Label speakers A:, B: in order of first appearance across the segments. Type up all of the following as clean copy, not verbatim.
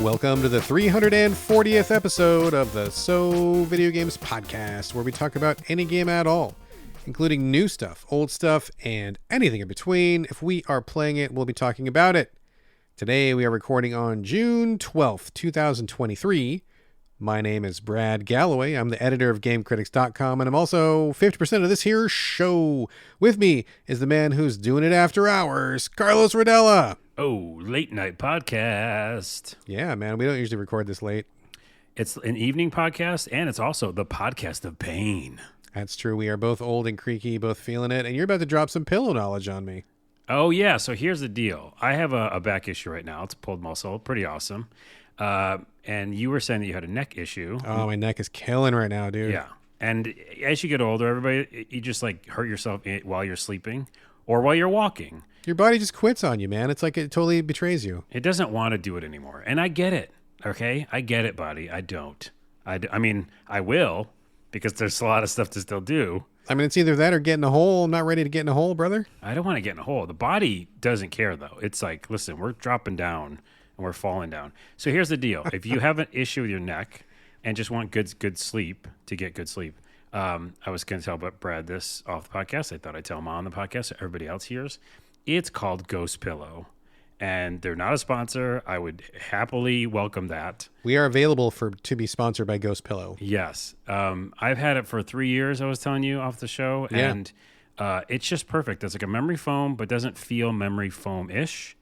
A: Welcome to the 340th episode of the Video Games podcast, where we talk about any game at all, including new stuff, old stuff, and anything in between. If we are playing it, we'll be talking about it. Today we are recording on June 12th, 2023. My name is Brad Galloway. I'm the editor of GameCritics.com, and I'm also 50% of this here show. With me is the man who's doing it after hours, Carlos Rodella.
B: Oh, late night podcast.
A: Yeah, man, we don't usually record this late.
B: It's an evening podcast, and it's also the podcast of pain.
A: That's true. We are both old and creaky, both feeling it, and you're about to drop some pillow knowledge on me.
B: Oh, yeah. So here's the deal. I have a back issue right now. It's a pulled muscle. Pretty awesome. And you were saying that you had a neck issue.
A: Oh, my neck is killing right now, dude.
B: Yeah. And as you get older, you just like hurt yourself while you're sleeping or while you're walking.
A: Your body just quits on you, man. It's like it totally betrays you.
B: It doesn't want to do it anymore. And I get it. Okay? I get it, buddy. I don't. I mean, I will, because there's a lot of stuff to still do.
A: I mean, it's either that or get in a hole. I'm not ready to get in a hole, brother.
B: I don't want to get in a hole. The body doesn't care, though. It's like, listen, we're dropping down and we're falling down. So here's the deal. If you have an issue with your neck and just want good sleep, to get good sleep, I was going to tell Brad this off the podcast. I thought I'd tell him on the podcast so everybody else hears. It's called Ghost Pillow, and they're not a sponsor. I would happily welcome that.
A: We are available to be sponsored by Ghost Pillow.
B: Yes. I've had it for 3 years, I was telling you off the show, and it's just perfect. It's like a memory foam, but doesn't feel memory foam-ish,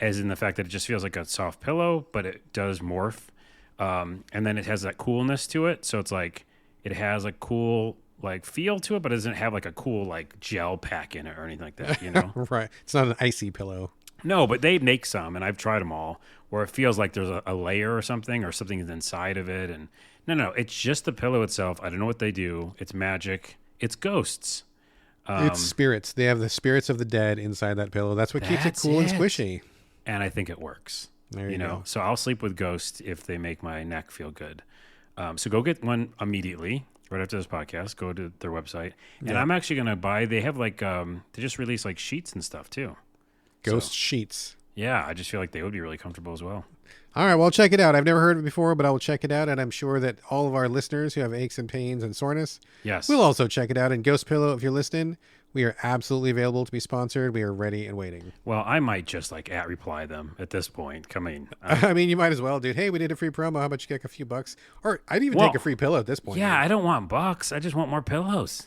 B: as in the fact that it just feels like a soft pillow, but it does morph. And then it has that coolness to it, so it's like it has a cool like feel to it, but it doesn't have like a cool like gel pack in it or anything like that, you know?
A: Right. It's not an icy pillow.
B: No, but they make some, and I've tried them all, where it feels like there's a layer or something is inside of it. And no, it's just the pillow itself. I don't know what they do. It's magic. It's ghosts.
A: It's spirits. They have the spirits of the dead inside that pillow. That's what keeps it cool and squishy.
B: And I think it works.
A: There you go.
B: Know? So I'll sleep with ghosts if they make my neck feel good. So go get one immediately. Right after this podcast, go to their website. And I'm actually going to buy, they have like, they just released like sheets and stuff too.
A: Ghost sheets.
B: Yeah, I just feel like they would be really comfortable as well.
A: All right, well, check it out. I've never heard of it before, but I will check it out. And I'm sure that all of our listeners who have aches and pains and soreness will also check it out. And Ghost Pillow, if you're listening, we are absolutely available to be sponsored. We are ready and waiting.
B: Well, I might just like reply them at this point. Come in.
A: I mean, you might as well, dude. Hey, we did a free promo. How about you get a few bucks? Or I'd even take a free pillow at this point.
B: Yeah,
A: dude.
B: I don't want bucks. I just want more pillows.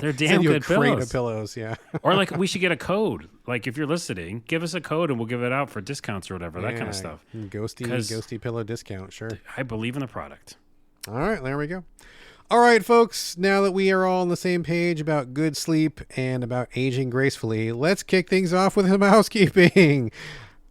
B: They're damn
A: good
B: pillows.
A: Crate of pillows, yeah.
B: Or like we should get a code. Like if you're listening, give us a code and we'll give it out for discounts or whatever, that kind of stuff.
A: Ghosty pillow discount, sure.
B: I believe in the product.
A: All right, there we go. All right, folks, now that we are all on the same page about good sleep and about aging gracefully, let's kick things off with some housekeeping.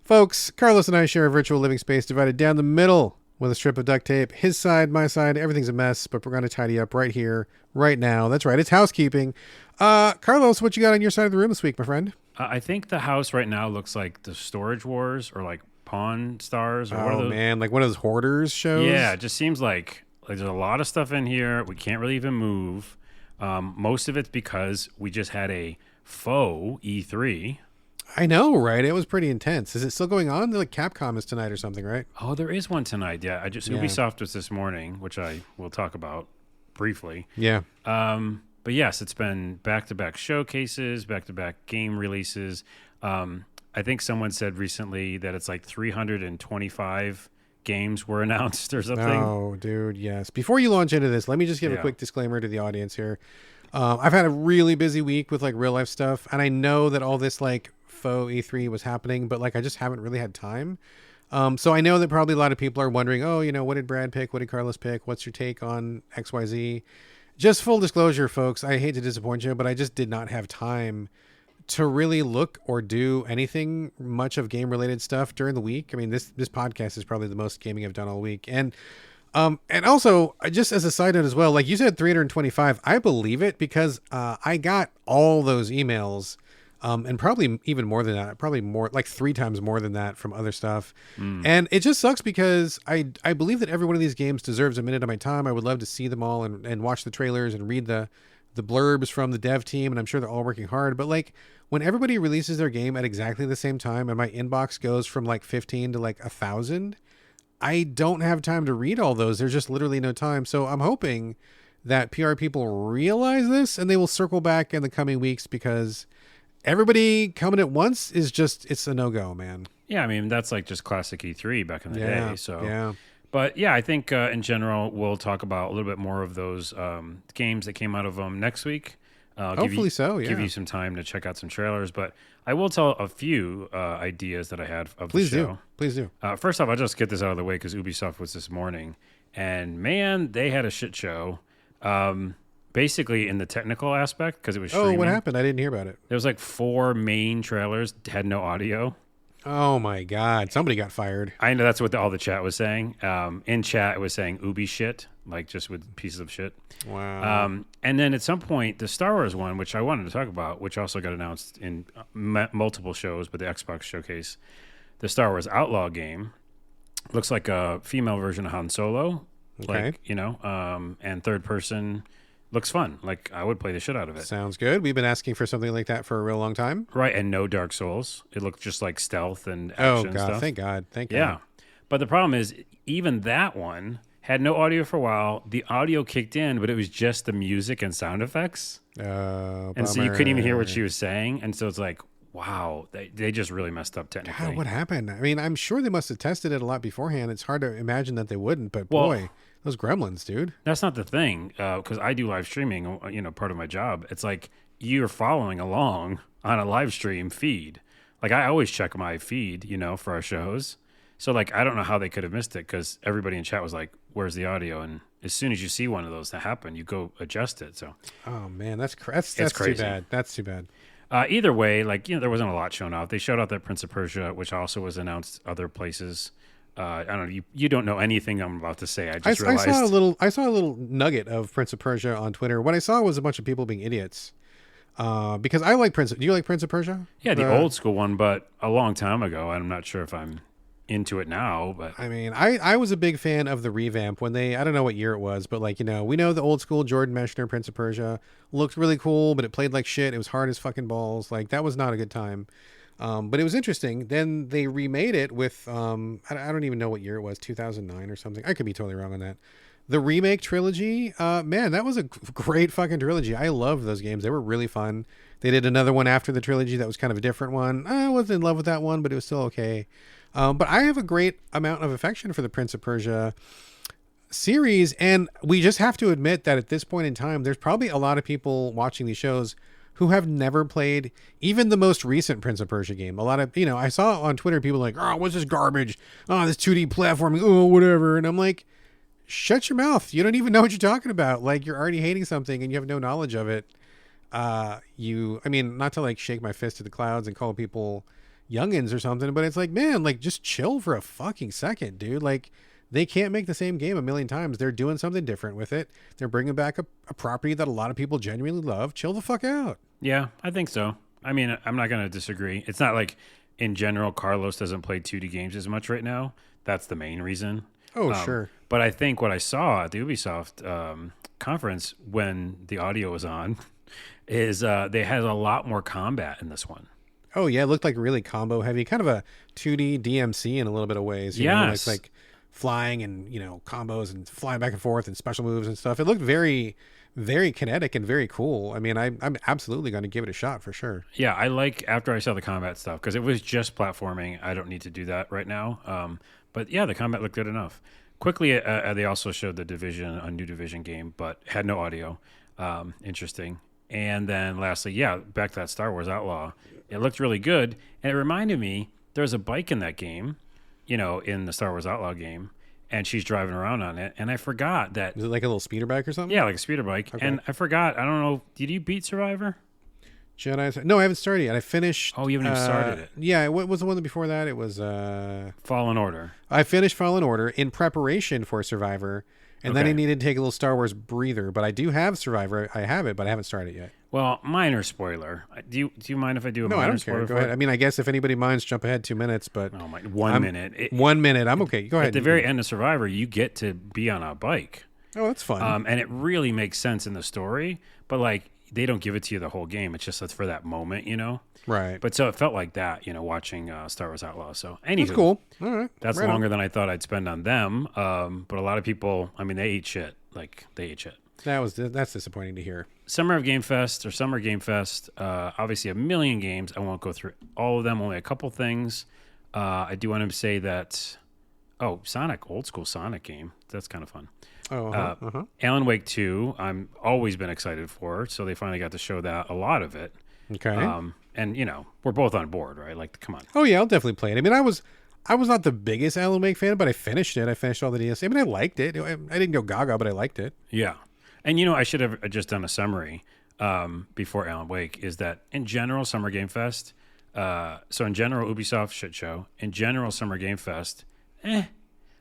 A: Folks, Carlos and I share a virtual living space divided down the middle with a strip of duct tape. His side, my side, everything's a mess, but we're going to tidy up right here, right now. That's right, it's housekeeping. Carlos, what you got on your side of the room this week, my friend?
B: I think the house right now looks like the Storage Wars or like Pawn Stars. Or
A: one of those, man, like one of those hoarders shows?
B: Yeah, it just seems like there's a lot of stuff in here. We can't really even move. Most of it's because we just had a faux E3.
A: I know, right? It was pretty intense. Is it still going on? Like Capcom is tonight or something, right?
B: Oh, there is one tonight. Yeah, Ubisoft was this morning, which I will talk about briefly.
A: Yeah.
B: But yes, it's been back-to-back showcases, back-to-back game releases. I think someone said recently that it's like 325 games were announced or something.
A: Oh, dude, yes. Before you launch into this, let me just give a quick disclaimer to the audience here. I've had a really busy week with like real life stuff, and I know that all this like faux E3 was happening, but like I just haven't really had time. So I know that probably a lot of people are wondering, oh, what did Brad pick? What did Carlos pick? What's your take on XYZ? Just full disclosure, folks, I hate to disappoint you, but I just did not have time to really look or do anything much of game related stuff during the week. I mean, this podcast is probably the most gaming I've done all week. And also, just as a side note as well, like you said, 325, I believe it because I got all those emails and probably even more than that, probably more like 3 times more than that from other stuff. And it just sucks because I believe that every one of these games deserves a minute of my time. I would love to see them all and watch the trailers and read the the blurbs from the dev team, and I'm sure they're all working hard. But like when everybody releases their game at exactly the same time, and my inbox goes from like 15 to like 1,000, I don't have time to read all those. There's just literally no time. So I'm hoping that PR people realize this and they will circle back in the coming weeks, because everybody coming at once is just, it's a no-go, man.
B: Yeah, I mean, that's like just classic E3 back in the day. So,
A: yeah.
B: But yeah, I think in general, we'll talk about a little bit more of those games that came out of them next week.
A: Hopefully so, yeah.
B: Give you some time to check out some trailers. But I will tell a few ideas that I had of the show.
A: Please do.
B: First off, I'll just get this out of the way because Ubisoft was this morning. And man, they had a shit show. Basically in the technical aspect, because it was streaming.
A: Oh, what happened? I didn't hear about it.
B: There was like 4 main trailers, had no audio.
A: Oh my God. Somebody got fired.
B: I know that's what all the chat was saying. In chat, it was saying Ubi shit, like just with pieces of shit.
A: Wow.
B: And then at some point, the Star Wars one, which I wanted to talk about, which also got announced in multiple shows, but the Xbox showcase, the Star Wars Outlaw game, looks like a female version of Han Solo.
A: Okay.
B: Like, and third person. Looks fun. Like, I would play the shit out of it.
A: Sounds good. We've been asking for something like that for a real long time.
B: Right, and no Dark Souls. It looked just like stealth and action stuff.
A: Thank God.
B: Yeah. But the problem is, even that one had no audio for a while. The audio kicked in, but it was just the music and sound effects. And so you couldn't even hear what she was saying. And so it's like, wow, they just really messed up technically.
A: God, what happened? I mean, I'm sure they must have tested it a lot beforehand. It's hard to imagine that they wouldn't, but boy, those gremlins, dude.
B: That's not the thing, because I do live streaming, part of my job. It's like you're following along on a live stream feed. Like, I always check my feed, for our shows. So, like, I don't know how they could have missed it, because everybody in chat was like, where's the audio? And as soon as you see one of those that happen, you go adjust it. So,
A: oh, man, that's crazy. Too bad. That's too bad.
B: Either way, like, there wasn't a lot shown off. They showed off that Prince of Persia, which also was announced other places. I don't know. You don't know anything I'm about to say. I realized.
A: I saw a little nugget of Prince of Persia on Twitter. What I saw was a bunch of people being idiots. Because I like do you like Prince of Persia?
B: Yeah, the old school one, but a long time ago. I'm not sure if I'm into it now, but
A: I mean, I was a big fan of the revamp when I don't know what year it was, but like, we know the old school Jordan Mechner Prince of Persia looked really cool, but it played like shit. It was hard as fucking balls. Like, that was not a good time. But it was interesting. Then they remade it with, I don't even know what year it was, 2009 or something. I could be totally wrong on that. The remake trilogy, man, that was a great fucking trilogy. I loved those games. They were really fun. They did another one after the trilogy that was kind of a different one. I wasn't in love with that one, but it was still okay. But I have a great amount of affection for the Prince of Persia series, and we just have to admit that at this point in time, there's probably a lot of people watching these shows who have never played even the most recent Prince of Persia game. A lot of, I saw on Twitter people like, oh, what's this garbage? Oh, this 2D platforming, oh, whatever. And I'm like, shut your mouth. You don't even know what you're talking about. Like, you're already hating something and you have no knowledge of it. I mean, not to like shake my fist to the clouds and call people youngins or something, but it's like, man, like, just chill for a fucking second, dude. Like, they can't make the same game a million times. They're doing something different with it. They're bringing back a property that a lot of people genuinely love. Chill the fuck out.
B: Yeah, I think so. I mean, I'm not going to disagree. It's not like, in general, Carlos doesn't play 2D games as much right now. That's the main reason.
A: Oh, sure.
B: But I think what I saw at the Ubisoft conference when the audio was on is they had a lot more combat in this one.
A: Oh, yeah. It looked like really combo heavy, kind of a 2D DMC in a little bit of ways.
B: Yes.
A: Like flying and, combos and flying back and forth and special moves and stuff. It looked very, very kinetic and very cool. I mean, I'm absolutely going to give it a shot for sure.
B: Yeah, I like after I saw the combat stuff, because it was just platforming. I don't need to do that right now. But yeah, the combat looked good enough. Quickly, they also showed the Division, a new Division game, but had no audio. Interesting. And then lastly, yeah, back to that Star Wars Outlaw. It looked really good. And it reminded me, there's a bike in that game, in the Star Wars Outlaw game, and she's driving around on it. And I forgot that.
A: Is it like a little speeder bike or something?
B: Yeah, like a speeder bike. Okay. And I forgot, I don't know, did you beat Survivor?
A: Jedi. No, I haven't started yet. I finished.
B: Oh, you haven't even started it.
A: Yeah, what was the one before that? It was
B: Fallen Order.
A: I finished Fallen Order in preparation for Survivor, and then I needed to take a little Star Wars breather. But I do have Survivor. I have it, but I haven't started it yet.
B: Well, minor spoiler. Do you mind if I do a
A: minor
B: minor
A: spoiler?
B: spoiler?
A: Go ahead. I mean, I guess if anybody minds, jump ahead 2 minutes. But
B: oh my, 1 minute.
A: 1 minute. I'm okay. Go ahead.
B: At the very end of Survivor, you get to be on a bike.
A: Oh, that's fun.
B: And it really makes sense in the story, but like they don't give it to you the whole game. It's just that's for that moment,
A: Right.
B: But so it felt like that, watching Star Wars Outlaws. So anywho,
A: That's cool. All right.
B: that's
A: Right
B: longer
A: on.
B: than I thought I'd spend on them. But a lot of people, I mean, they ate shit. Like they ate shit.
A: That's disappointing to hear.
B: Summer Game Fest, obviously a million games. I won't go through all of them, only a couple things. I do want to say that, Sonic, old school Sonic game. That's kind of fun.
A: Oh,
B: Alan Wake 2, I'm always been excited for. So they finally got to show that, a lot of it.
A: Okay.
B: And, we're both on board, right? Like, come on.
A: Oh yeah, I'll definitely play it. I mean, I was not the biggest Alan Wake fan, but I finished it. I finished all the DLC. I mean, I liked it. I didn't go gaga, but I liked it.
B: Yeah. And, I should have just done a summary before Alan Wake, is that in general, Summer Game Fest, so in general, Ubisoft shit show. In general, Summer Game Fest,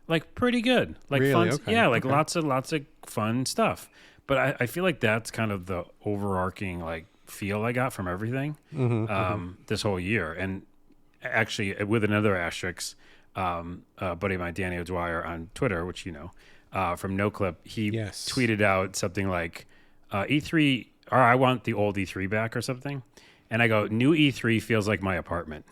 B: like pretty good. Like
A: really?
B: fun.
A: Okay.
B: Yeah, like
A: okay.
B: lots of fun stuff. But I feel like that's kind of the overarching like feel I got from everything this whole year. And actually, with another asterisk, a buddy of mine, Danny O'Dwyer on Twitter, which from NoClip, he tweeted out something like E3, or I want the old E3 back or something. And I go, new E3 feels like my apartment.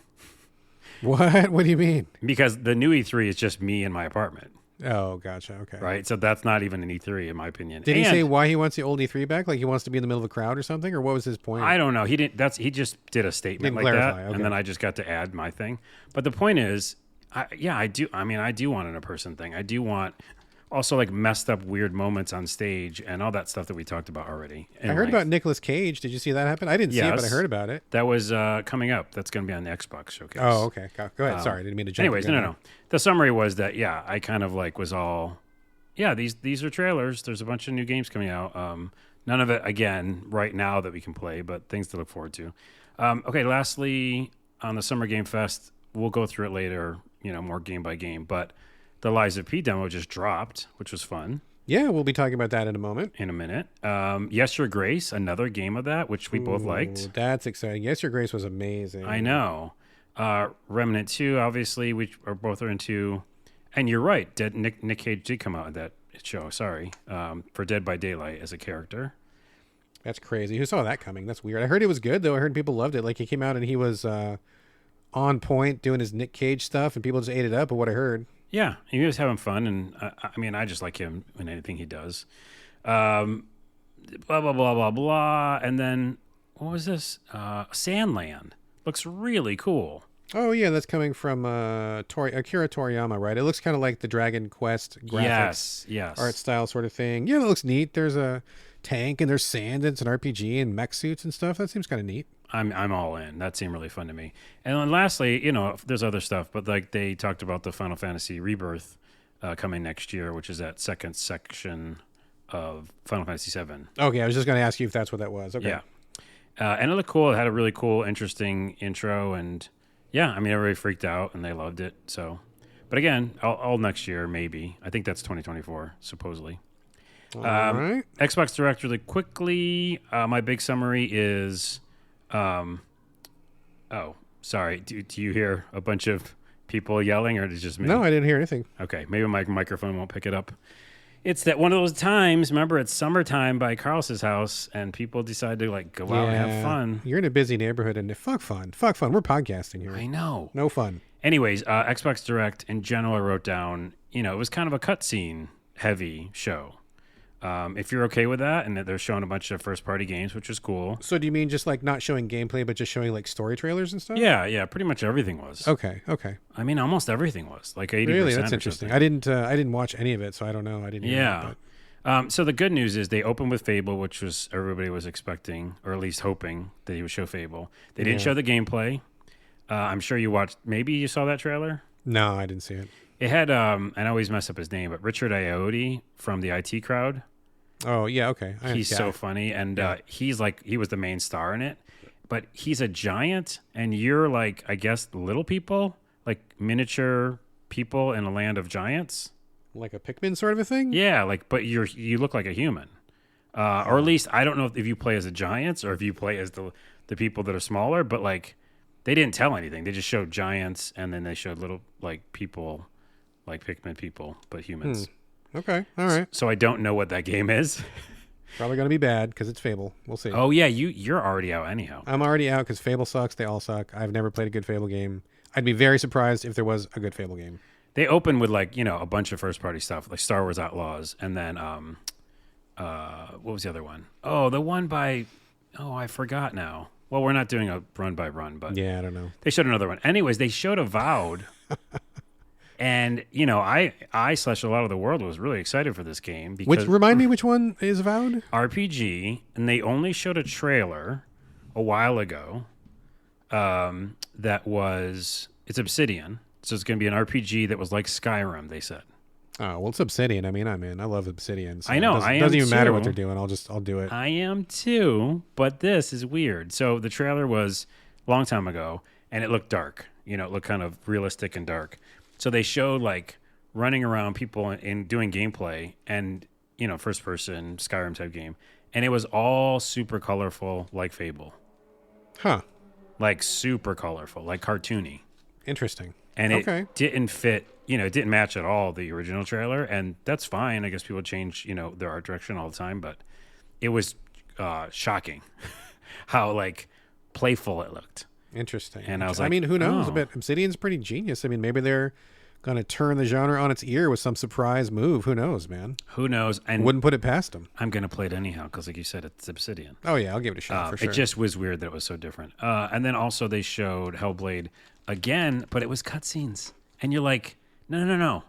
A: What? What do you mean?
B: Because the new E3 is just me in my apartment.
A: Oh, gotcha. Okay.
B: Right? So that's not even an E3 in my opinion.
A: Did he say why he wants the old E3 back? Like he wants to be in the middle of a crowd or something? Or what was his point?
B: I don't know. He didn't. He just did a statement like
A: clarify.
B: that,
A: Okay.
B: and then I just got to add my thing. But the point is, I do. I mean, I do want an in-person thing. I do want also like messed up weird moments on stage and all that stuff that we talked about already.
A: I heard about Nicolas Cage. Did you see that happen? I didn't see it, but I heard about it.
B: That was coming up. That's going to be on the Xbox showcase.
A: Oh, okay. Go ahead. Sorry, I didn't mean to jump.
B: Anyways, no. The summary was that I kind of like was all, these are trailers. There's a bunch of new games coming out. None of it again right now that we can play, but things to look forward to. Okay. Lastly, on the Summer Game Fest, we'll go through it later. More game by game, but the Lies of P demo just dropped, which was fun.
A: Yeah, we'll be talking about that in a moment.
B: In a minute. Yes, Your Grace, another game of that, which we both liked.
A: That's exciting. Yes, Your Grace was amazing.
B: I know. Remnant 2, obviously, we are both into. And you're right. Nick Cage did come out at that show, for Dead by Daylight as a character.
A: That's crazy. Who saw that coming? That's weird. I heard it was good, though. I heard people loved it. Like, he came out and he was on point doing his Nick Cage stuff, and people just ate it up, of what I heard.
B: Yeah, he was having fun, and I mean, I just like him in anything he does. Blah, blah, blah, blah, blah. And then, what was this? Sandland. Looks really cool.
A: Oh, yeah, that's coming from Akira Toriyama, right? It looks kind of like the Dragon Quest graphics,
B: yes,
A: art style sort of thing. Yeah, it looks neat. There's a tank, and there's sand, and it's an RPG, and mech suits and stuff. That seems kind of neat.
B: I'm all in. That seemed really fun to me. And then lastly, there's other stuff, but like they talked about the Final Fantasy Rebirth coming next year, which is that second section of Final Fantasy VII.
A: Okay, I was just going to ask you if that's what that was. Okay.
B: Yeah. And it looked cool. It had a really cool, interesting intro, and I mean, everybody freaked out and they loved it. So, but again, all next year maybe. I think that's 2024 supposedly.
A: All right.
B: Xbox Direct really quickly. My big summary is. Sorry. Do you hear a bunch of people yelling, or is it just me?
A: No, I didn't hear anything.
B: Okay, maybe my microphone won't pick it up. It's that one of those times. Remember, it's summertime by Carlos's house, and people decide to like go out and have fun.
A: You're in a busy neighborhood, and fuck fun. We're podcasting here.
B: I know.
A: No fun.
B: Anyways, Xbox Direct in general, I wrote down. It was kind of a cutscene heavy show. If you're okay with that, and that they're showing a bunch of first-party games, which is cool.
A: So do you mean just like not showing gameplay, but just showing like story trailers and stuff?
B: Yeah, pretty much everything was.
A: Okay.
B: I mean, almost everything was like 80%.
A: Really, that's interesting. I didn't watch any of it, so I don't know. I didn't.
B: Yeah. So the good news is they opened with Fable, which was everybody was expecting, or at least hoping that he would show Fable. They didn't show the gameplay. I'm sure you watched. Maybe you saw that trailer.
A: No, I didn't see it.
B: It had. I always mess up his name, but Richard Ayoade from the IT Crowd.
A: Oh, yeah, okay.
B: He's so funny, and he was the main star in it. But he's a giant, and you're like, I guess, little people, like miniature people in a land of giants.
A: Like a Pikmin sort of a thing?
B: Yeah, but you look like a human. Or at least, I don't know if you play as the giants or if you play as the people that are smaller, but like, they didn't tell anything. They just showed giants, and then they showed little, like, people, like Pikmin people, but humans.
A: Okay. All right.
B: So I don't know what that game is.
A: Probably going to be bad because it's Fable. We'll see.
B: Oh yeah, you're already out anyhow.
A: I'm already out because Fable sucks. They all suck. I've never played a good Fable game. I'd be very surprised if there was a good Fable game.
B: They open with like, a bunch of first party stuff, like Star Wars Outlaws, and then what was the other one? Oh, the one by I forgot now. Well, we're not doing a run by run, but
A: yeah, I don't know.
B: They showed another one. Anyways, they showed Avowed. And, I/a lot of the world was really excited for this game because
A: remind me which one is Avowed?
B: RPG, and they only showed a trailer a while ago. It's Obsidian. So it's going to be an RPG that was like Skyrim, they said.
A: Oh, well, it's Obsidian. I mean, I'm in. I love Obsidian. So
B: I know.
A: It doesn't even matter what they're doing. I'll do it.
B: I am too, but this is weird. So the trailer was a long time ago, and it looked dark. It looked kind of realistic and dark. So they showed like running around people and doing gameplay and, first person Skyrim type game. And it was all super colorful like Fable.
A: Huh.
B: Like super colorful, like cartoony.
A: Interesting.
B: And it didn't fit, it didn't match at all the original trailer. And that's fine. I guess people change, their art direction all the time. But it was shocking how like playful it looked.
A: Interesting.
B: And I was like,
A: I mean, who knows? But Obsidian's pretty genius. I mean, maybe they're going to turn the genre on its ear with some surprise move. Who knows, man?
B: Who knows? And
A: wouldn't put it past them.
B: I'm going to play it anyhow because, like you said, it's Obsidian.
A: Oh, yeah. I'll give it a shot for sure.
B: It just was weird that it was so different. And then also they showed Hellblade again, but it was cutscenes. And you're like, no.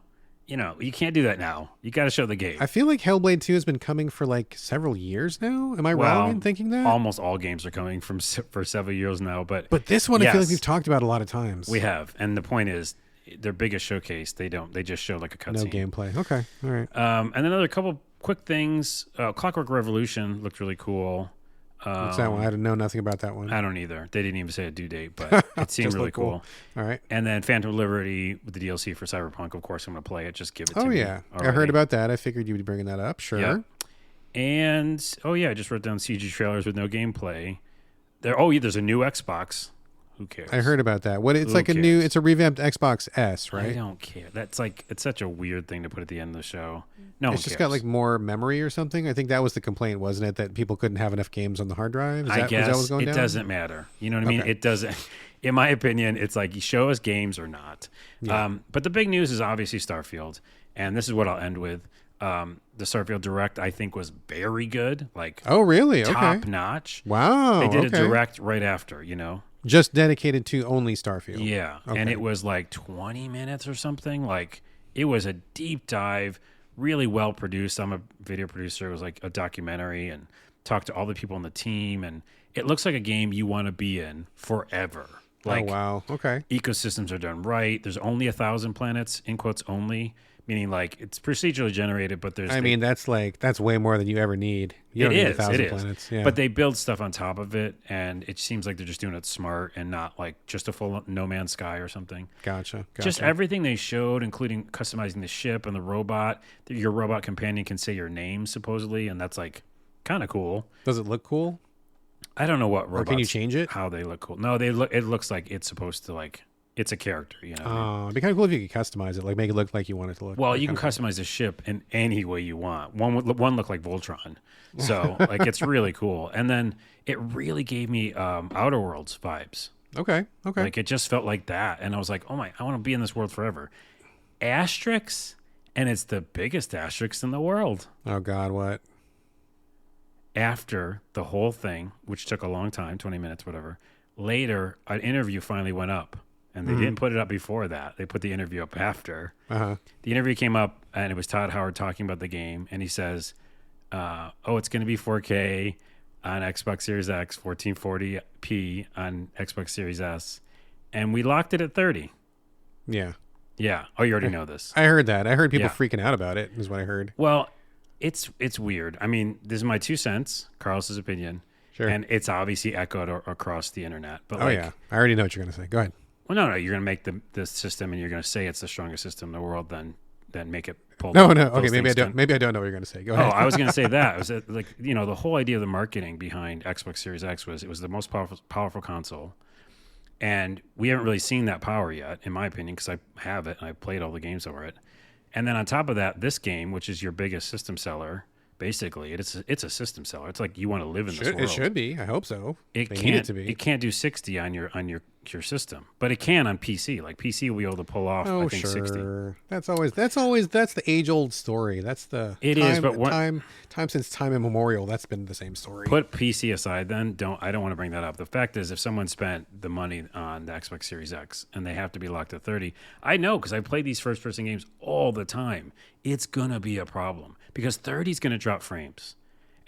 B: You can't do that now. You got to show the game.
A: I feel like Hellblade 2 has been coming for like several years now. Am I wrong in thinking that?
B: Almost all games are coming for several years now. But
A: this one, I feel like we've talked about a lot of times.
B: We have. And the point is, their biggest showcase, they just show like a cutscene.
A: No gameplay. Okay. All right.
B: And then another couple quick things. Clockwork Revolution looked really cool.
A: What's that one? I didn't know nothing about that one.
B: I don't either. They didn't even say a due date, but it seemed really cool.
A: All right.
B: And then Phantom Liberty with the DLC for Cyberpunk. Of course, I'm going to play it. Just give it to me.
A: Oh, yeah. I heard about that. I figured you'd be bringing that up. Sure.
B: Yeah. And, I just wrote down CG trailers with no gameplay. There's a new Xbox. Who cares?
A: I heard about that. It's a revamped Xbox S, right?
B: I don't care. It's such a weird thing to put at the end of the show. No one
A: cares. It's just got like more memory or something. I think that was the complaint, wasn't it? That people couldn't have enough games on the hard drive?
B: I guess it doesn't matter. You know what I mean? It doesn't. In my opinion, it's like you show us games or not. Yeah. But the big news is obviously Starfield. And this is what I'll end with. The Starfield Direct, I think, was very good. Like,
A: oh, really?
B: Top notch.
A: Wow.
B: They did a Direct right after,
A: Just dedicated to only Starfield.
B: Yeah. Okay. And it was like 20 minutes or something. Like, it was a deep dive, really well produced. I'm a video producer. It was like a documentary and talked to all the people on the team. And it looks like a game you want to be in forever. Like,
A: oh, wow. Okay.
B: Ecosystems are done right. There's only 1,000 planets, in quotes only. Meaning, like, it's procedurally generated, but there's...
A: that's way more than you ever need. You don't need 1,000 planets. Yeah.
B: But they build stuff on top of it, and it seems like they're just doing it smart and not, like, just a full No Man's Sky or something.
A: Gotcha.
B: Just everything they showed, including customizing the ship and the robot. Your robot companion can say your name, supposedly, and that's, like, kind of cool.
A: Does it look cool?
B: I don't know what robots...
A: Or can you change it?
B: How they look cool. No, it looks like it's supposed to, like... It's a character,
A: Oh, it'd be kind of cool if you could customize it, like make it look like you want it to look.
B: Well, you can customize the ship in any way you want. One looked like Voltron, so like it's really cool. And then it really gave me Outer Worlds vibes.
A: Okay.
B: Like it just felt like that, and I was like, oh my, I want to be in this world forever. Asterix, and it's the biggest Asterix in the world.
A: Oh God, what?
B: After the whole thing, which took a long time, 20 minutes, whatever. Later, an interview finally went up. And they didn't put it up before that. They put the interview up after. Uh-huh. The interview came up, and it was Todd Howard talking about the game. And he says, it's going to be 4K on Xbox Series X, 1440p on Xbox Series S. And we locked it at 30.
A: Yeah.
B: Yeah. Oh, you already know this.
A: I heard that. I heard people freaking out about it, is what I heard.
B: Well, it's weird. I mean, this is my 2 cents, Carlos's opinion.
A: Sure.
B: And it's obviously echoed across the internet. But
A: I already know what you're going to say. Go ahead.
B: Well, no, you're going to make the system, and you're going to say it's the strongest system in the world, then make it pull.
A: No. Okay, maybe I don't. Maybe I don't know what you're going to say. Go ahead.
B: Oh, I was going to say that. It was like the whole idea of the marketing behind Xbox Series X was it was the most powerful console, and we haven't really seen that power yet, in my opinion, because I have it and I played all the games over it, And then on top of that, this game, which is your biggest system seller, basically, it's a system seller. It's like you want to live in this world.
A: It should be. I hope so.
B: It
A: They
B: can't.
A: need it to be.
B: It can't do 60 on your system, but it can on PC. Like PC will be able to pull off. I think 60.
A: That's the age old story. That's the time since time immemorial. That's been the same story.
B: Put PC aside, then I don't want to bring that up. The fact is, if someone spent the money on the Xbox Series X and they have to be locked at 30, I know because I play these first person games all the time. It's gonna be a problem because 30 is gonna drop frames,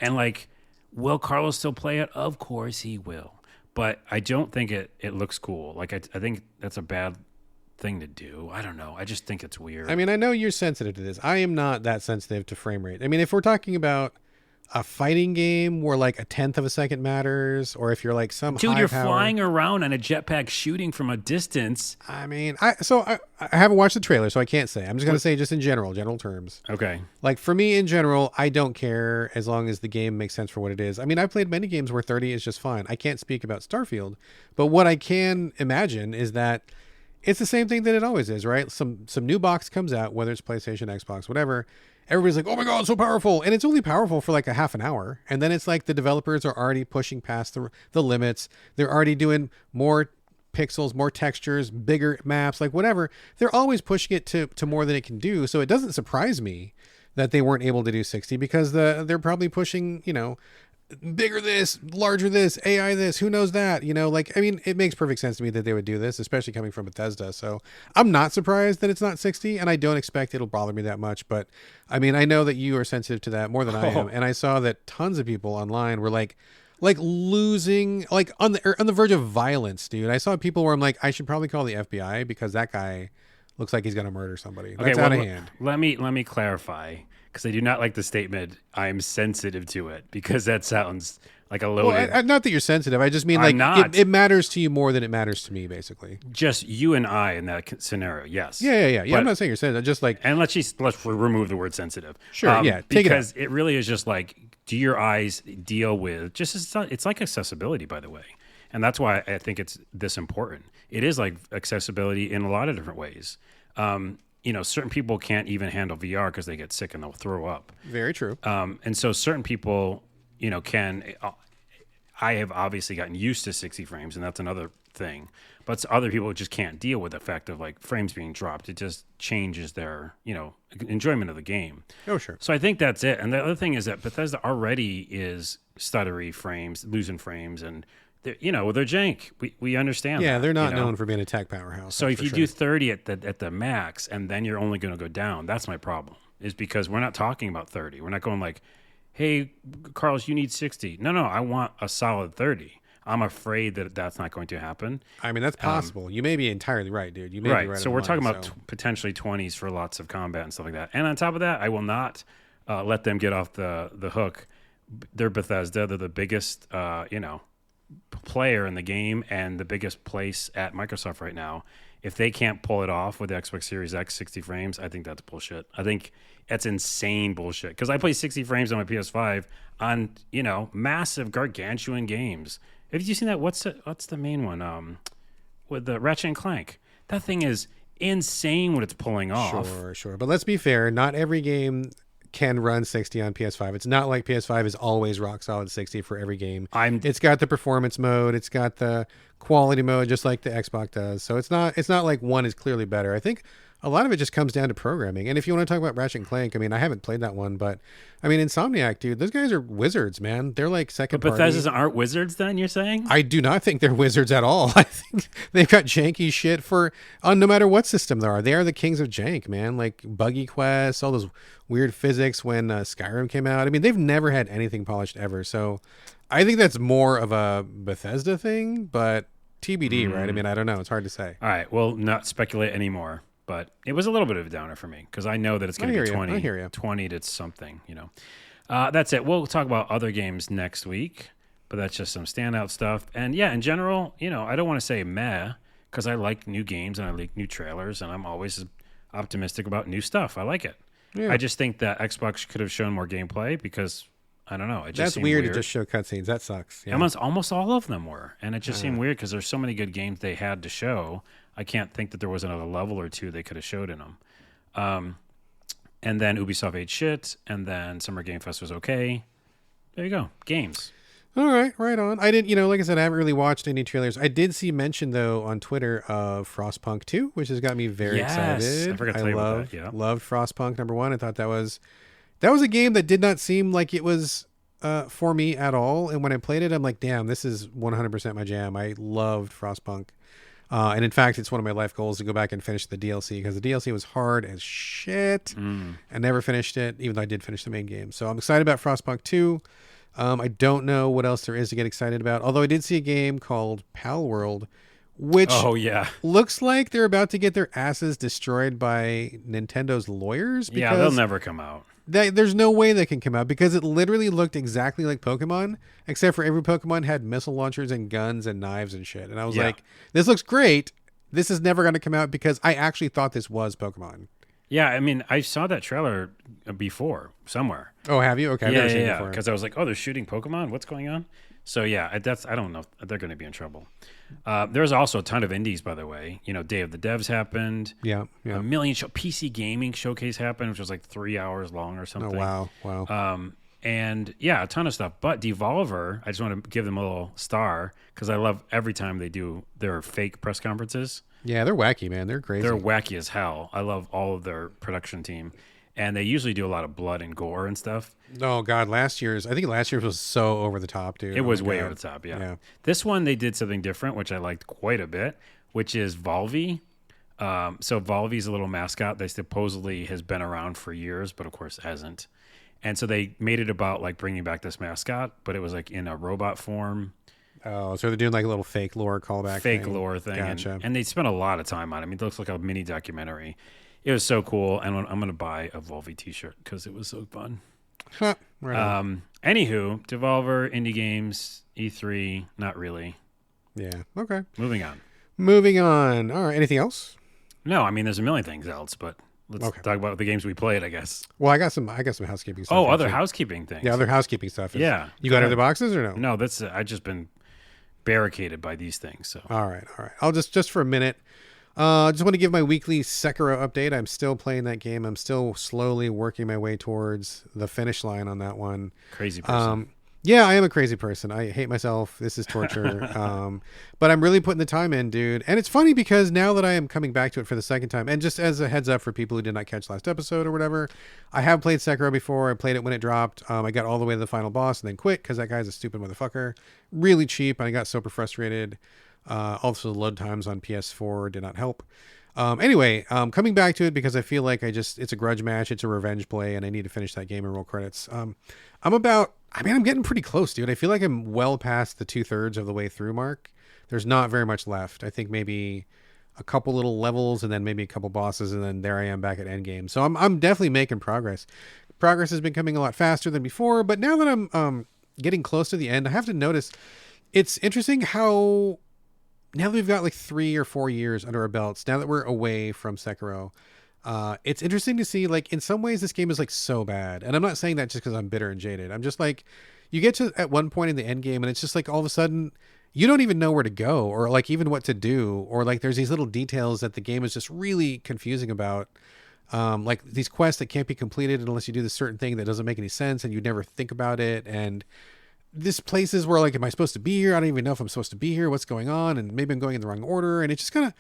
B: and like, will Carlos still play it? Of course he will. But I don't think it looks cool. Like, I think that's a bad thing to do. I don't know. I just think it's weird.
A: I mean, I know you're sensitive to this. I am not that sensitive to frame rate. I mean, if we're talking about a fighting game where like a tenth of a second matters, or if you're like some
B: dude, you're flying around on a jetpack shooting from a distance.
A: I mean, I haven't watched the trailer, so I can't say. I'm just gonna say just in general terms.
B: Okay.
A: Like for me in general, I don't care as long as the game makes sense for what it is. I mean, I've played many games where 30 is just fine. I can't speak about Starfield, but what I can imagine is that it's the same thing that it always is, right? Some new box comes out, whether it's PlayStation, Xbox, whatever. Everybody's like, oh my God, it's so powerful. And it's only powerful for like a half an hour. And then it's like the developers are already pushing past the limits. They're already doing more pixels, more textures, bigger maps, like whatever. They're always pushing it to more than it can do. So it doesn't surprise me that they weren't able to do 60 because they're probably pushing, bigger this, larger this, AI this, who knows that, like, I mean, it makes perfect sense to me that they would do this, especially coming from Bethesda. So I'm not surprised that it's not 60, and I don't expect it'll bother me that much. But I mean, I know that you are sensitive to that more than I am. And I saw that tons of people online were like losing, like on the verge of violence, dude. I saw people where I'm like, I should probably call the FBI because that guy looks like he's going to murder somebody. That's out of hand.
B: Let me clarify. Because I do not like the statement, I'm sensitive to it, because that sounds like a loaded...
A: Well, not that you're sensitive. I just mean it matters to you more than it matters to me, basically.
B: Just you and I in that scenario, yes.
A: Yeah. But, I'm not saying you're sensitive. Just like...
B: And let's remove the word sensitive.
A: Sure,
B: because it really is just like, do your eyes deal with... It's like accessibility, by the way. And that's why I think it's this important. It is like accessibility in a lot of different ways. Certain people can't even handle VR because they get sick and they'll throw up.
A: Very true.
B: And so certain people, can. I have obviously gotten used to 60 frames, and that's another thing. But other people just can't deal with the fact of like frames being dropped. It just changes their, enjoyment of the game.
A: Oh, sure.
B: So I think that's it. And the other thing is that Bethesda already is stuttery frames, losing frames, and they're jank. We understand.
A: Yeah,
B: that,
A: they're not known for being a tech powerhouse.
B: So if you do 30 at the max, and then you're only going to go down, that's my problem. Is because we're not talking about 30. We're not going like, hey, Carlos, you need 60. No, I want a solid 30. I'm afraid that that's not going to happen.
A: I mean, that's possible. You may be entirely right, dude. You may be right.
B: So we're talking about potentially 20s for lots of combat and stuff like that. And on top of that, I will not let them get off the hook. They're Bethesda. They're the biggest, player in the game and the biggest place at Microsoft right now. If they can't pull it off with the Xbox Series X 60 frames, I think that's bullshit. I think that's insane bullshit. Because I play 60 frames on my PS5 on, massive gargantuan games. Have you seen that? What's the main one? With the Ratchet and Clank. That thing is insane what it's pulling off.
A: Sure. But let's be fair. Not every game can run 60 on PS5. It's not like PS5 is always rock solid 60 for every game. It's got the performance mode, it's got the quality mode just like the Xbox does. So it's not like one is clearly better. I think a lot of it just comes down to programming. And if you want to talk about Ratchet and Clank, I mean, I haven't played that one, but I mean, Insomniac, dude, those guys are wizards, man. They're like second party.
B: But Bethesda aren't wizards then, you're saying?
A: I do not think they're wizards at all. I think they've got janky shit on no matter what system they are. They are the kings of jank, man. Like buggy quests, all those weird physics when Skyrim came out. I mean, they've never had anything polished ever. So I think that's more of a Bethesda thing, but TBD, right? I mean, I don't know. It's hard to say.
B: All right. We'll not speculate anymore. But it was a little bit of a downer for me because I know that it's going to be 20 to something, That's it. We'll talk about other games next week, but that's just some standout stuff. And yeah, in general, I don't want to say meh because I like new games and I like new trailers and I'm always optimistic about new stuff. I like it. Yeah. I just think that Xbox could have shown more gameplay because I don't know. It just
A: That's weird to just show cutscenes. That sucks.
B: Yeah. Almost all of them were. And it just seemed weird because there's so many good games they had to show. I can't think that there was another level or two they could have showed in them. and then Ubisoft ate shit, and then Summer Game Fest was okay. There you go. Games.
A: All right, right on. I didn't, like I said, I haven't really watched any trailers. I did see mention though on Twitter of Frostpunk 2, which has got me very excited.
B: I forgot to tell you about that. Yeah,
A: loved Frostpunk #1. I thought that was a game that did not seem like it was for me at all. And when I played it, I'm like, damn, this is 100% my jam. I loved Frostpunk. And in fact, it's one of my life goals to go back and finish the DLC because the DLC was hard as shit. I never finished it, even though I did finish the main game. So I'm excited about Frostpunk 2. I don't know what else there is to get excited about. Although I did see a game called Pal World, which looks like they're about to get their asses destroyed by Nintendo's lawyers.
B: Yeah, they'll never come out.
A: There's no way they can come out because it literally looked exactly like Pokemon, except for every Pokemon had missile launchers and guns and knives and shit. And I was like, this looks great. This is never going to come out because I actually thought this was Pokemon.
B: Yeah, I mean, I saw that trailer before somewhere.
A: Oh, have you? Okay, I've never seen it before.
B: Because I was like, oh, they're shooting Pokemon? What's going on? So yeah, I don't know. They're going to be in trouble. There's also a ton of indies, by the way. Day of the Devs happened.
A: Yeah.
B: A million PC gaming showcase happened, which was like 3 hours long or something.
A: Oh, wow.
B: And yeah, a ton of stuff. But Devolver, I just want to give them a little star because I love every time they do their fake press conferences.
A: Yeah, they're wacky, man. They're crazy.
B: They're wacky as hell. I love all of their production team. And they usually do a lot of blood and gore and stuff.
A: Oh, God. I think last year's was so over the top, dude.
B: It was way over the top, yeah. This one, they did something different, which I liked quite a bit, which is Volvi. So Volvi's a little mascot that supposedly has been around for years, but of course hasn't. And so they made it about like bringing back this mascot, but it was like in a robot form.
A: Oh, so they're doing like a little fake lore callback
B: lore thing.
A: Gotcha.
B: And they spent a lot of time on it. I mean, it looks like a mini documentary. It was so cool. And I'm going to buy a Volvi t-shirt because it was so fun.
A: Huh, right.
B: Anywho, Devolver, indie games, E3, not really.
A: Yeah. Okay.
B: Moving on.
A: All right. Anything else?
B: No, I mean, there's a million things else, but let's talk about the games we played, I guess.
A: Well, I got some housekeeping stuff.
B: Oh, other housekeeping things.
A: Yeah, other housekeeping stuff.
B: Yeah.
A: You got other boxes or no?
B: No, that's I've just been barricaded by these things. So.
A: All right. I'll just for a minute. Just want to give my weekly Sekiro update. I'm still playing that game. I'm still slowly working my way towards the finish line on that one.
B: Crazy person.
A: Yeah, I am a crazy person. I hate myself. This is torture. But I'm really putting the time in, dude. And it's funny because now that I am coming back to it for the second time, and just as a heads up for people who did not catch last episode or whatever, I have played Sekiro before. I played it when it dropped. I got all the way to the final boss and then quit because that guy's a stupid motherfucker. Really cheap, and I got super frustrated. Also, the load times on PS4 did not help. Anyway, coming back to it because I feel like it's a grudge match. It's a revenge play, and I need to finish that game and roll credits. I'm getting pretty close, dude. I feel like I'm well past the 2/3 of the way through mark. There's not very much left. I think maybe a couple little levels and then maybe a couple bosses, and then there I am back at endgame. So I'm definitely making progress. Progress has been coming a lot faster than before, but now that I'm getting close to the end, I have to notice it's interesting how now that we've got like 3 or 4 years under our belts, now that we're away from Sekiro, it's interesting to see, like, in some ways this game is like so bad. And I'm not saying that just because I'm bitter and jaded. I'm just like, you get to at one point in the end game and it's just like all of a sudden you don't even know where to go or like even what to do. Or like there's these little details that the game is just really confusing about. Like these quests that can't be completed unless you do this certain thing that doesn't make any sense and you never think about it. And this places where like, am I supposed to be here? I don't even know if I'm supposed to be here. What's going on? And maybe I'm going in the wrong order. And it just kind of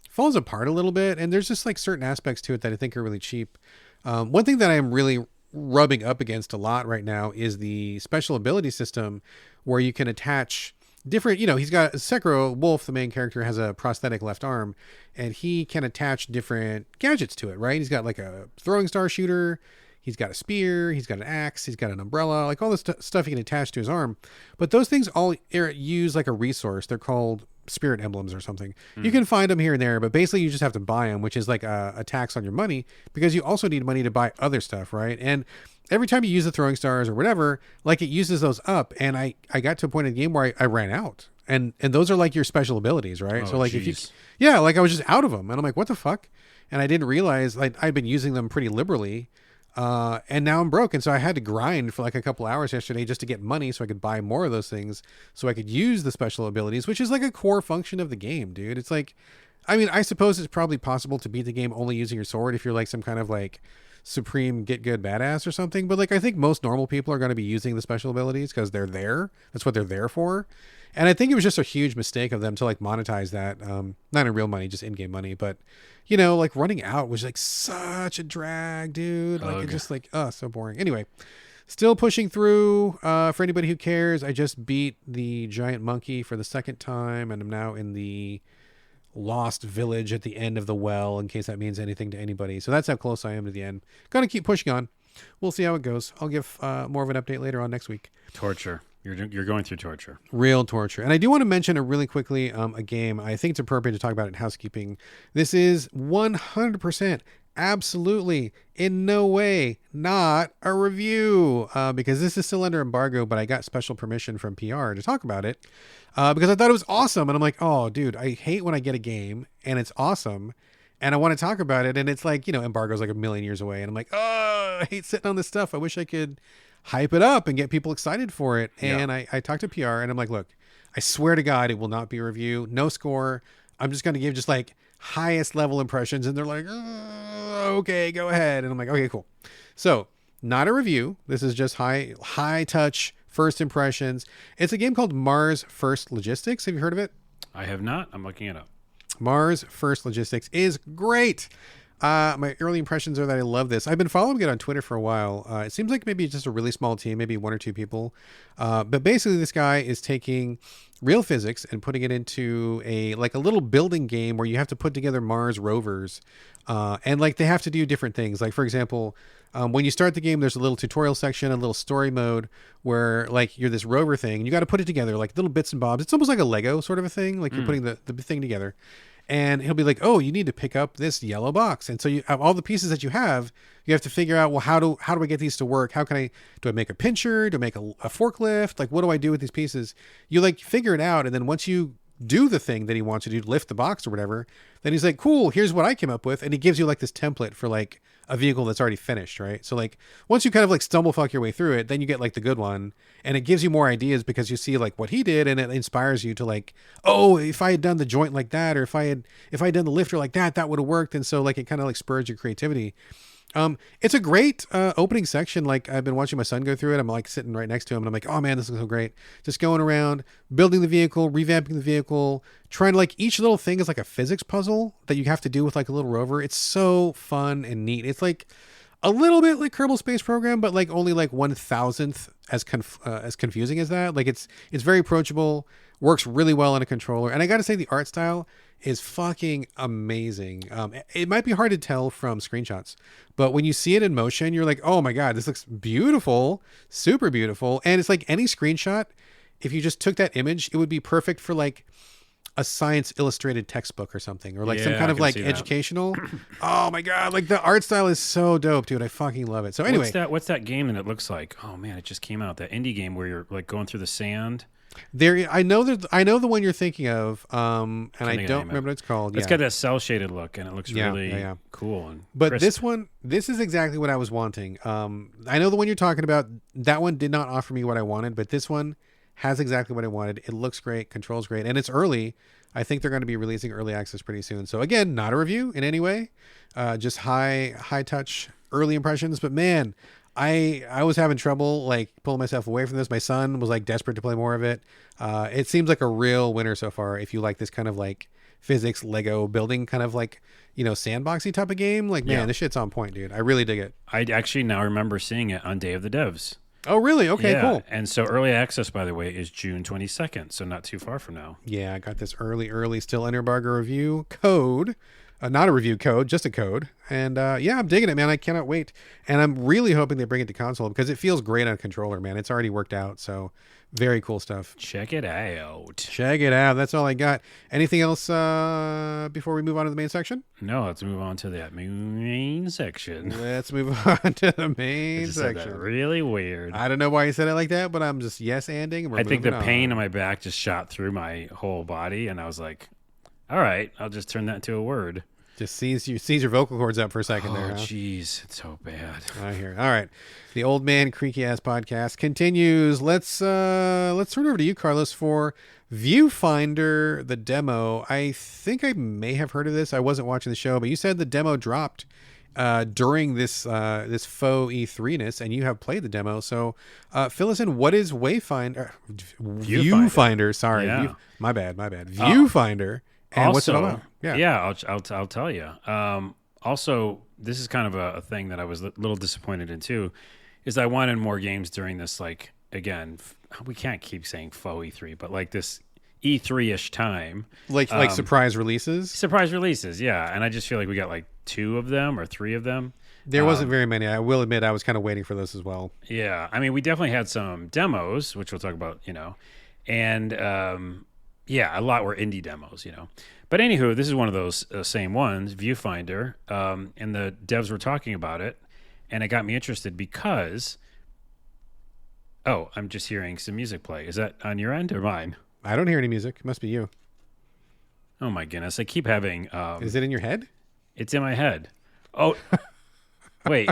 A: falls apart a little bit. And there's just like certain aspects to it that I think are really cheap. One thing that I am really rubbing up against a lot right now is the special ability system where you can attach different, he's got Sekiro, Wolf, the main character, has a prosthetic left arm and he can attach different gadgets to it, right? He's got like a throwing star shooter. He's got a spear, he's got an axe, he's got an umbrella, like all this stuff he can attach to his arm. But those things all use like a resource. They're called spirit emblems or something. You can find them here and there, but basically you just have to buy them, which is like a tax on your money because you also need money to buy other stuff, right? And every time you use the throwing stars or whatever, like it uses those up. And I got to a point in the game where I ran out. And those are like your special abilities, right? So like geez. Like I was just out of them. And I'm like, what the fuck? And I didn't realize like I'd been using them pretty liberally. And now I'm broke. And so I had to grind for like a couple hours yesterday just to get money so I could buy more of those things so I could use the special abilities, which is like a core function of the game, dude. It's like, I mean, I suppose it's probably possible to beat the game only using your sword if you're like some kind of like supreme get good badass or something. But like, I think most normal people are going to be using the special abilities because they're there. That's what they're there for. And I think it was just a huge mistake of them to like monetize that. Not in real money, just in-game money. But you know, like running out was like such a drag, dude. Like it's just like, so boring. Anyway, still pushing through. For anybody who cares, I just beat the giant monkey for the second time, and I'm now in the lost village at the end of the well, in case that means anything to anybody. So that's how close I am to the end. Gonna keep pushing on. We'll see how it goes. I'll give more of an update later on next week.
B: Torture. You're going through torture.
A: Real torture. And I do want to mention really quickly a game. I think it's appropriate to talk about it in housekeeping. This is 100%, absolutely, in no way, not a review, because this is still under embargo, but I got special permission from PR to talk about it because I thought it was awesome. And I'm like, oh, dude, I hate when I get a game and it's awesome and I want to talk about it. And it's like, you know, embargo's like a million years away. And I'm like, oh, I hate sitting on this stuff. I wish I could hype it up and get people excited for it. And I talked to PR and I'm like, look, I swear to God, it will not be a review. No score. I'm just going to give just like highest level impressions. And they're like, oh, okay, go ahead. And I'm like, okay, cool. So not a review. This is just high touch first impressions. It's a game called Mars First Logistics. Have you heard of it?
B: I have not. I'm looking it up.
A: Mars First Logistics is great. My early impressions are that I love this. I've been following it on Twitter for a while. It seems like maybe just a really small team, maybe one or two people. But basically this guy is taking real physics and putting it into a little building game where you have to put together Mars rovers. And like they have to do different things. Like for example, when you start the game, there's a little tutorial section, a little story mode where like you're this rover thing and you got to put it together like little bits and bobs. It's almost like a Lego sort of a thing. Like you're putting the thing together. And he'll be like, oh, you need to pick up this yellow box. And so you have all the pieces that you have to figure out, well, how do I get these to work? Do I make a pincher? Do I make a forklift? Like, what do I do with these pieces? You like figure it out. And then once you do the thing that he wants you to do, lift the box or whatever, then he's like, cool, here's what I came up with. And he gives you like this template for like a vehicle that's already finished, right? So like once you kind of like stumble fuck your way through it, then you get like the good one and it gives you more ideas because you see like what he did and it inspires you to like, oh, if I had done the joint like that, or if I had done the lifter like that, that would have worked. And so like it kind of like spurs your creativity. It's a great opening section. Like I've been watching my son go through it. I'm like sitting right next to him and I'm like, oh man, this looks so great. Just going around, building the vehicle, revamping the vehicle, trying to like each little thing is like a physics puzzle that you have to do with like a little rover. It's so fun and neat. It's like a little bit like Kerbal Space Program, but like only like 1,000th as confusing as that. Like it's very approachable, works really well on a controller. And I got to say the art style is fucking amazing. It might be hard to tell from screenshots, but when you see it in motion, you're like, oh my God, this looks beautiful, super beautiful. And it's like any screenshot, if you just took that image, it would be perfect for like a science illustrated textbook or something, or like some kind of like educational. Oh my God, like the art style is so dope, dude. I fucking love it. So anyway,
B: what's that game that it looks like? Oh man, it just came out. That indie game where you're like going through the sand.
A: I know the one you're thinking of, and I don't remember what it's called.
B: It's got that cell shaded look, and it looks really cool. And
A: but
B: crisp.
A: this is exactly what I was wanting. I know the one you're talking about. That one did not offer me what I wanted, but this one has exactly what I wanted. It looks great, controls great, and it's early. I think they're going to be releasing early access pretty soon. So again, not a review in any way, just high touch early impressions. But man, I was having trouble like pulling myself away from this. My son was like desperate to play more of it. It seems like a real winner so far. If you like this kind of like physics Lego building kind of like, you know, sandboxy type of game, like man, this shit's on point, dude. I really dig it.
B: I actually now remember seeing it on Day of the Devs.
A: Oh, really? Okay, cool.
B: And so early access, by the way, is June 22nd, so not too far from now.
A: Yeah, I got this early, still under embargo review code. Not a review code, just a code. And yeah, I'm digging it, man. I cannot wait. And I'm really hoping they bring it to console because it feels great on controller, man. It's already worked out, so very cool stuff.
B: Check it out.
A: That's all I got. Anything else before we move on to the main section?
B: No, let's move on to that main section.
A: Let's move on to the main section.
B: Said that really weird.
A: I don't know why you said it like that, but I'm just yes-anding.
B: I think the pain in my back just shot through my whole body, and I was like, all right, I'll just turn that into a word.
A: Just sees your vocal cords up for a second there.
B: Oh, jeez, it's so bad.
A: I hear it. All right, the Old Man Creaky Ass Podcast continues. Let's turn over to you, Carlos, for Viewfinder, the demo. I think I may have heard of this. I wasn't watching the show, but you said the demo dropped during this faux E3-ness, and you have played the demo. So fill us in. What is Viewfinder? Sorry,
B: Yeah.
A: my bad. Viewfinder. And
B: also,
A: what's it all about?
B: Yeah, I'll tell you. Also, this is kind of a thing that I was a little disappointed in too, is I wanted more games during this, like, again, we can't keep saying faux E3, but like this E3-ish time.
A: Like surprise releases?
B: Surprise releases, yeah. And I just feel like we got like 2 of them or 3 of them.
A: There wasn't very many. I will admit I was kind of waiting for this as well.
B: Yeah. I mean, we definitely had some demos, which we'll talk about, and yeah, a lot were indie demos, But anywho, this is one of those same ones, Viewfinder, and the devs were talking about it, and it got me interested because, I'm just hearing some music play. Is that on your end or mine?
A: I don't hear any music. It must be you.
B: Oh my goodness. I keep having...
A: Is it in your head?
B: It's in my head. Oh, wait.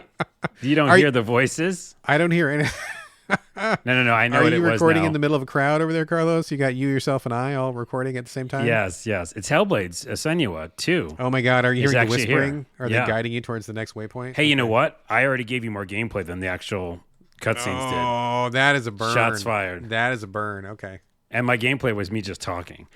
B: You don't hear the voices?
A: I don't hear any...
B: No. I know what it was.
A: Are you recording in the middle of a crowd over there, Carlos? You got you, yourself, and I all recording at the same time?
B: Yes. It's Hellblade's Senua, too.
A: Oh my God. Are you hearing the whispering?
B: Here.
A: Are they guiding you towards the next waypoint?
B: Hey, you know what? I already gave you more gameplay than the actual cutscenes did.
A: Oh, that is a burn.
B: Shots fired.
A: That is a burn. Okay.
B: And my gameplay was me just talking.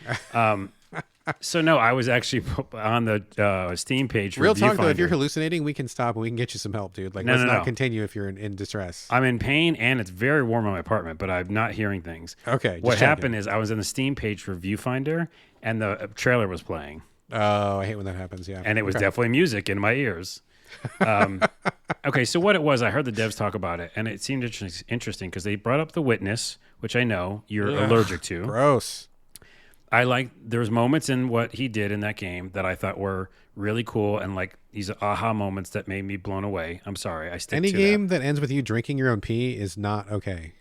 B: So no, I was actually on the Steam page for
A: Real talk,
B: Viewfinder.
A: though, if you're hallucinating, we can stop and we can get you some help, dude. Like, let's not continue if you're in distress.
B: I'm in pain, and it's very warm in my apartment, but I'm not hearing things.
A: Okay.
B: What happened is I was in the Steam page for Viewfinder, and the trailer was playing.
A: Oh, I hate when that happens, yeah.
B: And it was definitely music in my ears. Okay, so what it was, I heard the devs talk about it, and it seemed interesting because they brought up The Witness, which I know you're allergic to.
A: Gross.
B: There's moments in what he did in that game that I thought were really cool, and like these aha moments that made me blown away. I'm sorry, I stick
A: Any
B: to
A: game that ends with you drinking your own pee is not okay.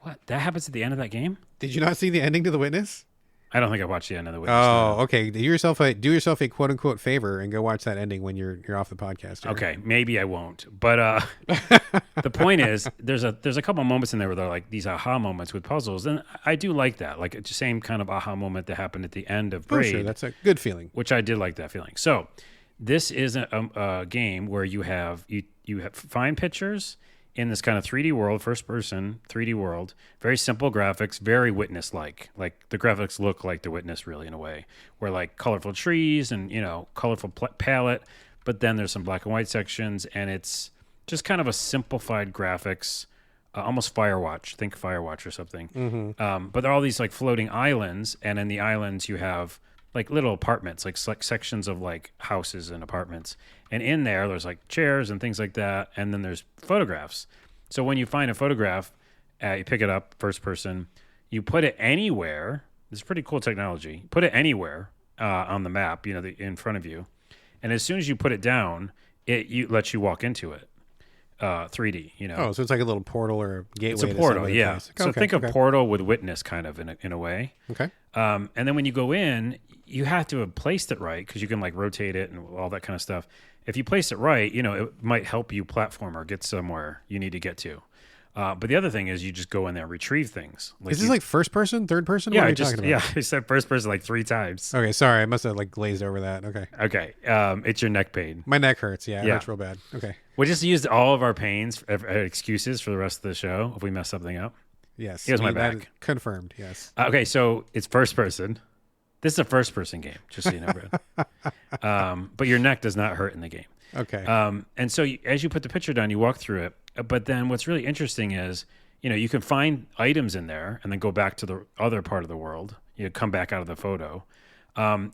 B: What? That happens at the end of that game?
A: Did you not see the ending to The Witness?
B: I don't think I watched the end of The Witness.
A: Oh, okay. Do yourself a quote unquote favor and go watch that ending when you're off the podcast. Here.
B: Okay, maybe I won't. But the point is, there's a couple moments in there where they're like these aha moments with puzzles, and I do like that. Like it's the same kind of aha moment that happened at the end of Braid.
A: Oh, sure, that's a good feeling.
B: Which I did like that feeling. So this is a game where you have find pictures in this kind of 3D world, first-person 3D world, very simple graphics, very Witness-like. Like the graphics look like The Witness, really, in a way, where like colorful trees and colorful palette, but then there's some black and white sections, and it's just kind of a simplified graphics, almost Firewatch. Think Firewatch or something.
A: Mm-hmm.
B: But there are all these like floating islands, and in the islands you have like little apartments, like sections of like houses and apartments. And in there's like chairs and things like that. And then there's photographs. So when you find a photograph, you pick it up, first person, you put it anywhere. This is pretty cool technology. Put it anywhere on the map, in front of you. And as soon as you put it down, it lets you walk into it. 3D, Oh,
A: so it's like a little portal or a gateway.
B: It's a portal, yeah.
A: Place.
B: So think of Portal with Witness kind of in a way.
A: Okay.
B: And then when you go in, you have to have placed it right because you can like rotate it and all that kind of stuff. If you place it right, it might help you platform or get somewhere you need to get to. But the other thing is you just go in there and retrieve things. Like
A: is this like first person, third person?
B: Yeah,
A: what are you talking about?
B: Yeah, I said first person like 3 times.
A: Okay, sorry. I must have like glazed over that. Okay.
B: It's your neck pain.
A: My neck hurts. Yeah, it hurts real bad. Okay.
B: We just used all of our pains, excuses for the rest of the show if we mess something up.
A: Yes.
B: Here's my back.
A: Confirmed, yes.
B: Okay, so it's first person. This is a first person game, just so you know, Brad. But your neck does not hurt in the game.
A: Okay.
B: And so as you put the picture down, you walk through it. But then what's really interesting is, you can find items in there and then go back to the other part of the world. You come back out of the photo.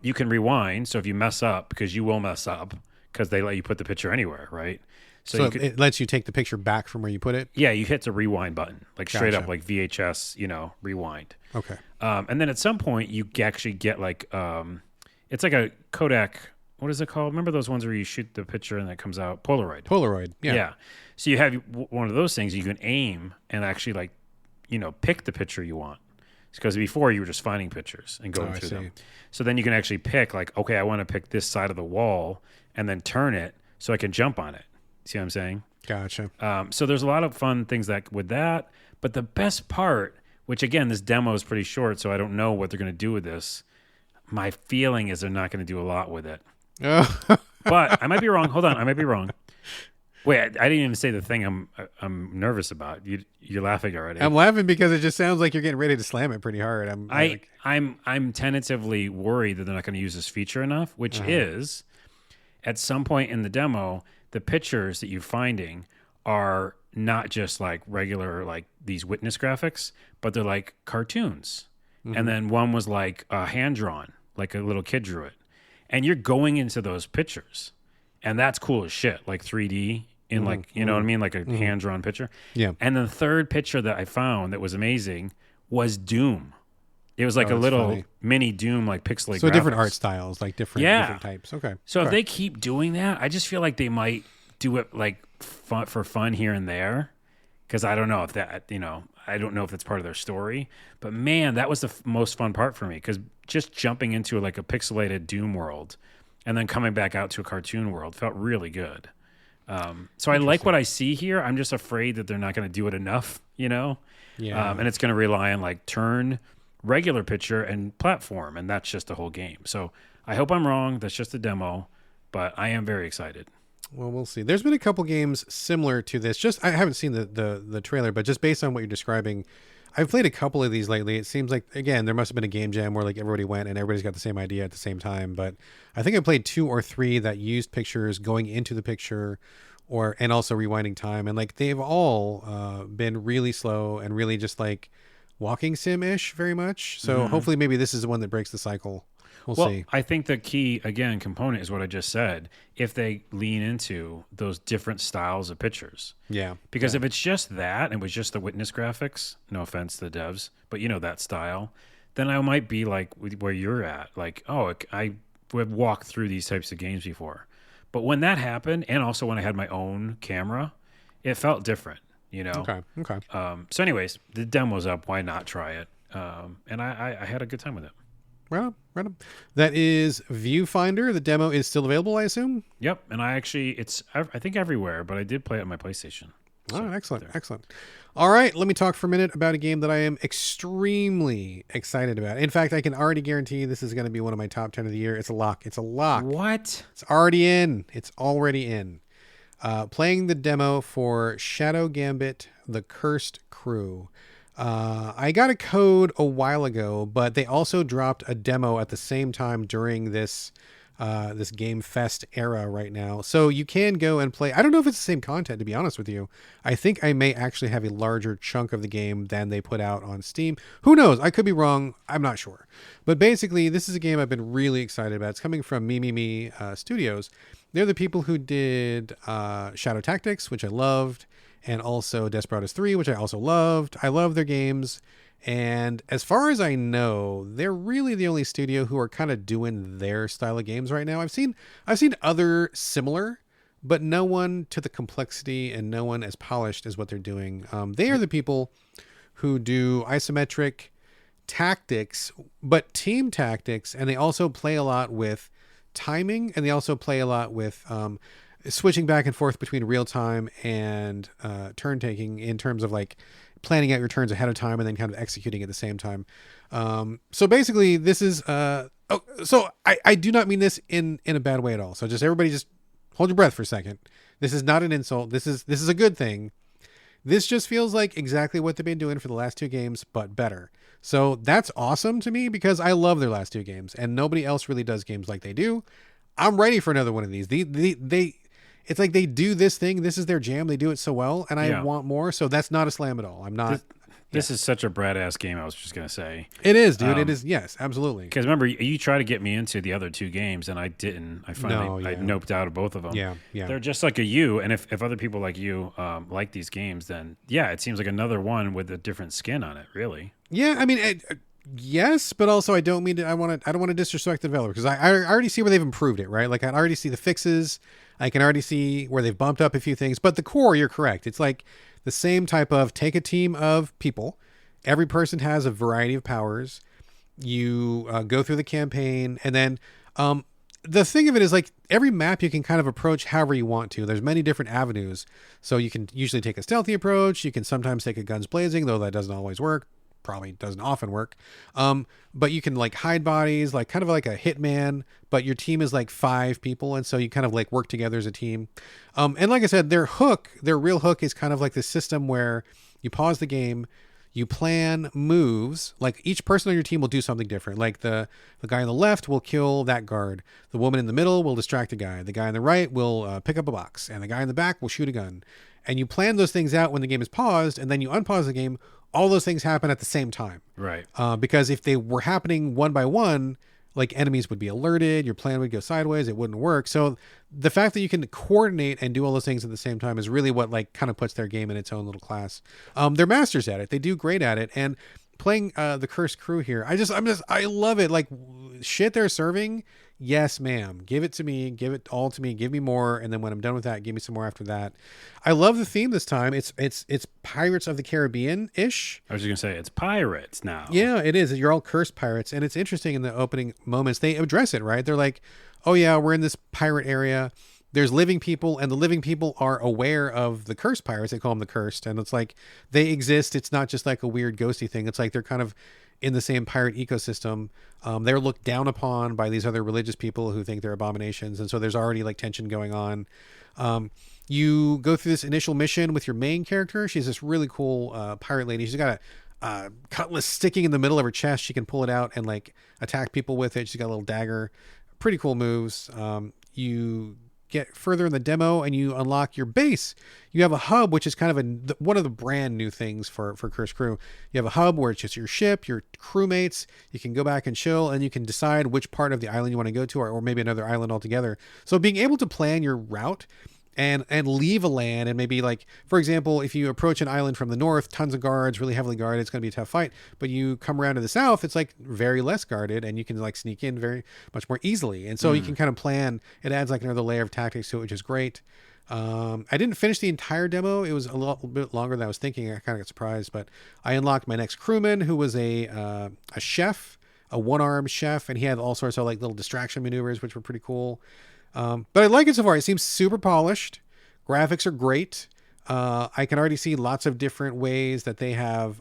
B: You can rewind. So if you mess up, because you will mess up, because they let you put the picture anywhere, right?
A: So it lets you take the picture back from where you put it?
B: Yeah, you hit the rewind button, like straight up like VHS, rewind.
A: Okay.
B: And then at some point you actually get like, it's like a Kodak, what is it called? Remember those ones where you shoot the picture and that comes out? Polaroid,
A: yeah.
B: Yeah. So you have one of those things you can aim and actually like, pick the picture you want. Because before you were just finding pictures and going through them. So then you can actually pick like, okay, I want to pick this side of the wall and then turn it so I can jump on it. See what I'm saying?
A: Gotcha.
B: So there's a lot of fun things with that. But the best part, which again, this demo is pretty short, so I don't know what they're going to do with this. My feeling is they're not going to do a lot with it. But I might be wrong. Hold on, I might be wrong. Wait, I didn't even say the thing I'm nervous about. You're laughing already.
A: I'm laughing because it just sounds like you're getting ready to slam it pretty hard.
B: I'm tentatively worried that they're not going to use this feature enough, which is at some point in the demo, the pictures that you're finding are not just like regular like these witness graphics, but they're like cartoons. Mm-hmm. And then one was like hand drawn, like a little kid drew it. And you're going into those pictures, and that's cool as shit, like 3D. In like, you know what I mean? Like a hand-drawn picture.
A: Yeah.
B: And the third picture that I found that was amazing was Doom. It was like a little mini Doom, like pixelated
A: So
B: graphics.
A: different art styles, like different types. Okay.
B: So if they keep doing that, I just feel like they might do it like for fun here and there. Because I don't know if that, I don't know if that's part of their story. But man, that was the most fun part for me. Because just jumping into like a pixelated Doom world and then coming back out to a cartoon world felt really good. So I like what I see here. I'm just afraid that they're not going to do it enough, Yeah. And it's going to rely on like turn, regular picture, and platform, and that's just the whole game. So I hope I'm wrong. That's just a demo, but I am very excited.
A: Well, we'll see. There's been a couple games similar to this. I haven't seen the trailer, but just based on what you're describing, I've played a couple of these lately. It seems like, again, there must have been a game jam where like everybody went and everybody's got the same idea at the same time. But I think I played 2 or 3 that used pictures going into the picture and also rewinding time. And like they've all been really slow and really just like walking sim-ish very much. So hopefully maybe this is the one that breaks the cycle. We'll see.
B: I think the key, again, component is what I just said. If they lean into those different styles of pictures.
A: Yeah.
B: Because if it's just that, and it was just the witness graphics, no offense to the devs, but that style, then I might be like where you're at. Like, I have walked through these types of games before. But when that happened, and also when I had my own camera, it felt different,
A: Okay.
B: So anyways, the demo's up. Why not try it? And I had a good time with it.
A: Right on. That is Viewfinder. The demo is still available, I assume?
B: Yep. And I think everywhere, but I did play it on my PlayStation.
A: So excellent. All right, let me talk for a minute about a game that I am extremely excited about. In fact, I can already guarantee this is going to be one of my top 10 of the year. It's a lock.
B: What?
A: It's already in. Playing the demo for Shadow Gambit, The Cursed Crew. I got a code a while ago, but they also dropped a demo at the same time during this Game Fest era right now. So you can go and play. I don't know if it's the same content, to be honest with you. I think I may actually have a larger chunk of the game than they put out on Steam. Who knows? I could be wrong. I'm not sure. But basically, this is a game I've been really excited about. It's coming from Me Studios. They're the people who did Shadow Tactics, which I loved, and also Desperados 3, which I also loved. I love their games. And as far as I know, they're really the only studio who are kind of doing their style of games right now. I've seen other similar, but no one to the complexity and no one as polished as what they're doing. They are the people who do isometric tactics, but team tactics, and they also play a lot with timing, and they also play a lot with switching back and forth between real time and turn taking in terms of like planning out your turns ahead of time and then kind of executing at the same time. So basically this is, so I do not mean this in a bad way at all. So everybody just hold your breath for a second. This is not an insult. This is a good thing. This just feels like exactly what they've been doing for the last 2 games, but better. So that's awesome to me because I love their last 2 games and nobody else really does games like they do. I'm ready for another one of these. It's like they do this thing. This is their jam. They do it so well, and I want more. So that's not a slam at all. I'm not.
B: This is such a Brad ass game. I was just gonna say
A: it is, dude. It is. Yes, absolutely.
B: Because remember, you tried to get me into the other 2 games, and I didn't. I finally I noped out of both of them.
A: Yeah.
B: They're just like a you. And if other people like you like these games, then it seems like another one with a different skin on it. Really.
A: Yeah, I mean. Yes, but also I don't mean to. I don't want to disrespect the developer because I already see where they've improved it, right? Like I already see the fixes. I can already see where they've bumped up a few things, but the core, you're correct. It's like the same type of take a team of people Every person has a variety of powers. You go through the campaign, and then the thing of it is, like, every map you can kind of approach however you want to. There's many different avenues. So you can usually take a stealthy approach. You can sometimes take a guns blazing, though that doesn't always work. Probably doesn't often work. But you can like hide bodies, like kind of like a hitman, but your team is like 5 people. And so you kind of like work together as a team. And like I said, their real hook is kind of like this system where you pause the game, you plan moves. Like each person on your team will do something different. Like the guy on the left will kill that guard. The woman in the middle will distract the guy. The guy on the right will pick up a box, and the guy in the back will shoot a gun. And you plan those things out when the game is paused, and then you unpause the game. All those things happen at the same time.
B: Right.
A: Because if they were happening one by one, like enemies would be alerted, your plan would go sideways, it wouldn't work. So the fact that you can coordinate and do all those things at the same time is really what like kind of puts their game in its own little class. They're masters at it. They do great at it. And playing the Cursed Crew here, I love it. Like shit they're serving. Yes, ma'am. Give it to me. Give it all to me. Give me more. And then when I'm done with that, give me some more after that. I love the theme this time. It's Pirates of the Caribbean-ish.
B: I was just going to say, it's pirates now.
A: Yeah, it is. You're all cursed pirates. And it's interesting in the opening moments, they address it, right? They're like, oh yeah, we're in this pirate area. There's living people, and the living people are aware of the cursed pirates. They call them the cursed. And it's like, they exist. It's not just like a weird ghosty thing. It's like they're kind of in the same pirate ecosystem. They're looked down upon by these other religious people who think they're abominations. And so there's already like tension going on. You go through this initial mission with your main character. She's this really cool pirate lady. She's got a cutlass sticking in the middle of her chest. She can pull it out and like attack people with it. She's got a little dagger. Pretty cool moves. You get further in the demo and you unlock your base. You have a hub, which is kind of one of the brand new things for Cursed Crew. You have a hub where it's just your ship, your crewmates. You can go back and chill, and you can decide which part of the island you want to go to, or maybe another island altogether. So being able to plan your route and leave a land, and maybe like, for example, if you approach an island from the north, tons of guards, really heavily guarded, it's going to be a tough fight. But you come around to the south, it's like very less guarded, and you can like sneak in very much more easily. And so you can kind of plan. It adds like another layer of tactics to it, which is great. I didn't finish the entire demo. It was a little bit longer than I was thinking. I kind of got surprised, but I unlocked my next crewman, who was a chef, a one-armed chef, and he had all sorts of like little distraction maneuvers, which were pretty cool. But I like it so far. It seems super polished. Graphics are great. I can already see lots of different ways that they have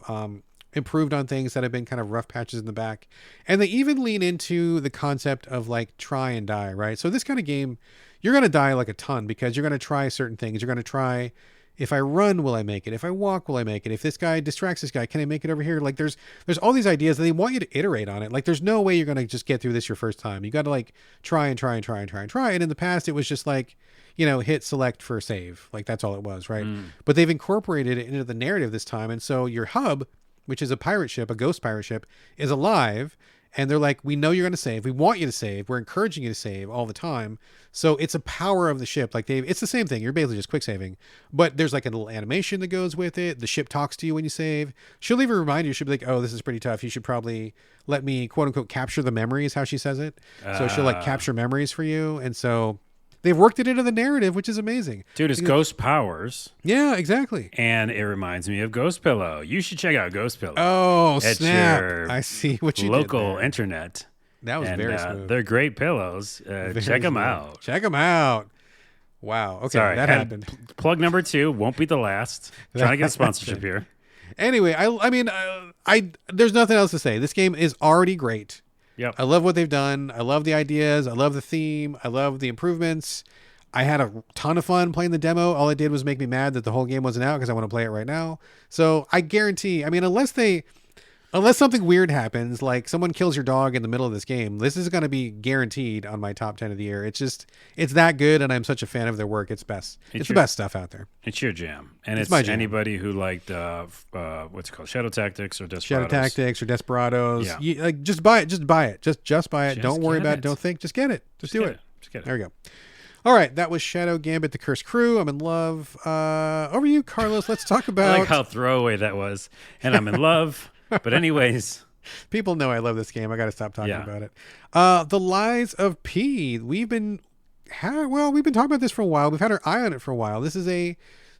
A: improved on things that have been kind of rough patches in the back. And they even lean into the concept of like try and die, right? So this kind of game, you're going to die like a ton because you're going to try certain things. You're going to try, if I run, will I make it? If I walk, will I make it? If this guy distracts this guy, can I make it over here? Like there's all these ideas and they want you to iterate on it. Like there's no way you're going to just get through this your first time. You got to like try and try and try and try and try. And in the past, it was just like, you know, hit select for save. Like that's all it was, right? But they've incorporated it into the narrative this time. And so your hub, which is a pirate ship, a ghost pirate ship, is alive. And they're like, we know you're going to save. We want you to save. We're encouraging you to save all the time. So it's a power of the ship. Like it's the same thing. You're basically just quick saving, but there's like a little animation that goes with it. The ship talks to you when you save. She'll even remind you. She'll be like, oh, this is pretty tough. You should probably let me quote unquote capture the memories, how she says it. So she'll like capture memories for you. And so they've worked it into the narrative, which is amazing.
B: Dude, it's ghost powers.
A: Yeah, exactly.
B: And it reminds me of Ghost Pillow. You should check out Ghost Pillow.
A: Oh, snap. I see what you did
B: local
A: there.
B: Internet.
A: That was very smooth.
B: They're great pillows. Check them out.
A: Check them out. Wow. Okay,
B: sorry,
A: that happened.
B: Plug number 2 won't be the last. Trying to get a sponsorship here.
A: Anyway, I mean, there's nothing else to say. This game is already great.
B: Yep.
A: I love what they've done. I love the ideas. I love the theme. I love the improvements. I had a ton of fun playing the demo. All it did was make me mad that the whole game wasn't out because I want to play it right now. So I guarantee, I mean, unless something weird happens, like someone kills your dog in the middle of this game, this is going to be guaranteed on my top 10 of the year. It's that good, and I'm such a fan of their work. It's best. It's the best stuff out there.
B: It's your jam. And it's anybody who liked, what's it called? Shadow Tactics or Desperados.
A: Yeah. Just buy it. Just buy it. Just buy it. Don't worry about it. Don't think. Just get it. Just do it.
B: Just get it.
A: There we go. All right, that was Shadow Gambit, the Cursed Crew. I'm in love. Over to you, Carlos. Let's talk about...
B: I like how throwaway that was. And I'm in love. But anyways...
A: People know I love this game. I got to stop talking about it. The Lies of P. We've been well, we've been talking about this for a while. We've had our eye on it for a while. This is a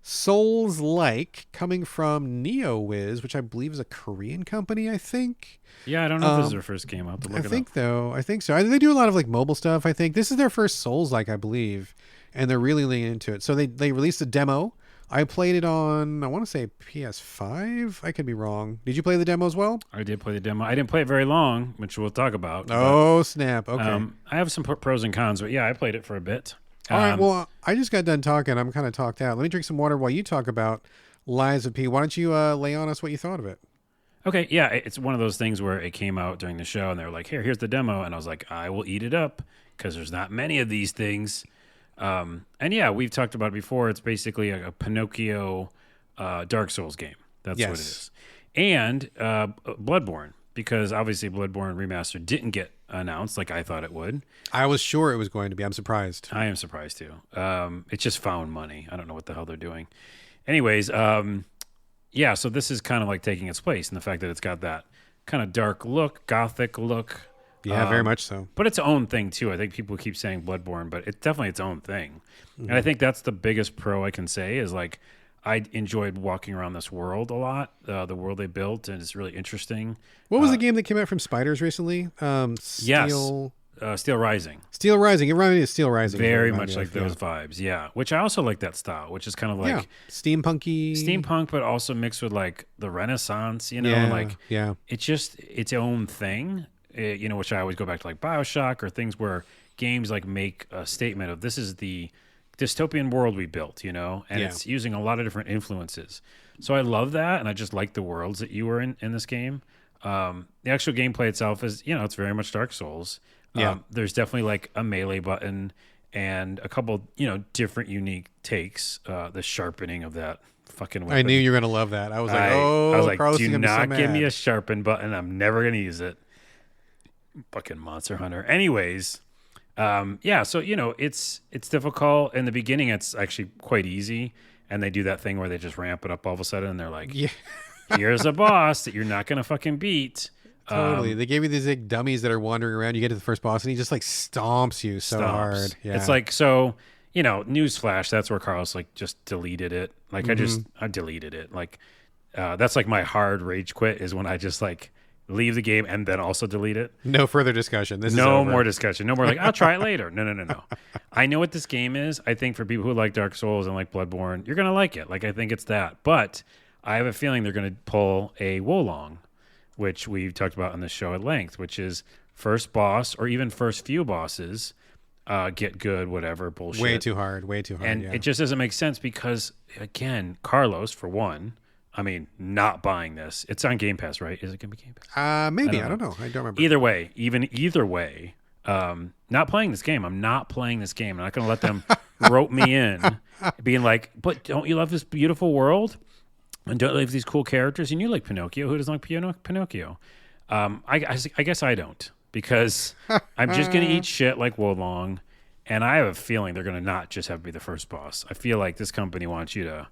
A: Souls-like coming from NeoWiz, which I believe is a Korean company, I think.
B: Yeah, I don't know if this is their first game. I'll have to look it up.
A: I think so. They do a lot of like mobile stuff, I think. This is their first Souls-like, I believe, and they're really leaning into it. So they released a demo. I played it on, I want to say PS5. I could be wrong. Did you play the demo as well?
B: I did play the demo. I didn't play it very long, which we'll talk about.
A: Oh, snap. Okay.
B: I have some pros and cons, but yeah, I played it for a bit.
A: All right, well, I just got done talking. I'm kind of talked out. Let me drink some water while you talk about Lies of P. Why don't you lay on us what you thought of it?
B: Okay, yeah, it's one of those things where it came out during the show, and they were like, here's the demo. And I was like, I will eat it up because there's not many of these things. And yeah, we've talked about it before. It's basically a Pinocchio Dark Souls game. That's what it is. And Bloodborne, because obviously Bloodborne Remastered didn't get announced like I thought it would.
A: I was sure it was going to be. I'm surprised.
B: I am surprised too. It just found money. I don't know what the hell they're doing. Anyways, yeah, so this is kind of like taking its place in the fact that it's got that kind of dark look, gothic look.
A: Yeah, very much so.
B: But its own thing too. I think people keep saying Bloodborne, but it's definitely its own thing. Mm-hmm. And I think that's the biggest pro I can say is like I enjoyed walking around this world a lot, the world they built, and it's really interesting.
A: What was the game that came out from Spiders recently?
B: Steel Rising.
A: Steel Rising. It reminded me of Steel Rising.
B: Very much like those vibes, yeah. Which I also like that style, which is kind of like
A: steampunk,
B: but also mixed with like the Renaissance, you know, it's just its own thing, you know, which I always go back to like BioShock or things where games like make a statement of this is the dystopian world we built, you know, and it's using a lot of different influences. So I love that, and I just like the worlds that you were in this game. The actual gameplay itself is, you know, it's very much Dark Souls. There's definitely like a melee button and a couple, you know, different unique takes. The sharpening of that fucking weapon.
A: I knew you were gonna love that. I was like, Carlos,
B: do not give me a sharpen button. I'm never gonna use it. Fucking Monster Hunter. Anyways. So you know it's difficult in the beginning. It's actually quite easy, and they do that thing where they just ramp it up all of a sudden, and they're like, "Here's a boss that you're not gonna fucking beat."
A: Totally, they gave you these like dummies that are wandering around. You get to the first boss, and he just like stomps you so hard. Yeah,
B: it's like so. You know, newsflash. That's where Carlos like just deleted it. Like I deleted it. Like that's like my hard rage quit is when I just like. Leave the game and then also delete it.
A: No further discussion. This is
B: no more discussion. No more like, I'll try it later. No. I know what this game is. I think for people who like Dark Souls and like Bloodborne, you're going to like it. Like, I think it's that. But I have a feeling they're going to pull a Wolong, which we've talked about on the show at length, which is first boss or even first few bosses get good, whatever, bullshit.
A: Way too hard.
B: And it just doesn't make sense because, again, Carlos, for one, I mean, not buying this. It's on Game Pass, right? Is it going to be Game Pass?
A: Maybe. I don't know. I don't remember.
B: Either way, not playing this game. I'm not playing this game. I'm not going to let them rope me in, being like, but don't you love this beautiful world? And don't you love these cool characters? And you like Pinocchio. Who doesn't like Pinocchio? I guess I don't, because I'm just going to eat shit like Wolong, and I have a feeling they're going to not just have to be the first boss. I feel like this company wants you to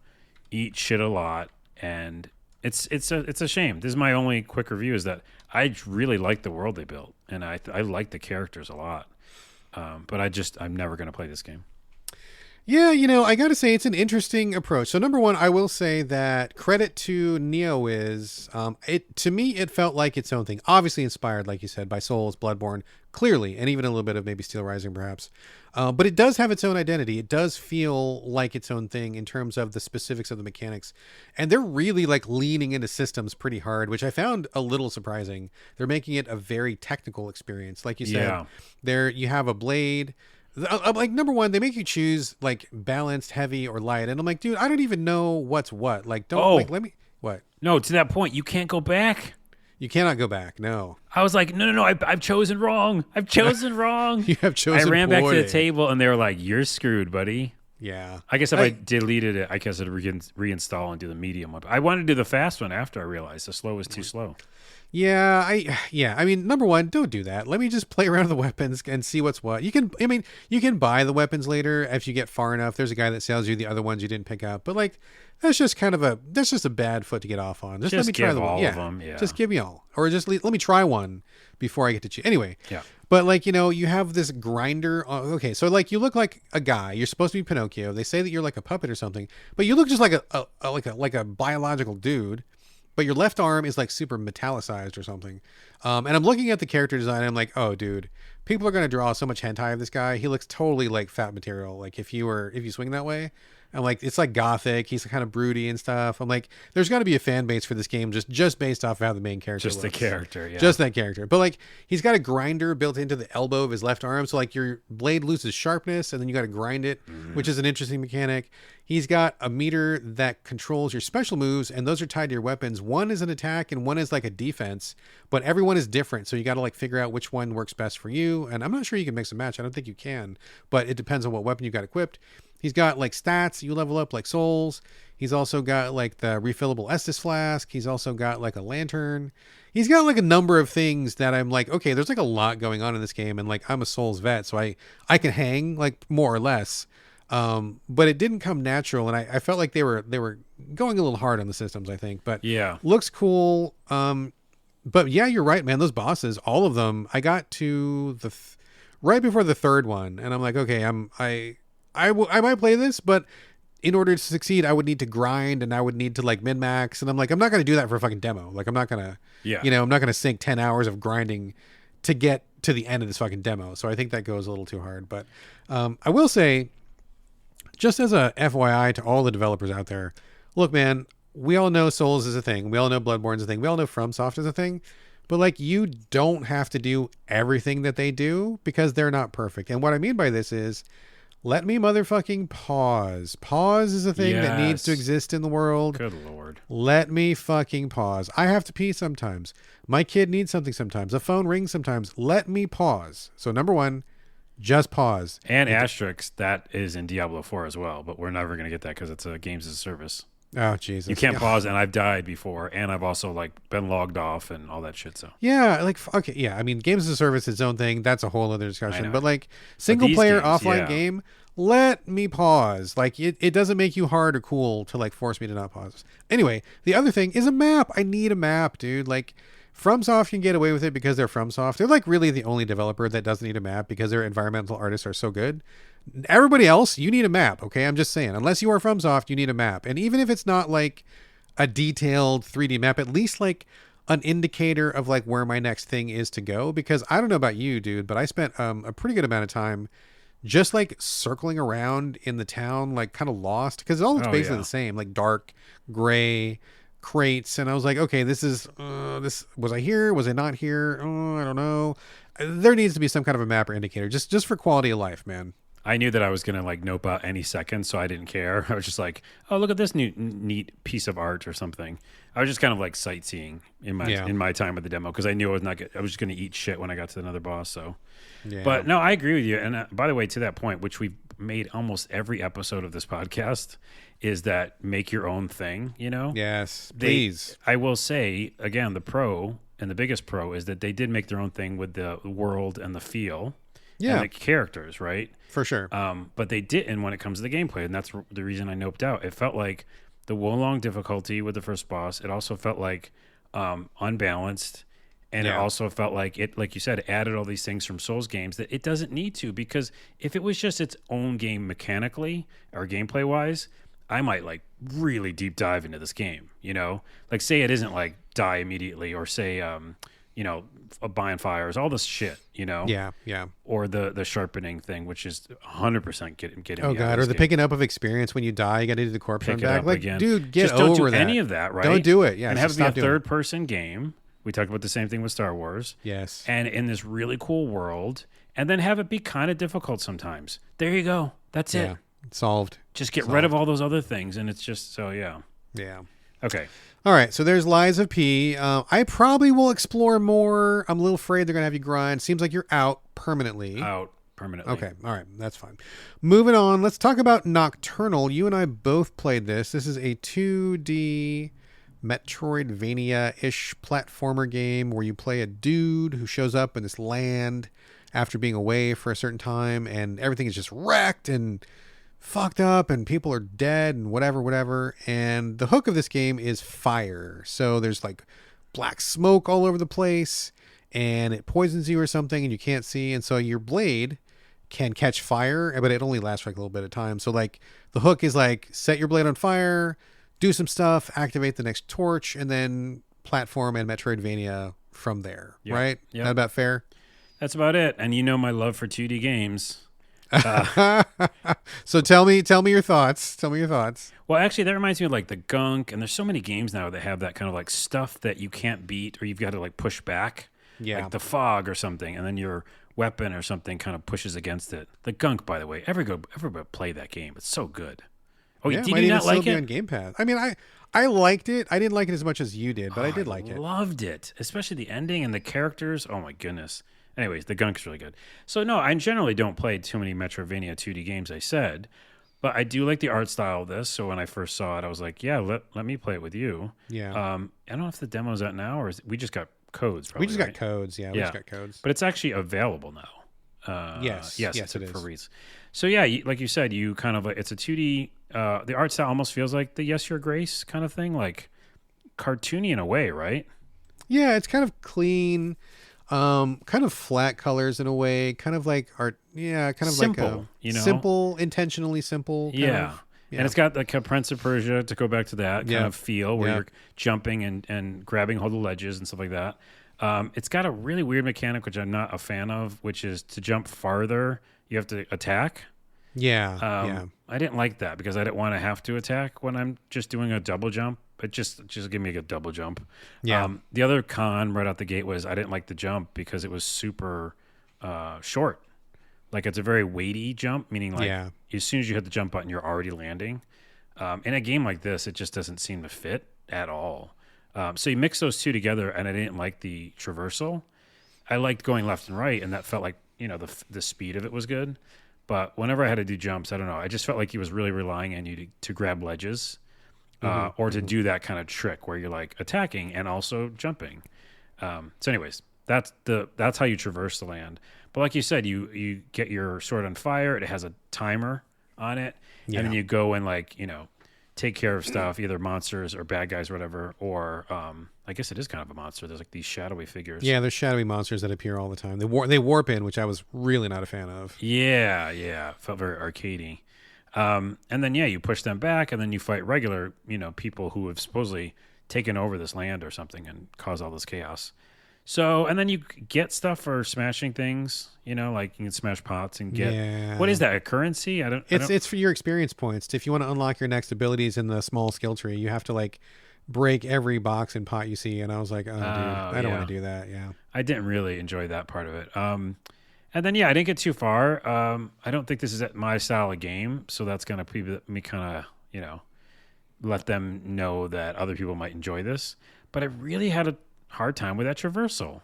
B: eat shit a lot. And it's a shame. This is my only quick review is that I really like the world they built, and I like the characters a lot. But I'm never going to play this game.
A: Yeah, you know, I got to say it's an interesting approach. So number one, I will say that credit to NeoWiz. To me, it felt like its own thing. Obviously inspired, like you said, by Souls, Bloodborne, clearly, and even a little bit of maybe Steel Rising, perhaps. But it does have its own identity. It does feel like its own thing in terms of the specifics of the mechanics. And they're really like leaning into systems pretty hard, which I found a little surprising. They're making it a very technical experience. Like you said, there you have a blade. Like number one, they make you choose like balanced, heavy, or light, and I'm like, dude, I don't even know what's what. Like, let me what?
B: No, to that point, you can't go back.
A: You cannot go back. No.
B: I was like, no, I've chosen wrong. I've chosen wrong.
A: You have chosen.
B: I ran back to the table, and they were like, "You're screwed, buddy."
A: Yeah.
B: I guess if I deleted it, I guess I'd reinstall and do the medium one. I wanted to do the fast one after I realized the slow was too slow.
A: I mean, number one, don't do that. Let me just play around with the weapons and see what's what. You can buy the weapons later if you get far enough. There's a guy that sells you the other ones you didn't pick up. But like, that's just a bad foot to get off on. Just let me try
B: all of them. Yeah.
A: Just give me all, or just let me try one before I get to choose. Anyway.
B: Yeah.
A: But like, you have this grinder. Okay, so like you look like a guy. You're supposed to be Pinocchio. They say that you're like a puppet or something, but you look just like a biological dude. But your left arm is like super metallicized or something. And I'm looking at the character design and I'm like, oh, dude, people are going to draw so much hentai of this guy. He looks totally like fat material. Like if you swing that way, and like, it's like gothic. He's kind of broody and stuff. I'm like, there's got to be a fan base for this game just based off of how the main character looks.
B: The character, yeah.
A: Just that character. But like, he's got a grinder built into the elbow of his left arm. So like your blade loses sharpness and then you got to grind it, which is an interesting mechanic. He's got a meter that controls your special moves, and those are tied to your weapons. One is an attack and one is like a defense, but everyone is different. So you got to like figure out which one works best for you. And I'm not sure you can mix and match. I don't think you can, but it depends on what weapon you got equipped. He's got like stats you level up, like souls. He's also got like the refillable Estus flask. He's also got like a lantern. He's got like a number of things that I'm like, okay, there's like a lot going on in this game. And like, I'm a souls vet, so I can hang like more or less. But it didn't come natural. And I felt like they were going a little hard on the systems, I think, but yeah, looks cool. But yeah, you're right, man. Those bosses, all of them, I got to right before the third one. And I'm like, okay, I might play this, but in order to succeed, I would need to grind and I would need to like min-max. And I'm like, I'm not going to do that for a fucking demo. Like, I'm not going to, I'm not going to sink 10 hours of grinding to get to the end of this fucking demo. So I think that goes a little too hard. But I will say, just as a FYI to all the developers out there, look, man, we all know Souls is a thing. We all know Bloodborne is a thing. We all know FromSoft is a thing. But like, you don't have to do everything that they do because they're not perfect. And what I mean by this is, let me motherfucking pause. Pause is a thing that needs to exist in the world.
B: Good Lord.
A: Let me fucking pause. I have to pee sometimes. My kid needs something sometimes. A phone rings sometimes. Let me pause. So number one, just pause.
B: And Asterix, that is in Diablo 4 as well, but we're never going to get that because it's a games as a service.
A: Oh, Jesus.
B: You can't pause, and I've died before, and I've also like been logged off and all that shit. So
A: yeah, like, okay, yeah. I mean, games as a service is its own thing. That's a whole other discussion. But like, single player offline game, let me pause. Like, it doesn't make you hard or cool to like force me to not pause. Anyway, the other thing is a map. I need a map, dude. Like, FromSoft can get away with it because they're FromSoft. They're like really the only developer that doesn't need a map because their environmental artists are so good. Everybody else, you need a map, okay? I'm just saying. Unless you are FromSoft, you need a map. And even if it's not like a detailed 3D map, at least like an indicator of like where my next thing is to go. Because I don't know about you, dude, but I spent a pretty good amount of time just like circling around in the town, like kind of lost. Because it all looks basically the same, like dark, gray crates. And I was like, okay, this is, was I here? Was I not here? I don't know. There needs to be some kind of a map or indicator just for quality of life, man.
B: I knew that I was going to like nope out any second, so I didn't care. I was just like, oh, look at this neat piece of art or something. I was just kind of like sightseeing in my time with the demo because I knew I was just going to eat shit when I got to another boss. So, but no, I agree with you. And by the way, to that point, which we've made almost every episode of this podcast, is that make your own thing. You know?
A: Yes, please.
B: I will say again, the pro and the biggest pro is that they did make their own thing with the world and the feel. Yeah, and the characters, right?
A: For sure.
B: But they didn't when it comes to the gameplay, and that's the reason I noped out. It felt like the Wolong difficulty with the first boss. It also felt like unbalanced, and it also felt like it, like you said, added all these things from Souls games that it doesn't need to. Because if it was just its own game mechanically or gameplay wise, I might like really deep dive into this game. You know, like say it isn't like die immediately, or say you know, buying fires, all this shit, you know?
A: Yeah.
B: Or the sharpening thing, which is 100% getting
A: oh, God. Or the picking up of experience when you die, you got to do the corpse run back. Like,
B: again.
A: Dude, get
B: just don't
A: over
B: do
A: that.
B: any of that, right?
A: Don't do it. Yeah.
B: And have it be a third-person game. We talked about the same thing with Star Wars.
A: Yes.
B: And in this really cool world. And then have it be kind of difficult sometimes. There you go. That's it.
A: Solved.
B: Just get rid of all those other things. And it's just, so yeah.
A: Yeah.
B: Okay.
A: All right, so there's Lies of P. I probably will explore more. I'm a little afraid they're going to have you grind. Seems like you're out permanently. Okay, all right, that's fine. Moving on, let's talk about Nocturnal. You and I both played this. This is a 2D Metroidvania-ish platformer game where you play a dude who shows up in this land after being away for a certain time, and everything is just wrecked and fucked up and people are dead and whatever. And the hook of this game is fire. So there's like black smoke all over the place and it poisons you or something and you can't see. And so your blade can catch fire, but it only lasts for like a little bit of time. So like the hook is like set your blade on fire, do some stuff, activate the next torch, and then platform and Metroidvania from there. Yep. Right? Yep. That about fair?
B: That's about it. And you know my love for 2D games.
A: So tell me your thoughts.
B: Well, actually, that reminds me of like the gunk, and there's so many games now that have that kind of like stuff that you can't beat or you've got to like push back.
A: Yeah.
B: Like the fog or something, and then your weapon or something kind of pushes against it. The gunk, by the way, everybody play that game. It's so good. Oh, yeah, did you not like it?
A: On Game Pass. I mean, I liked it. I didn't like it as much as you did, but I did like it.
B: Loved it, especially the ending and the characters. Oh my goodness. Anyways, the gunk's really good. So no, I generally don't play too many Metroidvania 2D games, I said, but I do like the art style of this. So when I first saw it, I was like, yeah, let me play it with you.
A: Yeah.
B: I don't know if the demo's out now or we just got codes. Probably,
A: we just got codes. Yeah, we just got codes.
B: But it's actually available now.
A: Yes,
B: it's
A: it is.
B: For reason. So yeah, like you said, you kind of it's a 2D. The art style almost feels like the Yes Your Grace kind of thing, like cartoony in a way, right?
A: Yeah, it's kind of clean. Kind of flat colors in a way, kind of like art. Yeah, kind of
B: simple,
A: like simple, intentionally simple.
B: Yeah. And it's got like a Prince of Persia, to go back to that kind of feel where you're jumping and grabbing hold of ledges and stuff like that. It's got a really weird mechanic, which I'm not a fan of, which is to jump farther, you have to attack.
A: Yeah.
B: I didn't like that because I didn't want to have to attack when I'm just doing a double jump. It just give me a double jump.
A: Yeah.
B: The other con right out the gate was I didn't like the jump because it was super short. Like it's a very weighty jump, meaning like as soon as you hit the jump button, you're already landing. In a game like this, it just doesn't seem to fit at all. So you mix those two together, and I didn't like the traversal. I liked going left and right, and that felt like the speed of it was good. But whenever I had to do jumps, I don't know. I just felt like he was really relying on you to grab ledges. Or to do that kind of trick where you're like attacking and also jumping. So anyways, that's how you traverse the land. But like you said, you get your sword on fire. It has a timer on it. And then you go and take care of stuff, either monsters or bad guys or whatever. Or I guess it is kind of a monster. There's like these shadowy figures.
A: Yeah, there's shadowy monsters that appear all the time. They warp in, which I was really not a fan of.
B: Yeah. Felt very arcadey. And then, you push them back and then you fight regular, people who have supposedly taken over this land or something and caused all this chaos. So, and then you get stuff for smashing things, like you can smash pots and get, what is that? A currency?
A: It's for your experience points. If you want to unlock your next abilities in the small skill tree, you have to like break every box and pot you see. And I was like, oh dude, I don't want to do that. Yeah.
B: I didn't really enjoy that part of it. And then, I didn't get too far. I don't think this is my style of game, so that's going to be me kind of, let them know that other people might enjoy this. But I really had a hard time with that traversal.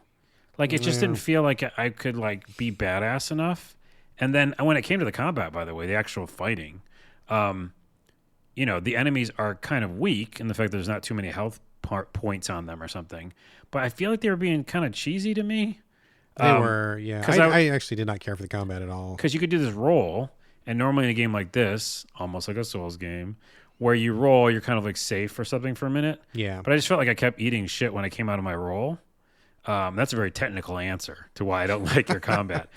B: Like, it just didn't feel like I could, be badass enough. And then when it came to the combat, by the way, the actual fighting, the enemies are kind of weak in the fact that there's not too many health points on them or something. But I feel like they were being kind of cheesy to me.
A: They were, yeah. I actually did not care for the combat at all.
B: Because you could do this roll, and normally in a game like this, almost like a Souls game, where you roll, you're kind of like safe for something for a minute.
A: Yeah.
B: But I just felt like I kept eating shit when I came out of my roll. That's a very technical answer to why I don't like your combat.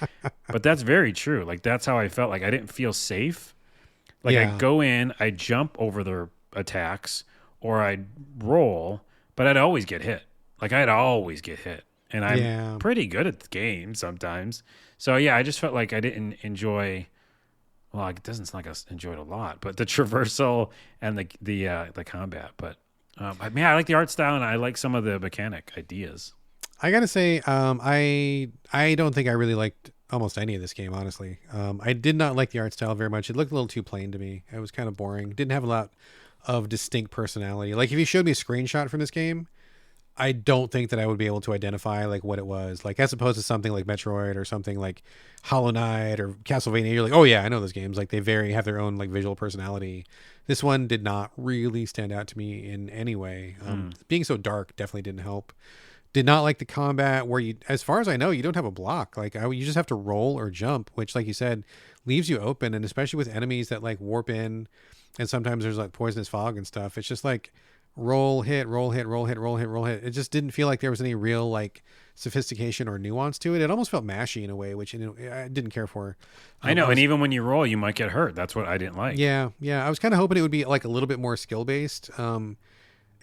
B: But that's very true. Like, that's how I felt. Like, I didn't feel safe. Like, I go in, I jump over their attacks, or I'd roll, but I'd always get hit. And I'm pretty good at the game sometimes. So, I just felt like I didn't enjoy... Well, it doesn't sound like I enjoyed a lot, but the traversal and the combat. But, I like the art style, and I like some of the mechanic ideas.
A: I got to say, I don't think I really liked almost any of this game, honestly. I did not like the art style very much. It looked a little too plain to me. It was kind of boring. Didn't have a lot of distinct personality. Like, if you showed me a screenshot from this game... I don't think that I would be able to identify like what it was, like as opposed to something like Metroid or something like Hollow Knight or Castlevania. You're like, oh yeah, I know those games. Like they have their own like visual personality. This one did not really stand out to me in any way. Being so dark definitely didn't help. Did not like the combat where you, as far as I know, you don't have a block. Like you just have to roll or jump, which, like you said, leaves you open. And especially with enemies that like warp in, and sometimes there's like poisonous fog and stuff. It's just like roll, hit, roll, hit, roll, hit, roll, hit, roll, hit. It just didn't feel like there was any real like sophistication or nuance to it. It almost felt mashy in a way, which I didn't care for.
B: I know, and even when you roll, you might get hurt. That's what I didn't like.
A: Yeah. I was kind of hoping it would be like a little bit more skill based.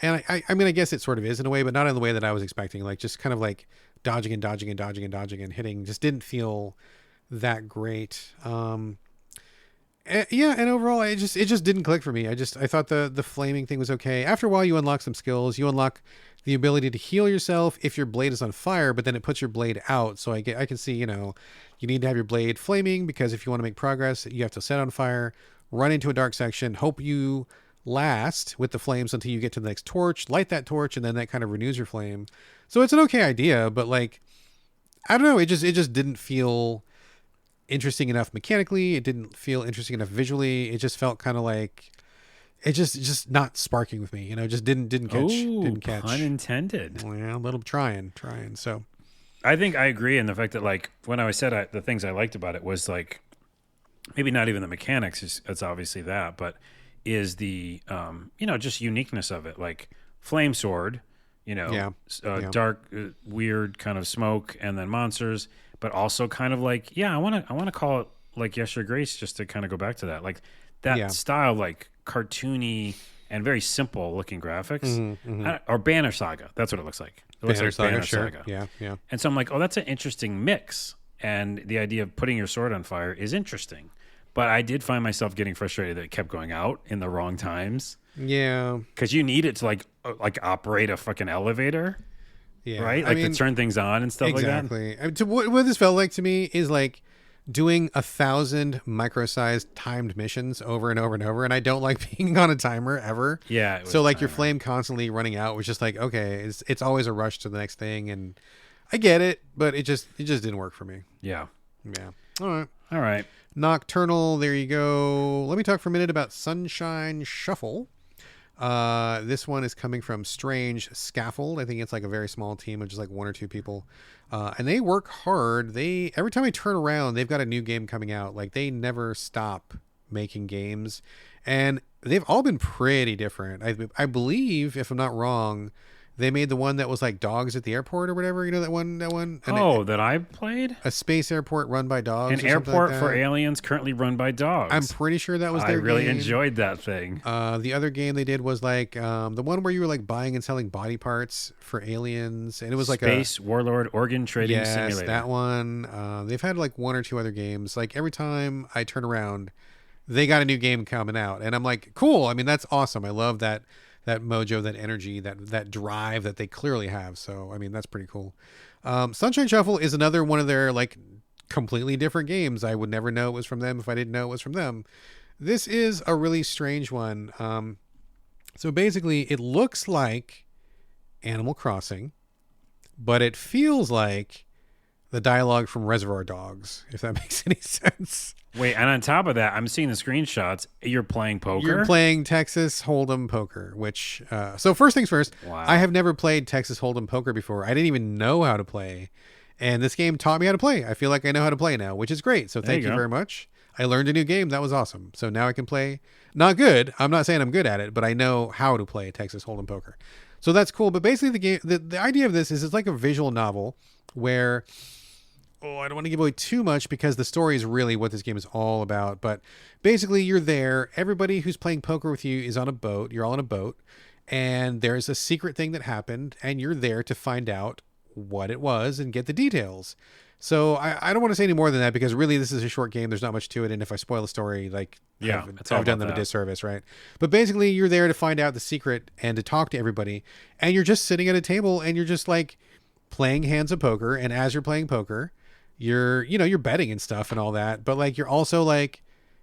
A: And I mean, I guess it sort of is in a way, but not in the way that I was expecting. Like just kind of like dodging and dodging and dodging and dodging and hitting just didn't feel that great. And overall, it just didn't click for me. I thought the flaming thing was okay. After a while, you unlock some skills. You unlock the ability to heal yourself if your blade is on fire, but then it puts your blade out. So I can see, you need to have your blade flaming because if you want to make progress, you have to set on fire, run into a dark section, hope you last with the flames until you get to the next torch, light that torch, and then that kind of renews your flame. So it's an okay idea, but like, I don't know, it just didn't feel interesting enough mechanically. It didn't feel interesting enough visually. It just felt kind of like it just not sparking with me. Just didn't catch.
B: Pun intended.
A: Yeah, a little trying. So
B: I think I agree in the fact that like when I said the things I liked about it was like maybe not even the mechanics. It's obviously that, but is the just uniqueness of it, like flame sword, dark weird kind of smoke and then monsters, but also kind of like I want to call it like Yes Your Grace, just to kind of go back to that, like that style, like cartoony and very simple looking graphics. Or Banner Saga, that's what it looks like. It looks like Banner Saga.
A: Yeah.
B: And so I'm like, oh, that's an interesting mix, and the idea of putting your sword on fire is interesting. But I did find myself getting frustrated that it kept going out in the wrong times.
A: Yeah.
B: Because you need it to like operate a fucking elevator. Yeah. Right? Like to turn things on and stuff like that.
A: Exactly. What this felt like to me is like doing 1,000 micro-sized timed missions over and over and over. And I don't like being on a timer ever.
B: Yeah.
A: So like your flame constantly running out was just like, okay, it's always a rush to the next thing. And I get it, but it just didn't work for me.
B: Yeah.
A: Yeah. All
B: right.
A: Nocturnal, there you go. Let me talk for a minute about Sunshine Shuffle. This one is coming from Strange Scaffold. I think it's like a very small team of just like one or two people. And they work hard. Every time I turn around, they've got a new game coming out. Like they never stop making games. And they've all been pretty different. I believe, if I'm not wrong, they made the one that was like dogs at the airport or whatever. You know that one?
B: That I played?
A: A space airport run by dogs.
B: An airport for aliens currently run by dogs.
A: I'm pretty sure that was their game.
B: I really enjoyed that thing.
A: The other game they did was like the one where you were like buying and selling body parts for aliens. And it was like
B: Space Warlord Organ Trading Simulator.
A: Yes, that one. They've had like one or two other games. Like every time I turn around, they got a new game coming out. And I'm like, cool. I mean, that's awesome. I love that mojo, that energy, that drive that they clearly have. So, I mean, that's pretty cool. Sunshine Shuffle is another one of their like completely different games. I would never know it was from them if I didn't know it was from them. This is a really strange one. So basically it looks like Animal Crossing, but it feels like the dialogue from Reservoir Dogs, if that makes any sense.
B: Wait, and on top of that, I'm seeing the screenshots. You're playing poker?
A: You're playing Texas Hold'em poker, which... so first things first, wow. I have never played Texas Hold'em poker before. I didn't even know how to play. And this game taught me how to play. I feel like I know how to play now, which is great. So thank you very much. I learned a new game. That was awesome. So now I can play. Not good. I'm not saying I'm good at it, but I know how to play Texas Hold'em poker. So that's cool. But basically the game, the idea of this is it's like a visual novel where... Oh, I don't want to give away too much because the story is really what this game is all about. But basically, you're there. Everybody who's playing poker with you is on a boat. You're all on a boat. And there's a secret thing that happened. And you're there to find out what it was and get the details. So I don't want to say any more than that because really this is a short game. There's not much to it. And if I spoil the story, like I've done them a disservice, right? But basically, you're there to find out the secret and to talk to everybody. And you're just sitting at a table and you're just like playing hands of poker. And as you're playing poker... you're betting and stuff and all that, but like, you're also like,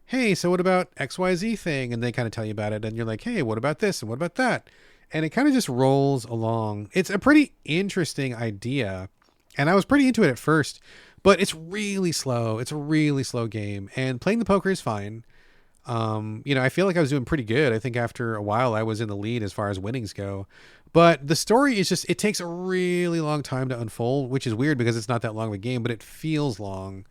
A: hey, so what about XYZ thing? And they kind of tell you about it. And you're like, hey, what about this? And what about that? and it kind of just rolls along. It's a pretty interesting idea, and I was pretty into it at first, but it's really slow. It's a really slow game, and playing the poker is fine. I feel like I was doing pretty good. I think after a while I was in the lead as far as winnings go. But the story is just, it takes a really long time to unfold, which is weird because it's not that long of a game, but it feels long.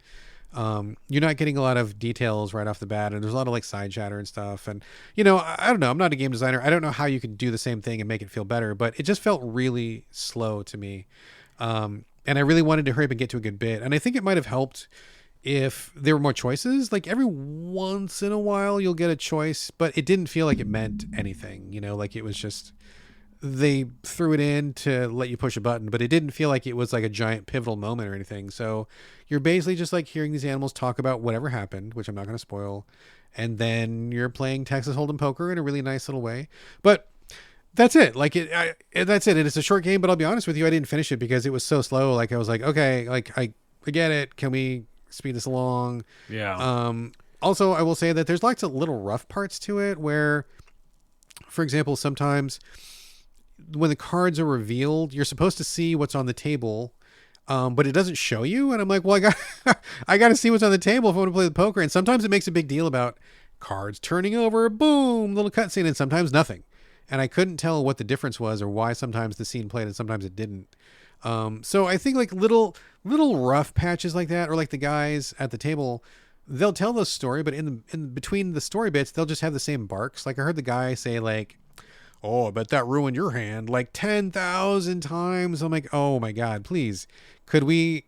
A: You're not getting a lot of details right off the bat, and there's a lot of like side chatter and stuff. And, I don't know. I'm not a game designer. I don't know how you could do the same thing and make it feel better, but it just felt really slow to me. And I really wanted to hurry up and get to a good bit. And I think it might have helped if there were more choices. Like every once in a while you'll get a choice, but it didn't feel like it meant anything, like it was just, they threw it in to let you push a button, but it didn't feel like it was like a giant pivotal moment or anything. So you're basically just like hearing these animals talk about whatever happened, which I'm not going to spoil. And then you're playing Texas Hold'em poker in a really nice little way. But that's it. Like that's it. It's a short game, but I'll be honest with you, I didn't finish it because it was so slow. Like I was like, okay, like I get it. Can we speed this along?
B: Yeah.
A: Also, I will say that there's lots of little rough parts to it where, for example, sometimes when the cards are revealed, you're supposed to see what's on the table, but it doesn't show you. And I'm like, well, I got to see what's on the table if I want to play the poker. And sometimes it makes a big deal about cards turning over, boom, little cutscene, and sometimes nothing. And I couldn't tell what the difference was or why sometimes the scene played and sometimes it didn't. So I think like little rough patches like that, or like the guys at the table, they'll tell the story, but in between the story bits, they'll just have the same barks. Like I heard the guy say like, oh, I bet that ruined your hand like 10,000 times. I'm like, oh my God, please. Could we,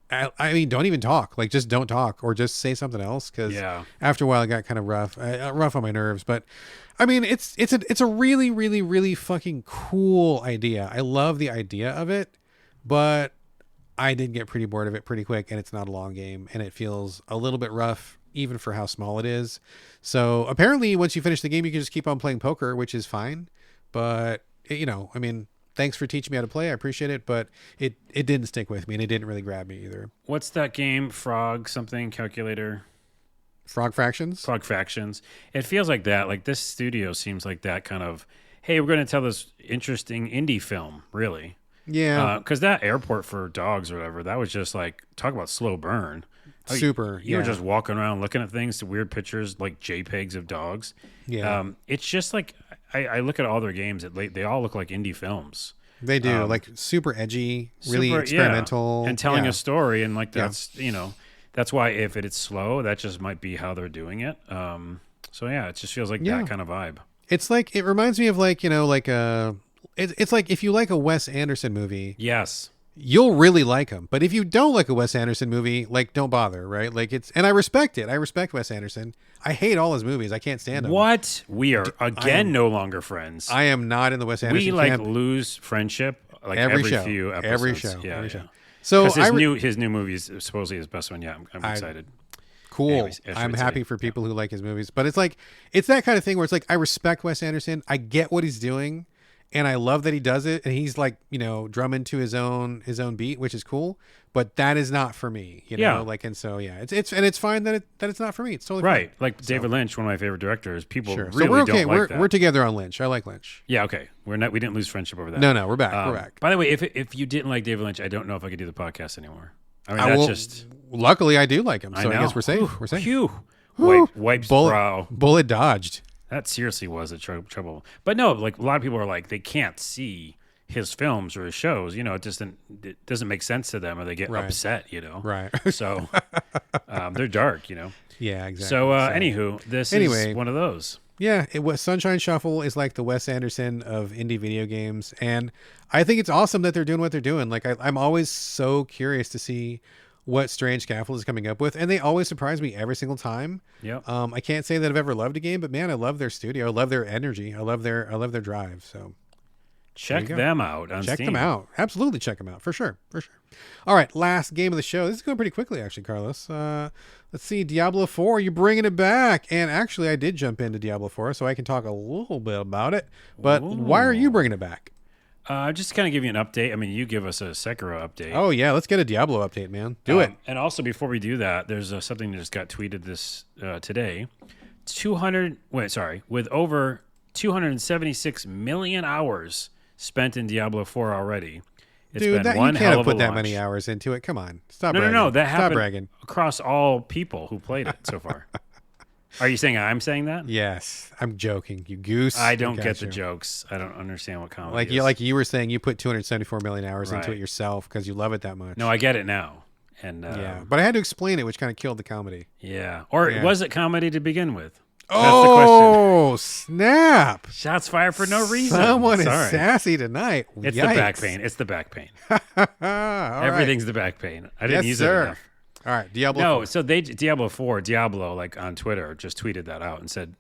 A: I mean, don't even talk. Like just don't talk or just say something else. Cause after a while it got kind of rough on my nerves, but I mean, it's a really, really, really fucking cool idea. I love the idea of it, but I did get pretty bored of it pretty quick, and it's not a long game, and it feels a little bit rough even for how small it is. So apparently once you finish the game, you can just keep on playing poker, which is fine. But I mean, thanks for teaching me how to play. I appreciate it, but it didn't stick with me, and it didn't really grab me either.
B: What's that game? Frog something calculator?
A: Frog Fractions?
B: Frog Fractions. It feels like that. Like this studio seems like that kind of, hey, we're going to tell this interesting indie film, really.
A: Yeah.
B: Because that airport for dogs or whatever, that was just like, talk about slow burn.
A: Super.
B: You were just walking around looking at things, weird pictures, like JPEGs of dogs.
A: Yeah.
B: It's just like, I look at all their games, they all look like indie films.
A: They do. Like super edgy, really experimental.
B: Yeah. And telling a story. And like that's, that's why if it's slow, that just might be how they're doing it. So yeah, it just feels like that kind of vibe.
A: It's like, it reminds me of like, it's like if you like a Wes Anderson movie.
B: Yes.
A: You'll really like him. But if you don't like a Wes Anderson movie, like don't bother, right? Like and I respect it. I respect Wes Anderson. I hate all his movies. I can't stand him.
B: What? We are again no longer friends.
A: I am not in the Wes Anderson
B: camp. We lose friendship like every few episodes.
A: Every show.
B: Yeah.
A: So
B: his new movie is supposedly his best one. Yeah, I'm excited.
A: Cool. Anyways, I'm happy for people who like his movies. But it's like, it's that kind of thing where it's like, I respect Wes Anderson. I get what he's doing. And I love that he does it, and he's like, drumming to his own beat, which is cool. But that is not for me, Like, and so it's fine that it's not for me. It's totally
B: right.
A: fine.
B: Like David Lynch, one of my favorite directors. People really
A: so we're okay.
B: Don't like that.
A: We're together on Lynch. I like Lynch.
B: Yeah, okay. We didn't lose friendship over that.
A: No, we're back. We're back.
B: By the way, if you didn't like David Lynch, I don't know if I could do the podcast anymore. I mean,
A: luckily, I do like him, so I guess we're safe. We're safe.
B: Phew. Wipes brow.
A: Bullet dodged.
B: That seriously was a trouble. But no, like a lot of people are like, they can't see his films or his shows. It doesn't make sense to them, or they get upset.
A: Right.
B: So they're dark.
A: Yeah, exactly.
B: So anywho, this is one of those.
A: Yeah, it was Sunshine Shuffle is like the Wes Anderson of indie video games, and I think it's awesome that they're doing what they're doing. Like I'm always so curious to see what strange scaffold is coming up with, and they always surprise me every single time.
B: Yeah.
A: I can't say that I've ever loved a game, but man, I love their studio. I love their energy. I love their drive. So
B: check them out on
A: Check
B: Steam.
A: them out. Absolutely check them out. For sure. All right. Last game of the show. This is going pretty quickly, actually, Carlos. Let's see. Diablo 4. You're bringing it back. And actually, I did jump into Diablo 4, so I can talk a little bit about it. But why are you bringing it back?
B: Just to kind of give you an update. I mean, you give us a Sekiro update.
A: Oh, yeah. Let's get a Diablo update, man. Do it.
B: And also, before we do that, there's something that just got tweeted this today. With over 276 million hours spent in Diablo 4 already. It's
A: Dude,
B: been
A: you
B: one
A: can't
B: hell
A: have
B: of a
A: put that
B: launch.
A: many hours into it. Come on. Stop
B: No,
A: bragging.
B: no, that
A: Stop
B: happened
A: bragging.
B: across all people who played it so far. Are you saying I'm saying that?
A: Yes. I'm joking. You goose.
B: I don't
A: Look
B: get
A: at
B: the
A: you.
B: jokes. I don't understand what comedy
A: Like
B: is.
A: you were saying, you put 274 million hours into
B: Right.
A: it yourself because you love it that much.
B: No, I get it now. And
A: yeah, but I had to explain it, which kind of killed the comedy.
B: yeah. Or
A: Yeah.
B: was it comedy to begin with? That's
A: Oh, snap.
B: the question. Shots fired for no reason.
A: Someone
B: Sorry.
A: is sassy tonight.
B: It's
A: Yikes.
B: the back pain. It's the back pain.
A: All
B: Everything's the back pain. I didn't
A: Yes,
B: use
A: sir.
B: it enough.
A: All right, Diablo.
B: No,
A: 4.
B: so Diablo, like on Twitter, just tweeted that out and said,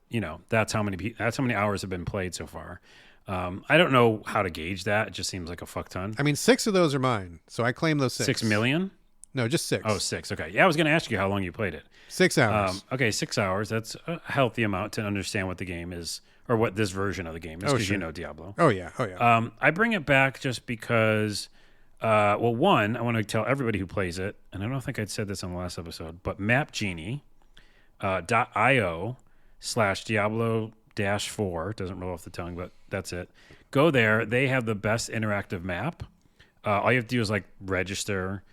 B: that's how many hours have been played so far. I don't know how to gauge that. It just seems like a fuck ton.
A: I mean, 6 of those are mine, so I claim those 6.
B: 6 million?
A: No, just 6.
B: Oh, 6. Okay. Yeah, I was going to ask you how long you played it.
A: 6 hours.
B: Okay, 6 hours. That's a healthy amount to understand what the game is, or what this version of the game is, because
A: sure.
B: you know Diablo.
A: Oh yeah.
B: I bring it back just because, one, I want to tell everybody who plays it, and I don't think I'd said this on the last episode, but mapgenie.io/Diablo-4, doesn't roll off the tongue, but that's it. Go there. They have the best interactive map. All you have to do is like register.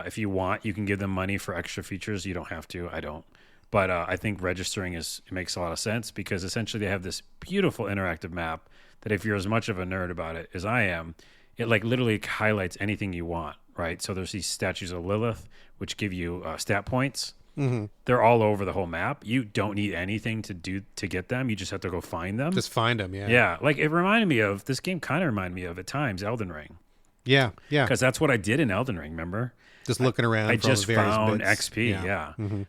B: If you want, you can give them money for extra features. You don't have to. I don't. But I think registering it makes a lot of sense because essentially they have this beautiful interactive map that if you're as much of a nerd about it as I am, it like literally highlights anything you want, right? So there's these statues of Lilith, which give you stat points. Mm-hmm. They're all over the whole map. You don't need anything to get them. You just have to go find them.
A: Just find them, yeah.
B: Yeah, like it reminded me of, this game kind of reminded me of at times Elden Ring.
A: Yeah.
B: Because that's what I did in Elden Ring, remember?
A: Just looking around.
B: I
A: for all
B: just
A: the various
B: found
A: bits.
B: XP,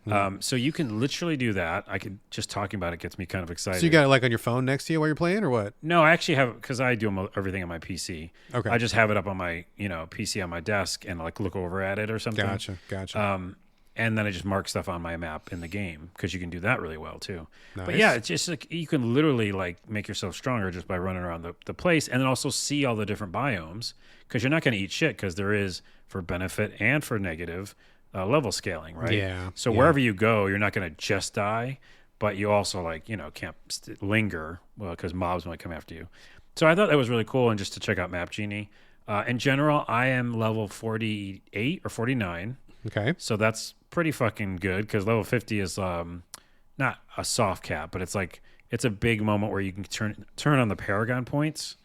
B: yeah. So you can literally do that. Just talking about it gets me kind of excited.
A: So you got it like on your phone next to you while you're playing, or what?
B: No, I actually have, because I do everything on my PC.
A: Okay.
B: I just have it up on my PC on my desk and like look over at it or something.
A: Gotcha.
B: And then I just mark stuff on my map in the game because you can do that really well too.
A: Nice.
B: But yeah, it's just like you can literally like make yourself stronger just by running around the place, and then also see all the different biomes because you're not going to eat shit because there is, for benefit and for negative, level scaling, right?
A: Yeah.
B: So wherever you go, you're not going to just die, but you also like can't linger because mobs might come after you. So I thought that was really cool, and just to check out Map Genie. In general, I am level 48 or 49.
A: Okay.
B: So that's pretty fucking good because level 50 is not a soft cap, but it's a big moment where you can turn on the Paragon points,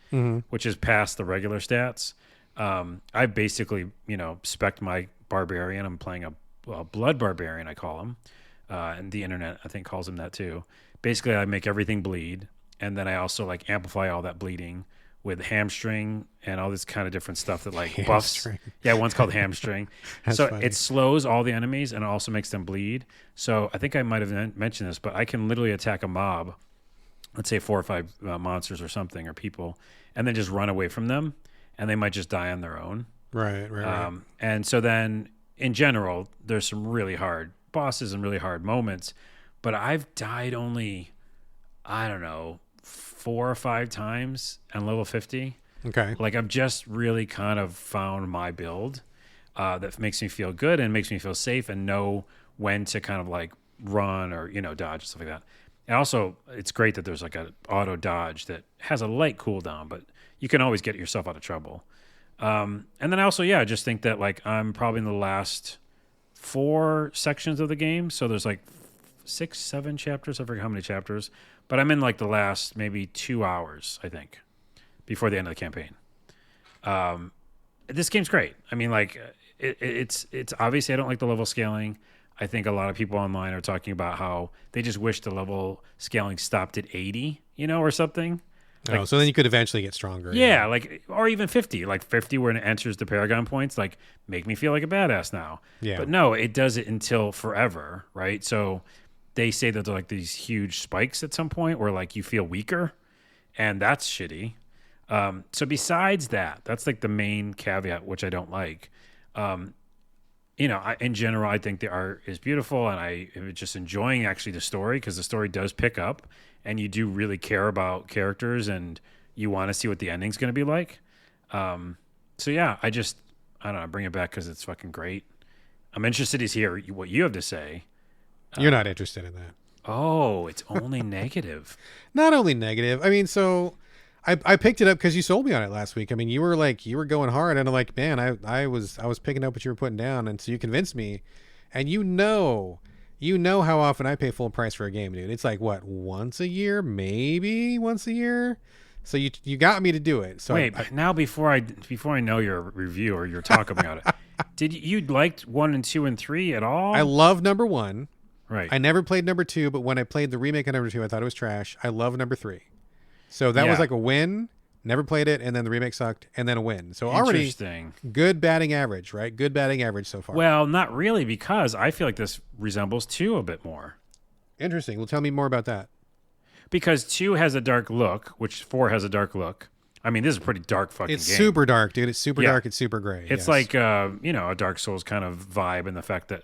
B: which is past the regular stats. I basically, spec my barbarian. I'm playing a blood barbarian, I call him. And the internet, I think, calls him that too. Basically, I make everything bleed. And then I also like amplify all that bleeding with hamstring and all this kind of different stuff that like buffs. Yeah, one's called hamstring. So
A: funny.
B: it slows all the enemies and it also makes them bleed. So I think I might have mentioned this, but I can literally attack a mob, let's say 4 or 5 monsters or something, or people, and then just run away from them, and they might just die on their own.
A: Right.
B: And so then in general, there's some really hard bosses and really hard moments, but I've died only, I don't know, 4 or 5 times on level 50.
A: Okay.
B: Like I've just really kind of found my build that makes me feel good and makes me feel safe and know when to kind of like run or, dodge and stuff like that. And also it's great that there's like an auto dodge that has a light cooldown, but you can always get yourself out of trouble. And then I also, I just think that like I'm probably in the last 4 sections of the game. So there's like 6, 7 chapters. I forget how many chapters, but I'm in like the last maybe 2 hours, I think, before the end of the campaign. This game's great. I mean, like it's obviously I don't like the level scaling. I think a lot of people online are talking about how they just wish the level scaling stopped at 80, or something. Like,
A: so then you could eventually get stronger.
B: Yeah, like, or even 50, like 50 when it enters the Paragon points, like make me feel like a badass now.
A: Yeah.
B: But no, it does it until forever, right? So they say that there are like these huge spikes at some point where like you feel weaker, and that's shitty. So besides that, that's like the main caveat, which I don't like. In general, I think the art is beautiful, and I am just enjoying actually the story because the story does pick up, and you do really care about characters, and you want to see what the ending's going to be like. So yeah, I don't know, I bring it back because it's fucking great. I'm interested to hear what you have to say.
A: You're not interested in that.
B: Oh, it's only negative.
A: Not only negative. I mean, so I picked it up because you sold me on it last week. I mean, you were going hard, and I'm like, man, I was picking up what you were putting down, and so you convinced me, and you know how often I pay full price for a game, dude. It's like what, once a year, maybe once a year. So you got me to do it. So
B: wait, but now before I know your review or your talk about it, did you liked 1 and 2 and 3 at all?
A: I love number 1.
B: Right.
A: I never played number 2, but when I played the remake of number 2, I thought it was trash. I love number 3. So that was like a win. Never played it, and then the remake sucked, and then a win. So already good batting average, right? Good batting average so far.
B: Well, not really, because I feel like this resembles 2 a bit more.
A: Interesting. Well, tell me more about that.
B: Because 2 has a dark look, which 4 has a dark look. I mean, this is a pretty dark fucking game.
A: It's super dark, dude. It's super dark. It's super gray.
B: It's like, a Dark Souls kind of vibe in the fact that,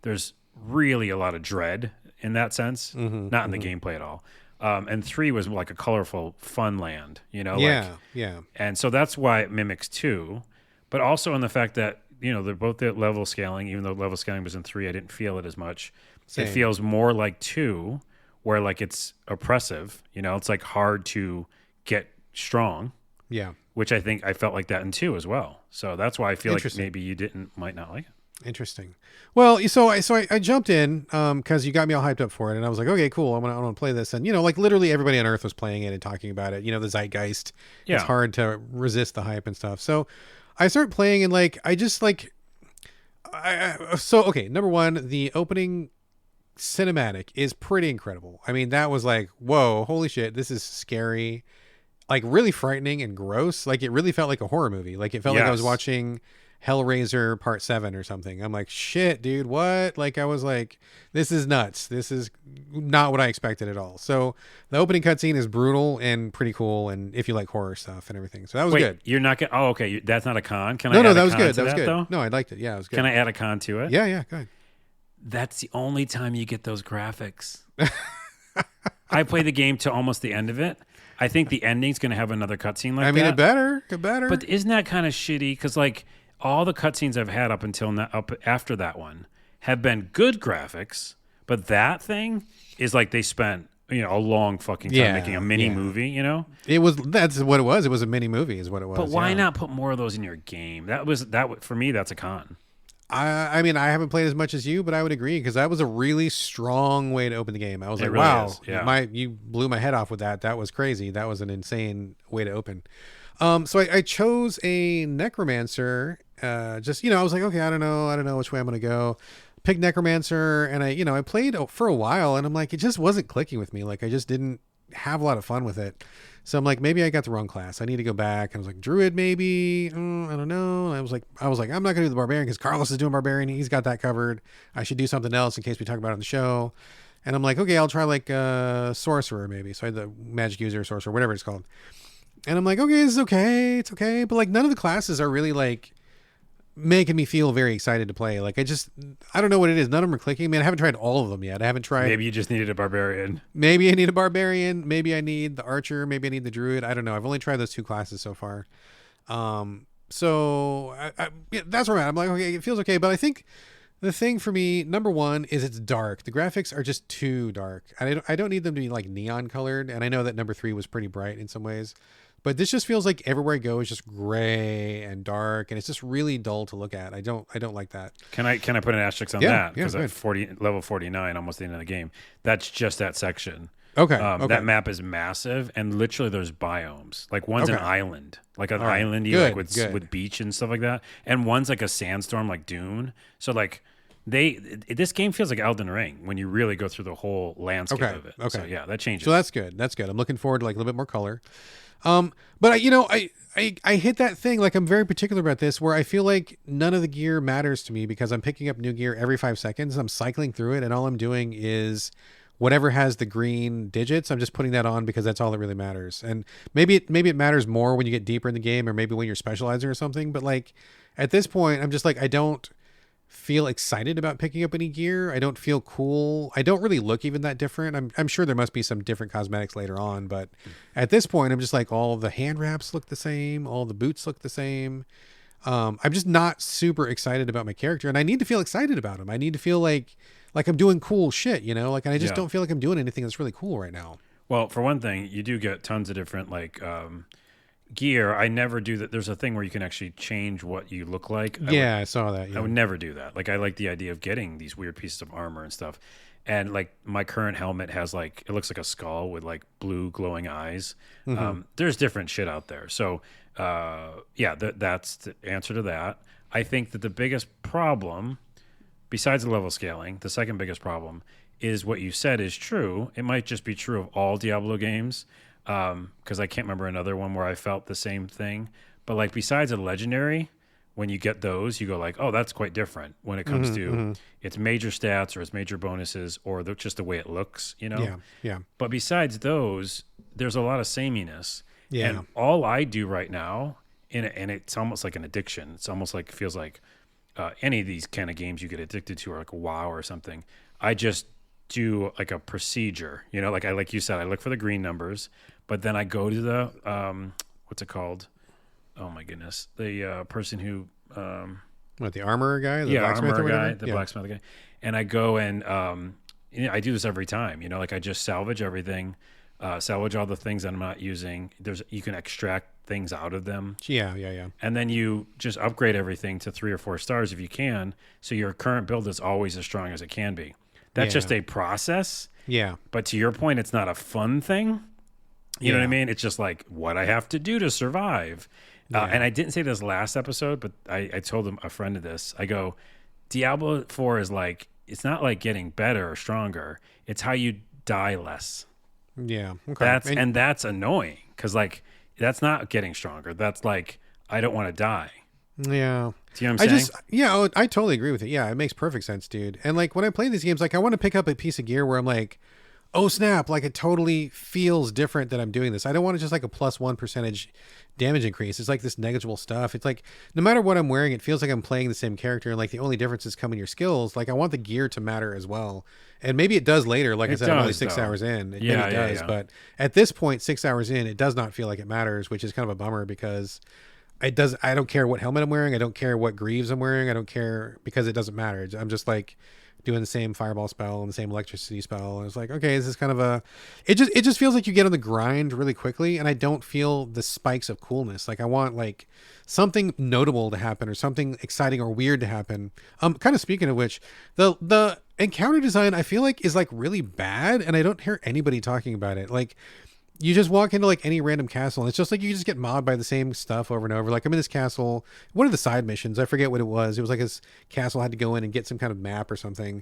B: there's really a lot of dread in that sense, not in the gameplay at all. And 3 was like a colorful, fun land,
A: Yeah.
B: And so that's why it mimics 2, but also in the fact that, they're both at level scaling. Even though level scaling was in 3, I didn't feel it as much. Same. It feels more like 2, where like it's oppressive, it's like hard to get strong.
A: Yeah.
B: Which I think I felt like that in 2 as well. So that's why I feel like maybe you might not like it.
A: Interesting. Well, so I jumped in because you got me all hyped up for it, and I was like, okay, cool. I want to play this, and like literally everybody on Earth was playing it and talking about it. The zeitgeist. Yeah. It's hard to resist the hype and stuff. So I start playing, and like I just like, okay. Number 1, the opening cinematic is pretty incredible. I mean, that was like, whoa, holy shit, this is scary, like really frightening and gross. Like it really felt like a horror movie. Like it felt like I was watching Hellraiser Part 7 or something. I'm like, shit, dude, what? Like I was like, this is nuts. This is not what I expected at all. So the opening cutscene is brutal and pretty cool, and if you like horror stuff and everything. So that was good.
B: You're not gonna okay, that's not a con. Can
A: no,
B: I
A: no,
B: add
A: that
B: a
A: was
B: con
A: good.
B: to
A: That was good.
B: Though?
A: No, I liked it. Yeah, it was good.
B: Can I add a con to it?
A: Yeah, go ahead.
B: That's the only time you get those graphics. I played the game to almost the end of it. I think the ending's going to have another cutscene like that.
A: I mean, it better.
B: But isn't that kind of shitty? Because like all the cutscenes I've had up until now, up after that one, have been good graphics. But that thing is like they spent a long fucking time making a mini movie.
A: That's what it was. It was a mini movie, is what it was.
B: But why not put more of those in your game? That for me, that's a con.
A: I mean, I haven't played as much as you, but I would agree, because that was a really strong way to open the game. I was like, really wow, you blew my head off with that. That was crazy. That was an insane way to open. So I chose a Necromancer. I was like, okay, I don't know which way I'm going to go. Picked Necromancer, and I played for a while, and I'm like, it just wasn't clicking with me. Like I just didn't have a lot of fun with it. So I'm like, maybe I got the wrong class. I need to go back. I was like, Druid, maybe. I don't know. I was like, I'm not going to do the Barbarian because Carlos is doing Barbarian. He's got that covered. I should do something else in case we talk about it on the show. And I'm like, okay, I'll try like Sorcerer maybe. So I had the Magic User, Sorcerer, whatever it's called. And I'm like, okay, this is okay. It's okay. But like none of the classes are really like making me feel very excited to play. Like I don't know what it is. None of them are clicking. I mean, I haven't tried all of them yet. I haven't tried.
B: Maybe you just needed a Barbarian.
A: Maybe I need a Barbarian. Maybe I need the Archer. Maybe I need the Druid. I don't know. I've only tried those 2 classes so far. So that's where I'm at. I'm like, okay, it feels okay. But I think the thing for me, number 1, is it's dark. The graphics are just too dark. I don't need them to be like neon colored. And I know that number 3 was pretty bright in some ways. But this just feels like everywhere I go is just gray and dark, and it's just really dull to look at. I don't like that.
B: Can I put an asterisk on that? Because at level 49, almost the end of the game, that's just that section.
A: Okay.
B: That map is massive, and literally there's biomes. Like one's an island, like an islandy, like with beach and stuff like that, and one's like a sandstorm, like Dune. So like this game feels like Elden Ring when you really go through the whole landscape of it. Okay. So yeah, that changes.
A: So that's good. That's good. I'm looking forward to like a little bit more color. But I hit that thing. Like I'm very particular about this, where I feel like none of the gear matters to me because I'm picking up new gear every 5 seconds. I'm cycling through it, and all I'm doing is whatever has the green digits. I'm just putting that on because that's all that really matters. And maybe it matters more when you get deeper in the game, or maybe when you're specializing or something. But like at this point, I'm just like, I don't feel excited about picking up any gear. I don't feel cool. I don't really look even that different. I'm sure there must be some different cosmetics later on, but at this point I'm just like, all the hand wraps look the same, all the boots look the same. I'm just not super excited about my character, and I need to feel excited about him. I need to feel like like I'm doing cool shit, like, and I just
B: Yeah.
A: don't feel like I'm doing anything that's really cool right now.
B: Well, for one thing, you do get tons of different gear. I never do that. There's a thing where you can actually change what you look like.
A: I saw that.
B: I
A: Yeah.
B: would never do that. Like I like the idea of getting these weird pieces of armor and stuff. And like my current helmet has like it looks like a skull with like blue glowing eyes. There's different shit out there. So that's the answer to that. I think that the biggest problem, besides the level scaling, the second biggest problem is what you said is true. It might just be true of all Diablo games, because I can't remember another one where I felt the same thing. But like besides a legendary, when you get those, you go like, oh, that's quite different when it comes to its major stats or its major bonuses or just the way it looks,
A: Yeah.
B: But besides those, there's a lot of sameness.
A: Yeah.
B: And all I do right now, and it's almost like an addiction. It's almost like feels like any of these kind of games you get addicted to, or like a WoW or something. I just do like a procedure, like you said, I look for the green numbers, but then I go to the what's it called? Oh my goodness, the person who
A: What, the armorer guy, the blacksmith
B: armorer
A: or whatever?
B: guy, the blacksmith guy, and I go and I do this every time. Like I just salvage everything, salvage all the things that I'm not using. You can extract things out of them.
A: Yeah.
B: And then you just upgrade everything to 3 or 4 stars if you can, so your current build is always as strong as it can be. That's just a process.
A: Yeah.
B: But to your point, it's not a fun thing. You know what I mean? It's just like what I have to do to survive. And I didn't say this last episode, but I told a friend of this. I go, Diablo 4 is like, it's not like getting better or stronger. It's how you die less.
A: Yeah. Okay.
B: That's annoying because like that's not getting stronger. That's like I don't want to die.
A: Yeah.
B: Do you know what I'm saying?
A: I totally agree with it. Yeah, it makes perfect sense, dude. And like when I play these games, like I want to pick up a piece of gear where I'm like, oh snap, like it totally feels different that I'm doing this. I don't want to just like a +1% damage increase. It's like this negligible stuff. It's like no matter what I'm wearing, it feels like I'm playing the same character, and like the only differences come in your skills. Like I want the gear to matter as well. And maybe it does later. Like I said, I'm only 6 hours in. Maybe it does, but at this point, 6 hours in, it does not feel like it matters, which is kind of a bummer because I don't care what helmet I'm wearing. I don't care what greaves I'm wearing. I don't care because it doesn't matter. I'm just like doing the same fireball spell and the same electricity spell. And it's like, okay, this is kind of it just feels like you get on the grind really quickly. And I don't feel the spikes of coolness. Like I want like something notable to happen or something exciting or weird to happen. Kind of speaking of which, the encounter design I feel like is like really bad. And I don't hear anybody talking about it. Like, you just walk into like any random castle and it's just like you just get mobbed by the same stuff over and over. Like I'm in this castle, one of the side missions, I forget what it was. It was like this castle had to go in and get some kind of map or something.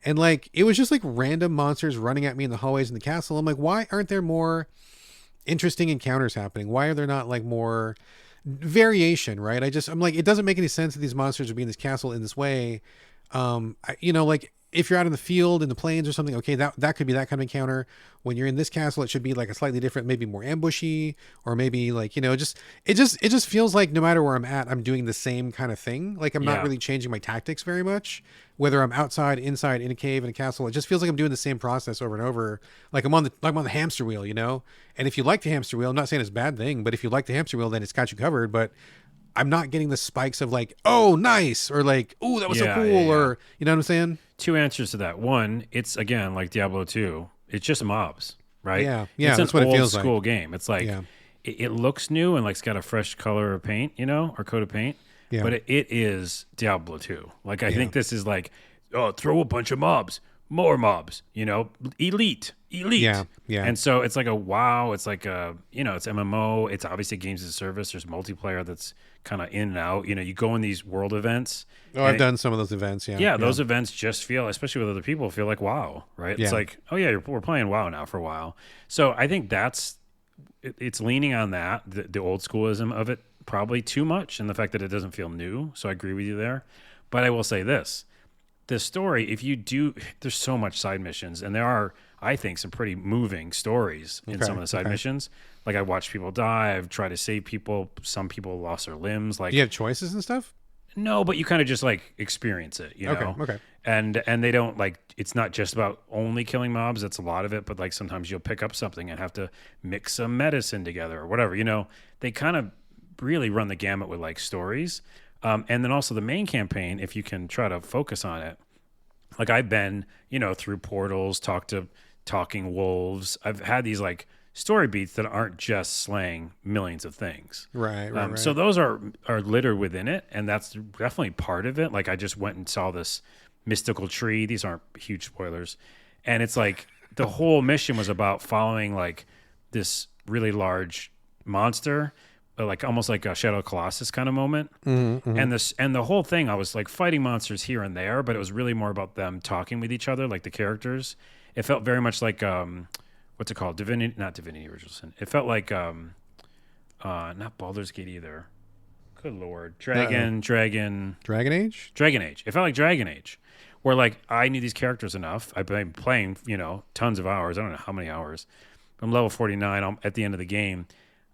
A: And like it was just like random monsters running at me in the hallways in the castle. I'm like, why aren't there more interesting encounters happening? Why are there not like more variation, right? I'm like, it doesn't make any sense that these monsters would be in this castle in this way. Like if you're out in the field in the plains or something, okay, that could be that kind of encounter. When you're in this castle, it should be like a slightly different, maybe more ambushy, or maybe like, it just feels like no matter where I'm at, I'm doing the same kind of thing. Like I'm not really changing my tactics very much, whether I'm outside, inside, in a cave, in a castle. It just feels like I'm doing the same process over and over. Like I'm on the hamster wheel, And if you like the hamster wheel, I'm not saying it's a bad thing, but if you like the hamster wheel, then it's got you covered. But I'm not getting the spikes of like, oh, nice, or like, oh, that was so cool, or you know what I'm saying?
B: 2 answers to that. One, it's again like Diablo 2. It's just mobs, right?
A: Yeah,
B: it's
A: that's
B: an
A: what it feels
B: old school
A: like.
B: game. It's like it looks new and like it's got a fresh color of paint, or coat of paint.
A: Yeah.
B: But it is Diablo 2. Like I think this is like, oh, throw a bunch of mobs, more mobs, elite.
A: Yeah.
B: And so it's like a WoW. It's like it's MMO. It's obviously games as a service. There's multiplayer that's kind of in and out. You go in these world events.
A: Oh, I've done some of those events.
B: Yeah. Those events just feel, especially with other people, feel like WoW, right? It's like, oh yeah, we're playing WoW now for a while. So I think it's leaning on that, the old schoolism of it, probably too much, and the fact that it doesn't feel new. So I agree with you there. But I will say this. The story, there's so much side missions, and there are, I think, some pretty moving stories in some of the side missions. Like I watched people die. I've tried to save people. Some people lost their limbs. Like,
A: do you have choices and stuff?
B: No, but you kind of just like experience it,
A: Okay.
B: And they don't like, it's not just about only killing mobs. That's a lot of it. But like sometimes you'll pick up something and have to mix some medicine together or whatever. They kind of really run the gamut with like stories. And then also the main campaign, if you can try to focus on it, like I've been, through portals, talked to talking wolves. I've had these like story beats that aren't just slaying millions of things.
A: Right.
B: So those are littered within it, and that's definitely part of it. Like I just went and saw this mystical tree. These aren't huge spoilers, and it's like the whole mission was about following like this really large monster, like almost like a Shadow Colossus kind of moment. And the whole thing, I was like fighting monsters here and there, but it was really more about them talking with each other, like the characters. It felt very much like what's it called? Not Divinity Original Sin. It felt like not Baldur's Gate either. Good Lord. Dragon Age? Dragon Age. It felt like Dragon Age, where like I knew these characters enough. I've been playing, tons of hours. I don't know how many hours. I'm level 49. I'm at the end of the game,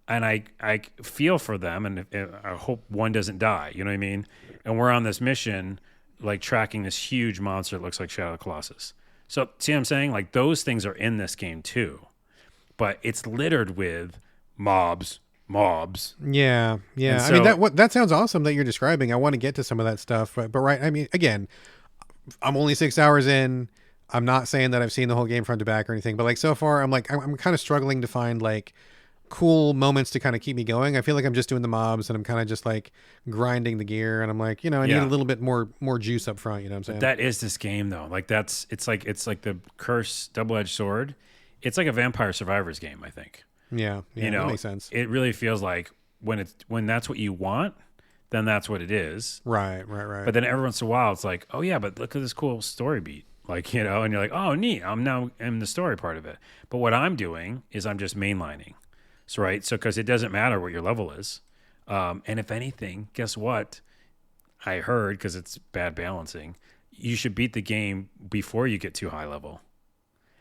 B: and I feel for them, and I hope one doesn't die. You know what I mean? And we're on this mission, like tracking this huge monster that looks like Shadow Colossus. So see what I'm saying? Like those things are in this game too, but it's littered with mobs.
A: Yeah.
B: And
A: I mean that sounds awesome that you're describing. I want to get to some of that stuff, but right. I mean, again, I'm only 6 hours in. I'm not saying that I've seen the whole game front to back or anything, but like so far, I'm kind of struggling to find like cool moments to kind of keep me going. I feel like I'm just doing the mobs and I'm kind of just like grinding the gear, and I'm like, I need a little bit more juice up front. You know what I'm saying?
B: That is this game though. Like it's like the curse double-edged sword. It's like a Vampire Survivors game, I think.
A: Yeah, that makes sense.
B: It really feels like when that's what you want, then that's what it is.
A: Right.
B: But then every once in a while, it's like, oh yeah, but look at this cool story beat. Like, and you're like, oh neat, I'm now in the story part of it. But what I'm doing is I'm just mainlining. So because it doesn't matter what your level is. And if anything, guess what? I heard, because it's bad balancing, you should beat the game before you get too high level.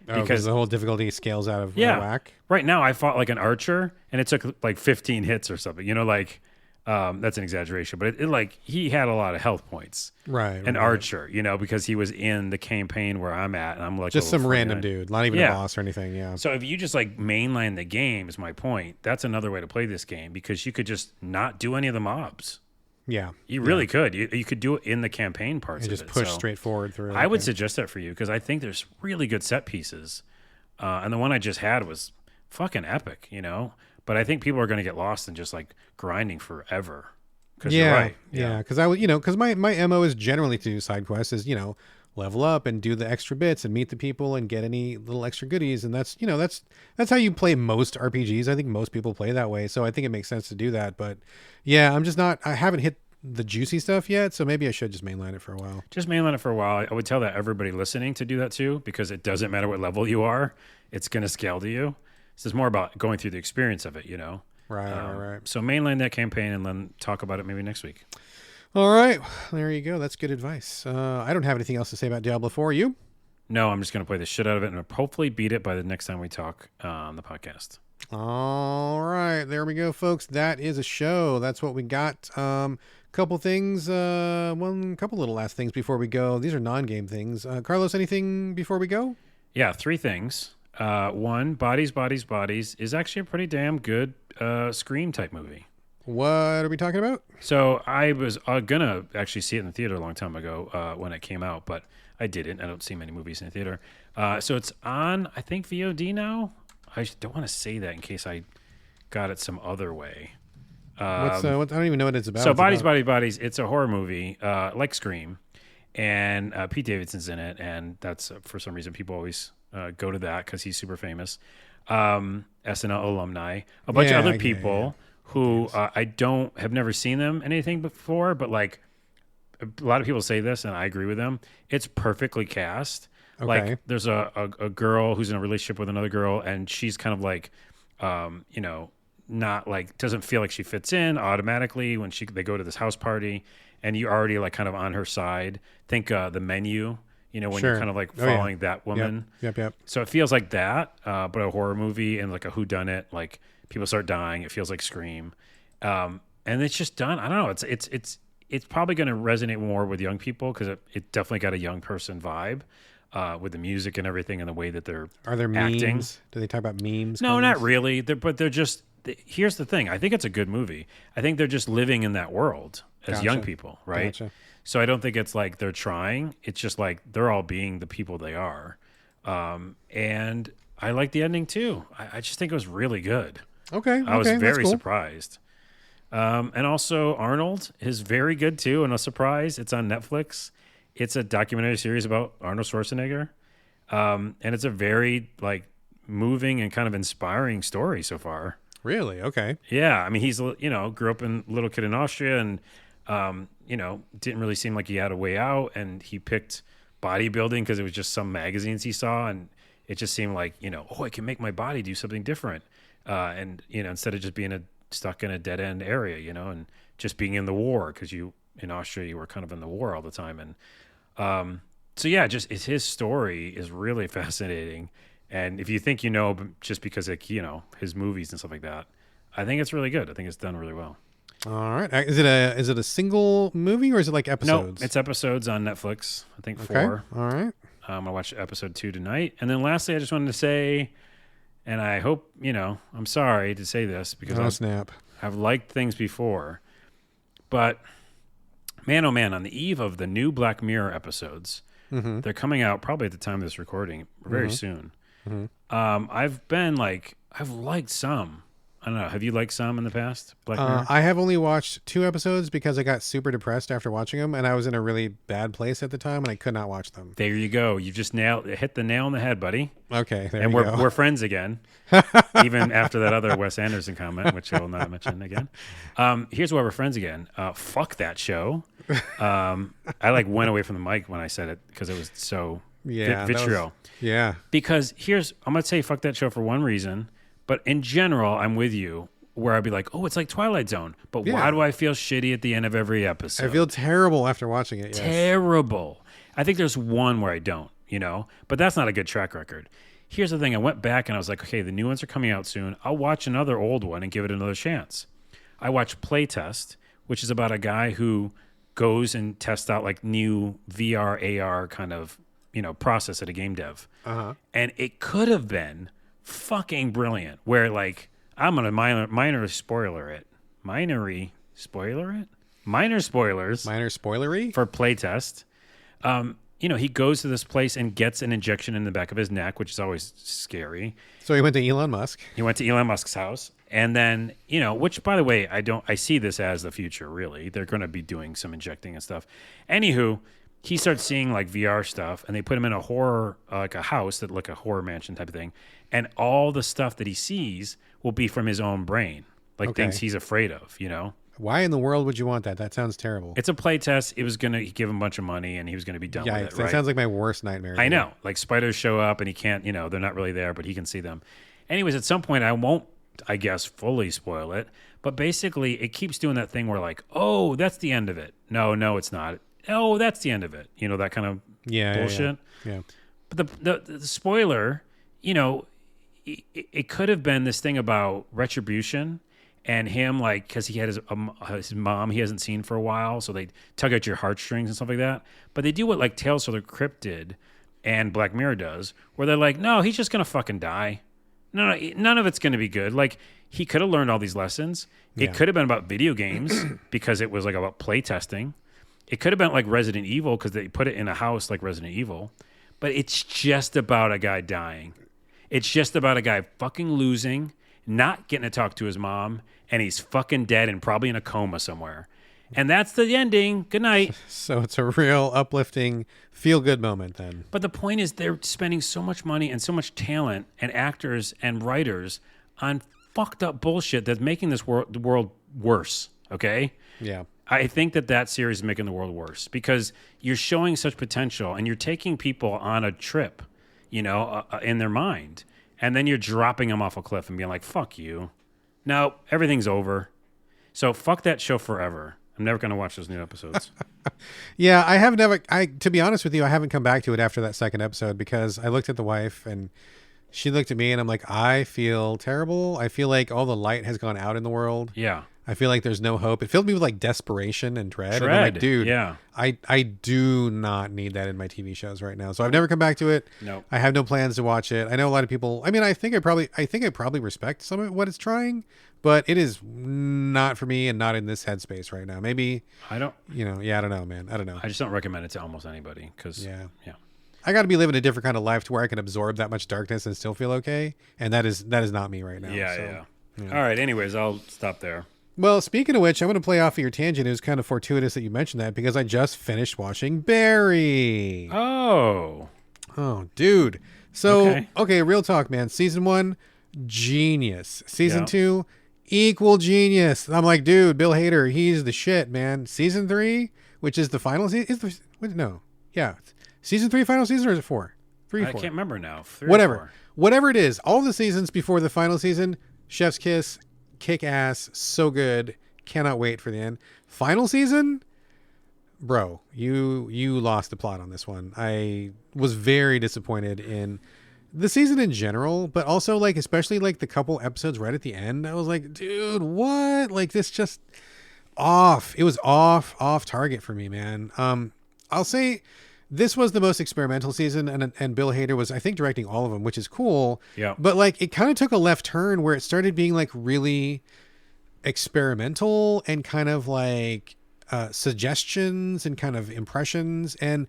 A: Because the whole difficulty scales out of whack.
B: Right now, I fought like an archer, and it took like 15 hits or something. That's an exaggeration, but it like he had a lot of health points.
A: Right.
B: An archer, because he was in the campaign where I'm at, and I'm like
A: just some random dude, not even a boss or anything. Yeah.
B: So if you just like mainline the game, is my point. That's another way to play this game, because you could just not do any of the mobs.
A: Yeah.
B: You really could. You could do it in the campaign parts.
A: And just push straight forward through.
B: I would suggest that for you, because I think there's really good set pieces, and the one I just had was fucking epic. But I think people are going to get lost in just like grinding forever. You're right.
A: Yeah. Because my MO is generally to do side quests is, level up and do the extra bits and meet the people and get any little extra goodies. And that's how you play most RPGs. I think most people play that way. So I think it makes sense to do that. But yeah, I haven't hit the juicy stuff yet. So maybe I should just mainline it for a while.
B: Just mainline it for a while. I would tell that everybody listening to do that too, because it doesn't matter what level you are. It's going to scale to you. This is more about going through the experience of it,
A: Right.
B: So mainline that campaign and then talk about it maybe next week.
A: All right. There you go. That's good advice. I don't have anything else to say about Diablo 4. You?
B: No, I'm just going to play the shit out of it and hopefully beat it by the next time we talk on the podcast.
A: All right. There we go, folks. That is a show. That's what we got. Couple things. Couple little last things before we go. These are non-game things. Carlos, anything before we go?
B: Yeah, 3 things. One, Bodies is actually a pretty damn good Scream type movie.
A: What are we talking about?
B: So I was gonna actually see it in the theater a long time ago when it came out, but I didn't. I don't see many movies in the theater. So it's on, I think, VOD now. I don't want to say that in case I got it some other way.
A: I don't even know what it's about.
B: So Bodies. It's a horror movie like Scream, and Pete Davidson's in it, and that's for some reason people always go to that because he's super famous. SNL alumni, a bunch of other people who I have never seen them in anything before, but like a lot of people say this, and I agree with them. It's perfectly cast. Okay. Like there's a girl who's in a relationship with another girl, and she's kind of like, not like, doesn't feel like she fits in automatically when they go to this house party, and you're already like kind of on her side. Think The Menu. When you're kind of like following that woman.
A: Yep.
B: So it feels like that, but a horror movie and like a whodunit. Like people start dying. It feels like Scream, and it's just done. I don't know. It's probably going to resonate more with young people because it definitely got a young person vibe with the music and everything and the way that they're
A: Are there
B: acting.
A: Memes? Do they talk about memes?
B: No, not really. They're just. Here's the thing. I think it's a good movie. I think they're just living in that world as young people, right?
A: Gotcha.
B: So I don't think it's like they're trying. It's just like they're all being the people they are. And I like the ending too. I just think it was really good.
A: Okay.
B: I was
A: that's
B: very
A: cool.
B: surprised. And also Arnold is very good too. And a surprise, it's on Netflix. It's a documentary series about Arnold Schwarzenegger. And it's a very like moving and kind of inspiring story so far.
A: Really? Okay.
B: Yeah. I mean, he's, grew up in little kid in Austria and, didn't really seem like he had a way out. And he picked bodybuilding because it was just some magazines he saw. And it just seemed like, I can make my body do something different. And, instead of just being stuck in a dead end area, and just being in the war because in Austria, you were kind of in the war all the time. And, so yeah, it's his story is really fascinating. And if you think, just because his movies and stuff like that, I think it's really good. I think it's done really well.
A: All right. Is it a single movie or is it like episodes?
B: No, it's episodes on Netflix. I think 4.
A: Okay. All right.
B: I watched episode 2 tonight. And then lastly, I just wanted to say, and I hope, I'm sorry to say this because I've liked things before, but man, oh man, on the eve of the new Black Mirror episodes, they're coming out probably at the time of this recording very soon. I've liked some. I don't know. Have you liked some in the past? Black Mirror?
A: I have only watched 2 episodes because I got super depressed after watching them, and I was in a really bad place at the time, and I could not watch them.
B: There you go. You just hit the nail on the head, buddy.
A: Okay, there
B: and
A: you go.
B: We're friends again, even after that other Wes Anderson comment, which I will not mention again. Here's why we're friends again. Fuck that show. I went away from the mic when I said it because it was so vitriol. Because I'm going to say fuck that show for one reason. But in general, I'm with you where I'd be like, oh, it's like Twilight Zone. But why do I feel shitty at the end of every episode?
A: I feel terrible after watching it. Yes.
B: Terrible. I think there's one where I don't, but that's not a good track record. Here's the thing. I went back and I was like, okay, the new ones are coming out soon. I'll watch another old one and give it another chance. I watched Playtest, which is about a guy who goes and tests out like new VR, AR kind of, process at a game dev. And it could have been fucking brilliant where like I'm gonna minor spoilers
A: Minor spoilery
B: for Playtest. He goes to this place and gets an injection in the back of his neck, which is always scary.
A: So he went to Elon Musk.
B: He went to Elon Musk's house, and then which by the way, I see this as the future. Really, they're going to be doing some injecting and stuff. Anywho, he starts seeing like VR stuff, and they put him in a horror, like a house that like a horror mansion type of thing. And all the stuff that he sees will be from his own brain, like things he's afraid of,
A: Why in the world would you want that? That sounds terrible.
B: It's a play test. It was going to give him a bunch of money, and he was going to be done with it, right?
A: That sounds like my worst nightmare.
B: I know. Like spiders show up, and he can't, they're not really there, but he can see them. Anyways, at some point, I won't, I guess, fully spoil it. But basically, it keeps doing that thing where like, oh, that's the end of it. No, it's not. Oh, that's the end of it. That kind of bullshit.
A: Yeah.
B: But the spoiler, it could have been this thing about retribution and him, like, because he had his mom he hasn't seen for a while, so they tug at your heartstrings and stuff like that. But they do what like Tales from the Crypt did and Black Mirror does, where they're like, no, he's just gonna fucking die. No, none of it's gonna be good. Like he could have learned all these lessons. It could have been about video games because it was like about play testing. It could have been like Resident Evil because they put it in a house like Resident Evil. But it's just about a guy dying. It's just about a guy fucking losing, not getting to talk to his mom, and he's fucking dead and probably in a coma somewhere. And that's the ending. Good night.
A: So it's a real uplifting, feel-good moment then.
B: But the point is they're spending so much money and so much talent and actors and writers on fucked up bullshit that's making the world worse, okay?
A: Yeah.
B: I think that series is making the world worse because you're showing such potential and you're taking people on a trip, in their mind. And then you're dropping them off a cliff and being like, fuck you. No, everything's over. So fuck that show forever. I'm never going to watch those new episodes.
A: Yeah, to be honest with you, I haven't come back to it after that second episode because I looked at the wife and she looked at me and I'm like, I feel terrible. I feel like all the light has gone out in the world.
B: Yeah.
A: I feel like there's no hope. It filled me with like desperation and dread. And I'm like, dude,
B: yeah.
A: I do not need that in my TV shows right now. So I've never come back to it.
B: No.
A: I have no plans to watch it. I know a lot of people. I mean, I think I probably respect some of what it's trying, but it is not for me and not in this headspace right now. Maybe
B: I don't.
A: I don't know, man. I don't know.
B: I just don't recommend it to almost anybody because yeah.
A: I got to be living a different kind of life to where I can absorb that much darkness and still feel okay, and that is not me right now.
B: Yeah. All right. Anyways, I'll stop there.
A: Well, speaking of which, I'm going to play off of your tangent. It was kind of fortuitous that you mentioned that because I just finished watching Barry.
B: Oh,
A: dude. So, okay, real talk, man. Season 1, genius. Season 2, equal genius. I'm like, dude, Bill Hader, he's the shit, man. Season 3, which is the final season. Season 3 final season, or is it 4? 3, 4.
B: I can't remember now.
A: Whatever it is. All the seasons before the final season, chef's kiss. Kick ass, so good. Cannot wait for the end. Final season, bro, you lost the plot on this one. I was very disappointed in the season in general, but also like especially like the couple episodes right at the end. I was like, dude, what? Like this just off. It was off target for me, man. I'll say this was the most experimental season, and Bill Hader was, I think, directing all of them, which is cool.
B: Yeah.
A: But like, it kind of took a left turn where it started being like really experimental and kind of like suggestions and kind of impressions. And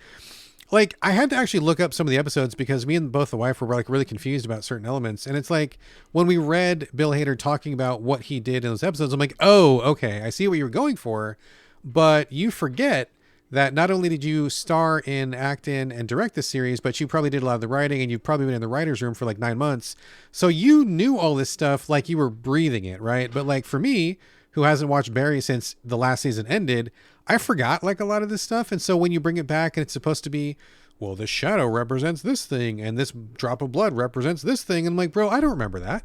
A: like, I had to actually look up some of the episodes because me and both the wife were like really confused about certain elements. And it's like when we read Bill Hader talking about what he did in those episodes, I'm like, oh, okay, I see what you were going for, but you forget that not only did you star in, act in, and direct this series, but you probably did a lot of the writing, and you've probably been in the writer's room for like 9 months. So you knew all this stuff like you were breathing it, right? But like for me, who hasn't watched Barry since the last season ended, I forgot like a lot of this stuff. And so when you bring it back and it's supposed to be, well, this shadow represents this thing, and this drop of blood represents this thing. And I'm like, bro, I don't remember that.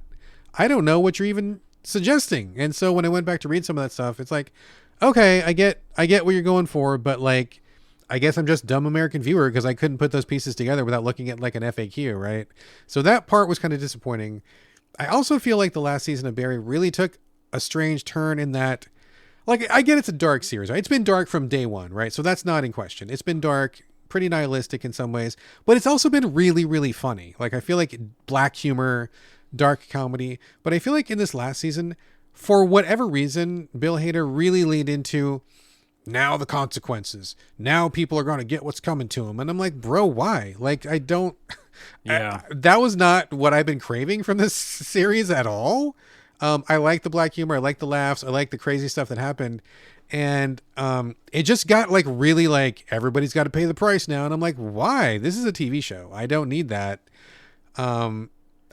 A: I don't know what you're even suggesting. And so when I went back to read some of that stuff, it's like, okay, I get what you're going for, but like, I guess I'm just dumb American viewer because I couldn't put those pieces together without looking at like an FAQ, right? So that part was kind of disappointing. I also feel like the last season of Barry really took a strange turn in that, like, I get it's a dark series, right? It's been dark from day one, right? So that's not in question. It's been dark, pretty nihilistic in some ways, but it's also been really, really funny. Like, I feel like black humor, dark comedy, but I feel like in this last season, for whatever reason, Bill Hader really leaned into now the consequences. Now people are going to get what's coming to them. And I'm like, bro, why? Like, I don't...
B: Yeah.
A: That was not what I've been craving from this series at all. I like the black humor. I like the laughs. I like the crazy stuff that happened. And it just got like really like everybody's got to pay the price now. And I'm like, why? This is a TV show. I don't need that.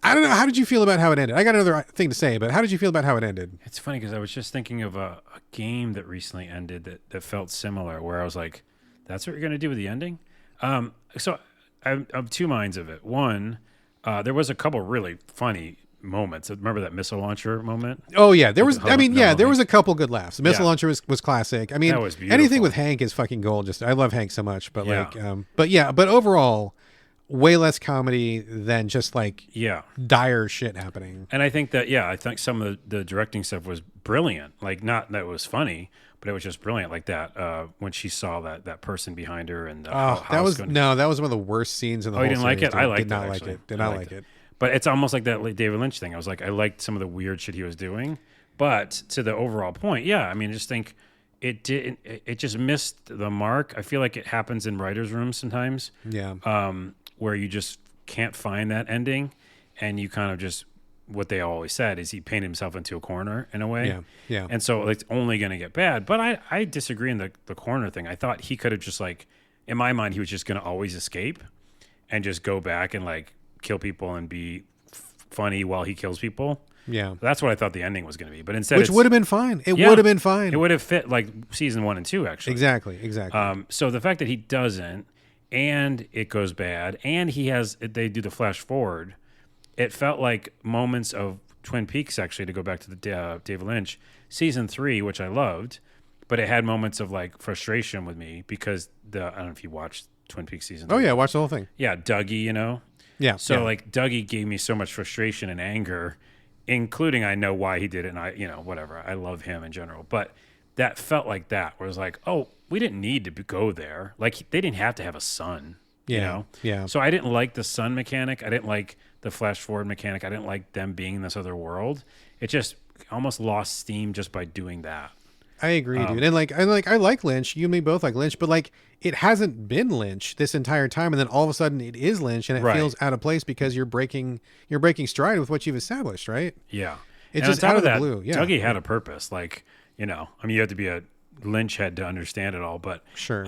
A: I don't know. How did you feel about how it ended? I got another thing to say, but how did you feel about how it ended?
B: It's funny because I was just thinking of a game that recently ended that felt similar, where I was like, that's what you're going to do with the ending? So I'm of two minds of it. One, there was a couple really funny moments. Remember that missile launcher moment?
A: Oh, yeah. There was, there was a couple good laughs. The missile launcher was classic. I mean,
B: that was
A: anything with Hank is fucking gold. Just, I love Hank so much, but but overall, way less comedy than just like dire shit happening.
B: And I think that I think some of the directing stuff was brilliant. Like, not that it was funny, but it was just brilliant. Like that when she saw that person behind her and
A: that was one of the worst scenes in the whole
B: series.
A: Oh, you
B: didn't like it? I liked
A: did not
B: it.
A: Like it. Did not like it.
B: But it's almost like that David Lynch thing. I was like, I liked some of the weird shit he was doing, but to the overall point, I mean, I just think it didn't. It just missed the mark. I feel like it happens in writers' rooms sometimes.
A: Yeah.
B: Where you just can't find that ending, and you kind of just, what they always said is he painted himself into a corner in a way.
A: Yeah.
B: And so it's only going to get bad. But I disagree in the corner thing. I thought he could have just like, in my mind, he was just going to always escape and just go back and like kill people and be funny while he kills people.
A: Yeah.
B: That's what I thought the ending was going to be. But instead,
A: which would have been fine. It would have been fine.
B: It would have fit like season 1 and 2, actually.
A: Exactly.
B: So the fact that he doesn't, and it goes bad, and they do the flash forward, it felt like moments of Twin Peaks, actually, to go back to the David Lynch, season 3, which I loved, but it had moments of like frustration with me because I don't know if you watched Twin Peaks season 3.
A: Oh yeah, watch the whole thing.
B: Yeah, Dougie,
A: Yeah.
B: So like Dougie gave me so much frustration and anger including I know why he did it, and whatever. I love him in general, but that felt like that, where it was like, oh, we didn't need to go there. Like they didn't have to have a sun,
A: Yeah.
B: So I didn't like the sun mechanic. I didn't like the flash forward mechanic. I didn't like them being in this other world. It just almost lost steam just by doing that.
A: I agree, dude. And I like Lynch. You and me both like Lynch, but like it hasn't been Lynch this entire time, and then all of a sudden it is Lynch, and it feels out of place because you're breaking stride with what you've established, right?
B: Yeah,
A: it's just out of the blue. Yeah,
B: Dougie had a purpose. Like I mean, you have to be a Lynch head to understand it all, but
A: sure.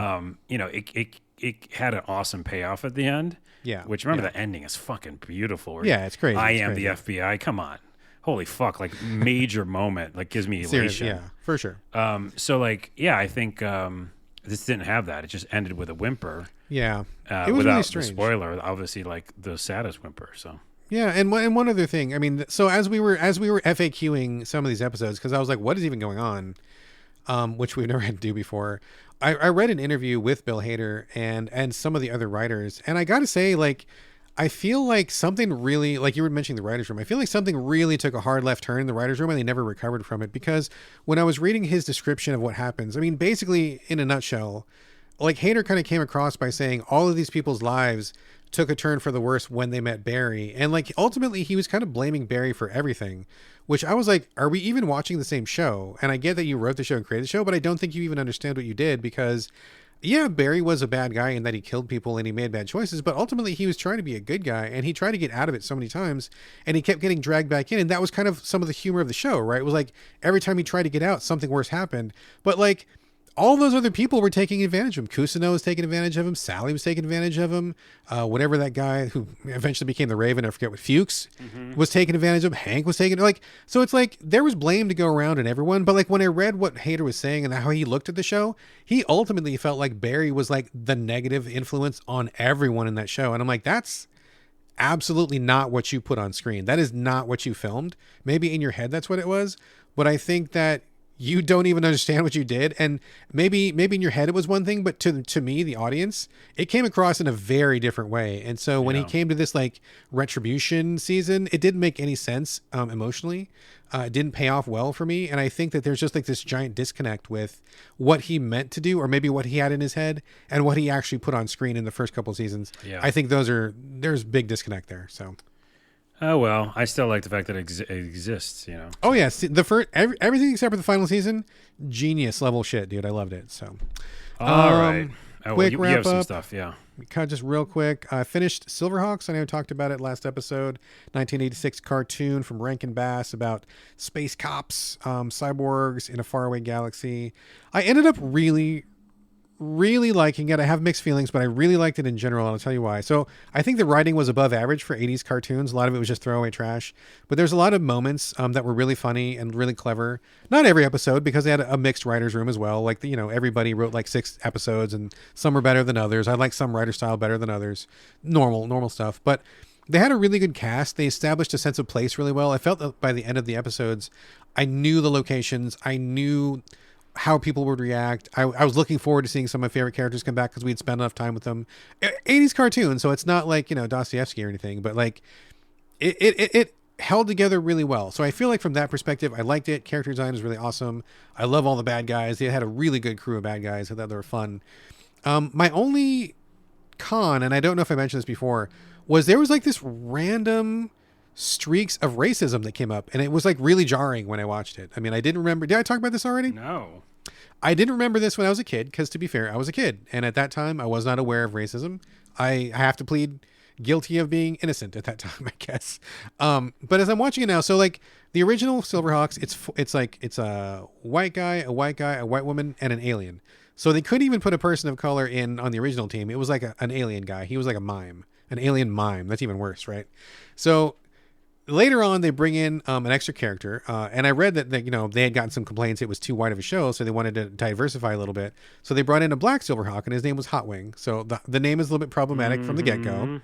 B: It had an awesome payoff at the end.
A: Yeah,
B: which remember the ending is fucking beautiful.
A: Yeah, it's crazy.
B: I am the FBI. Come on. Holy fuck, like major moment, like gives me elation.
A: Yeah, for sure.
B: So like, yeah, I think this didn't have that. It just ended with a whimper.
A: Yeah. It was
B: without
A: really strange.
B: The spoiler, obviously like the saddest whimper. So
A: yeah, and one other thing. I mean, so as we were FAQing some of these episodes, because I was like, what is even going on? Which we've never had to do before. I read an interview with Bill Hader and some of the other writers, and I gotta say, like, I feel like something really, like you were mentioning the writer's room, I feel like something really took a hard left turn in the writer's room and they never recovered from it, because when I was reading his description of what happens, I mean, basically in a nutshell, like Hader kind of came across by saying all of these people's lives took a turn for the worse when they met Barry. And like ultimately he was kind of blaming Barry for everything, which I was like, are we even watching the same show? And I get that you wrote the show and created the show, but I don't think you even understand what you did, because yeah, Barry was a bad guy in that he killed people and he made bad choices, but ultimately he was trying to be a good guy, and he tried to get out of it so many times, and he kept getting dragged back in. And that was kind of some of the humor of the show, right? It was like every time he tried to get out, something worse happened. But like all those other people were taking advantage of him. Kusino was taking advantage of him. Sally was taking advantage of him. Whatever that guy who eventually became the Raven, I forget what, Fuchs was taking advantage of him. Hank was taking, like, so it's like there was blame to go around in everyone. But like when I read what Hader was saying and how he looked at the show, he ultimately felt like Barry was like the negative influence on everyone in that show. And I'm like, that's absolutely not what you put on screen. That is not what you filmed. Maybe in your head that's what it was, but I think that you don't even understand what you did. And maybe in your head it was one thing, but to me, the audience, it came across in a very different way. And so when he came to this like retribution season, it didn't make any sense emotionally. It didn't pay off well for me. And I think that there's just like this giant disconnect with what he meant to do, or maybe what he had in his head, and what he actually put on screen in the first couple of seasons. Yeah. I think there's big disconnect there. So
B: oh well, I still like the fact that it exists.
A: Oh yeah, the first everything except for the final season, genius level shit, dude. I loved it. So,
B: all right,
A: quick
B: you
A: wrap
B: have some
A: up.
B: stuff, yeah.
A: Kind of just real quick. I finished Silverhawks. I know I talked about it last episode. 1986 cartoon from Rankin Bass about space cops, cyborgs in a faraway galaxy. I ended up really liking it. I have mixed feelings, but I really liked it in general, and I'll tell you why. So I think the writing was above average for 80s cartoons. A lot of it was just throwaway trash, but there's a lot of moments that were really funny and really clever. Not every episode, because they had a mixed writer's room as well. Like, everybody wrote like 6 episodes, and some were better than others. I like some writer style better than others. Normal stuff. But they had a really good cast. They established a sense of place really well. I felt that by the end of the episodes, I knew the locations. I knew how people would react. I was looking forward to seeing some of my favorite characters come back because we'd spent enough time with them. 80s cartoon, so it's not like Dostoevsky or anything, but like it held together really well. So I feel like from that perspective, I liked it. Character design is really awesome. I love all the bad guys. They had a really good crew of bad guys. I thought they were fun. My only con, and I don't know if I mentioned this before, was there was like this random streaks of racism that came up, and it was like really jarring when I watched it. I mean, I didn't remember. Did I talk about this already?
B: No.
A: I didn't remember this when I was a kid, because to be fair, I was a kid, and at that time I was not aware of racism. I have to plead guilty of being innocent at that time, I guess. But as I'm watching it now, so like the original Silverhawks, it's a white guy, a white woman, and an alien. So they couldn't even put a person of color in on the original team. It was like an alien guy. He was like a mime, an alien mime. That's even worse, right? So later on, they bring in an extra character, and I read that they had gotten some complaints it was too white of a show, so they wanted to diversify a little bit. So they brought in a black Silverhawk, and his name was Hotwing. So the name is a little bit problematic from the get-go. A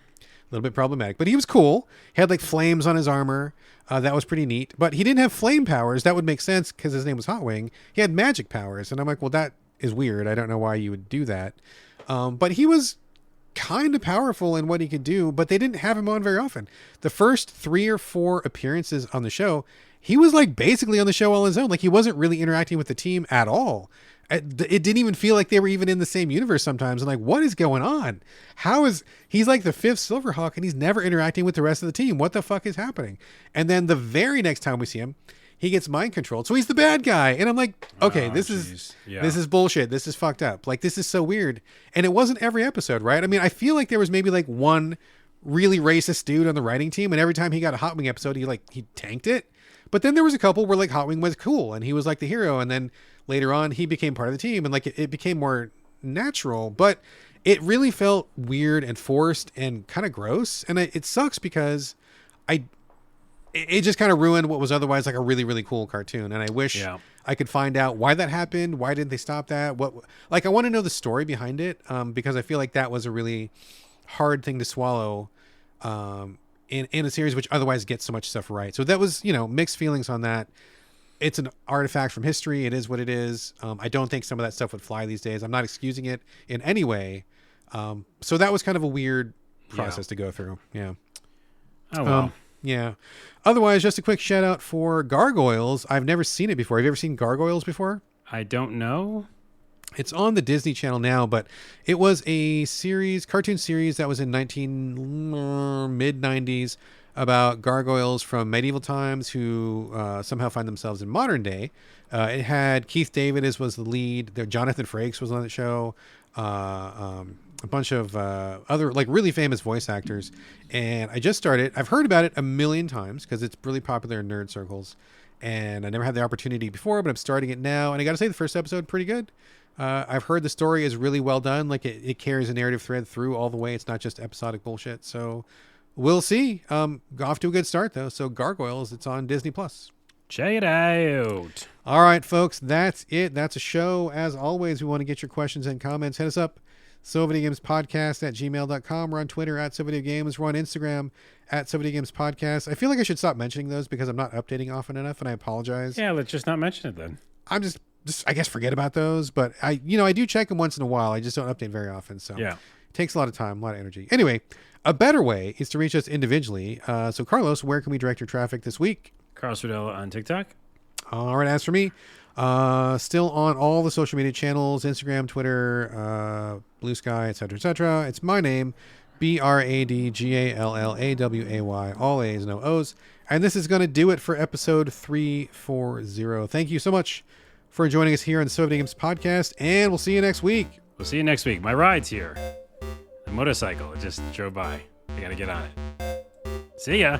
A: little bit problematic, but he was cool. He had like flames on his armor. That was pretty neat. But he didn't have flame powers. That would make sense because his name was Hotwing. He had magic powers, and I'm like, well, that is weird. I don't know why you would do that. But he was kind of powerful in what he could do, but they didn't have him on very often. The first 3 or 4 appearances on the show, he was like basically on the show all on his own. Like he wasn't really interacting with the team at all. It didn't even feel like they were even in the same universe sometimes. And like, what is going on? He's like the 5th Silverhawk and he's never interacting with the rest of the team. What the fuck is happening? And then the very next time we see him, he gets mind controlled. So he's the bad guy. And I'm like, okay, this is bullshit. This is fucked up. Like, this is so weird. And it wasn't every episode, right? I mean, I feel like there was maybe like one really racist dude on the writing team. And every time he got a Hot Wing episode, he tanked it. But then there was a couple where like Hot Wing was cool and he was like the hero. And then later on, he became part of the team and like it became more natural. But it really felt weird and forced and kind of gross. And it sucks because it just kind of ruined what was otherwise like a really, really cool cartoon. And I wish I could find out why that happened. Why didn't they stop that? I want to know the story behind it. Because I feel like that was a really hard thing to swallow, in a series, which otherwise gets so much stuff right. So that was, mixed feelings on that. It's an artifact from history. It is what it is. I don't think some of that stuff would fly these days. I'm not excusing it in any way. So that was kind of a weird process to go through. Yeah.
B: Oh, well.
A: Yeah. Otherwise, just a quick shout out for Gargoyles. I've never seen it before. Have you ever seen Gargoyles before?
B: I don't know.
A: It's on the Disney Channel now, but it was a cartoon series that was in mid-90s about gargoyles from medieval times who somehow find themselves in modern day. It had Keith David was the lead. Jonathan Frakes was on the show. A bunch of other like really famous voice actors. And I just started. I've heard about it a million times because it's really popular in nerd circles. And I never had the opportunity before, but I'm starting it now. And I got to say, the first episode, pretty good. I've heard the story is really well done. Like it carries a narrative thread through all the way. It's not just episodic bullshit. So we'll see. Off to a good start though. So Gargoyles, it's on Disney Plus.
B: Check it out.
A: All right, folks, that's it. That's a show. As always, we want to get your questions and comments. Hit us up. SoVideoGamesPodcast@gmail.com. We're on Twitter @SoVideoGames. We're on Instagram @SoVideoGamesPodcast. I feel like I should stop mentioning those because I'm not updating often enough, and I apologize.
B: Yeah, let's just not mention it then.
A: I'm just I guess forget about those, but I do check them once in a while. I just don't update very often, so it takes a lot of time, a lot of energy. Anyway, a better way is to reach us individually. So Carlos, where can we direct your traffic this week?
B: Carlos Rudella on TikTok.
A: All right, as for me, still on all the social media channels, Instagram, Twitter, Blue Sky, etc., etc. It's my name, BradGallaway, all A's, no O's. And this is going to do it for episode 340. Thank you so much for joining us here on the So Video Games Podcast, and we'll see you next week.
B: We'll see you next week. My ride's here. The motorcycle, it just drove by. I got to get on it. See ya.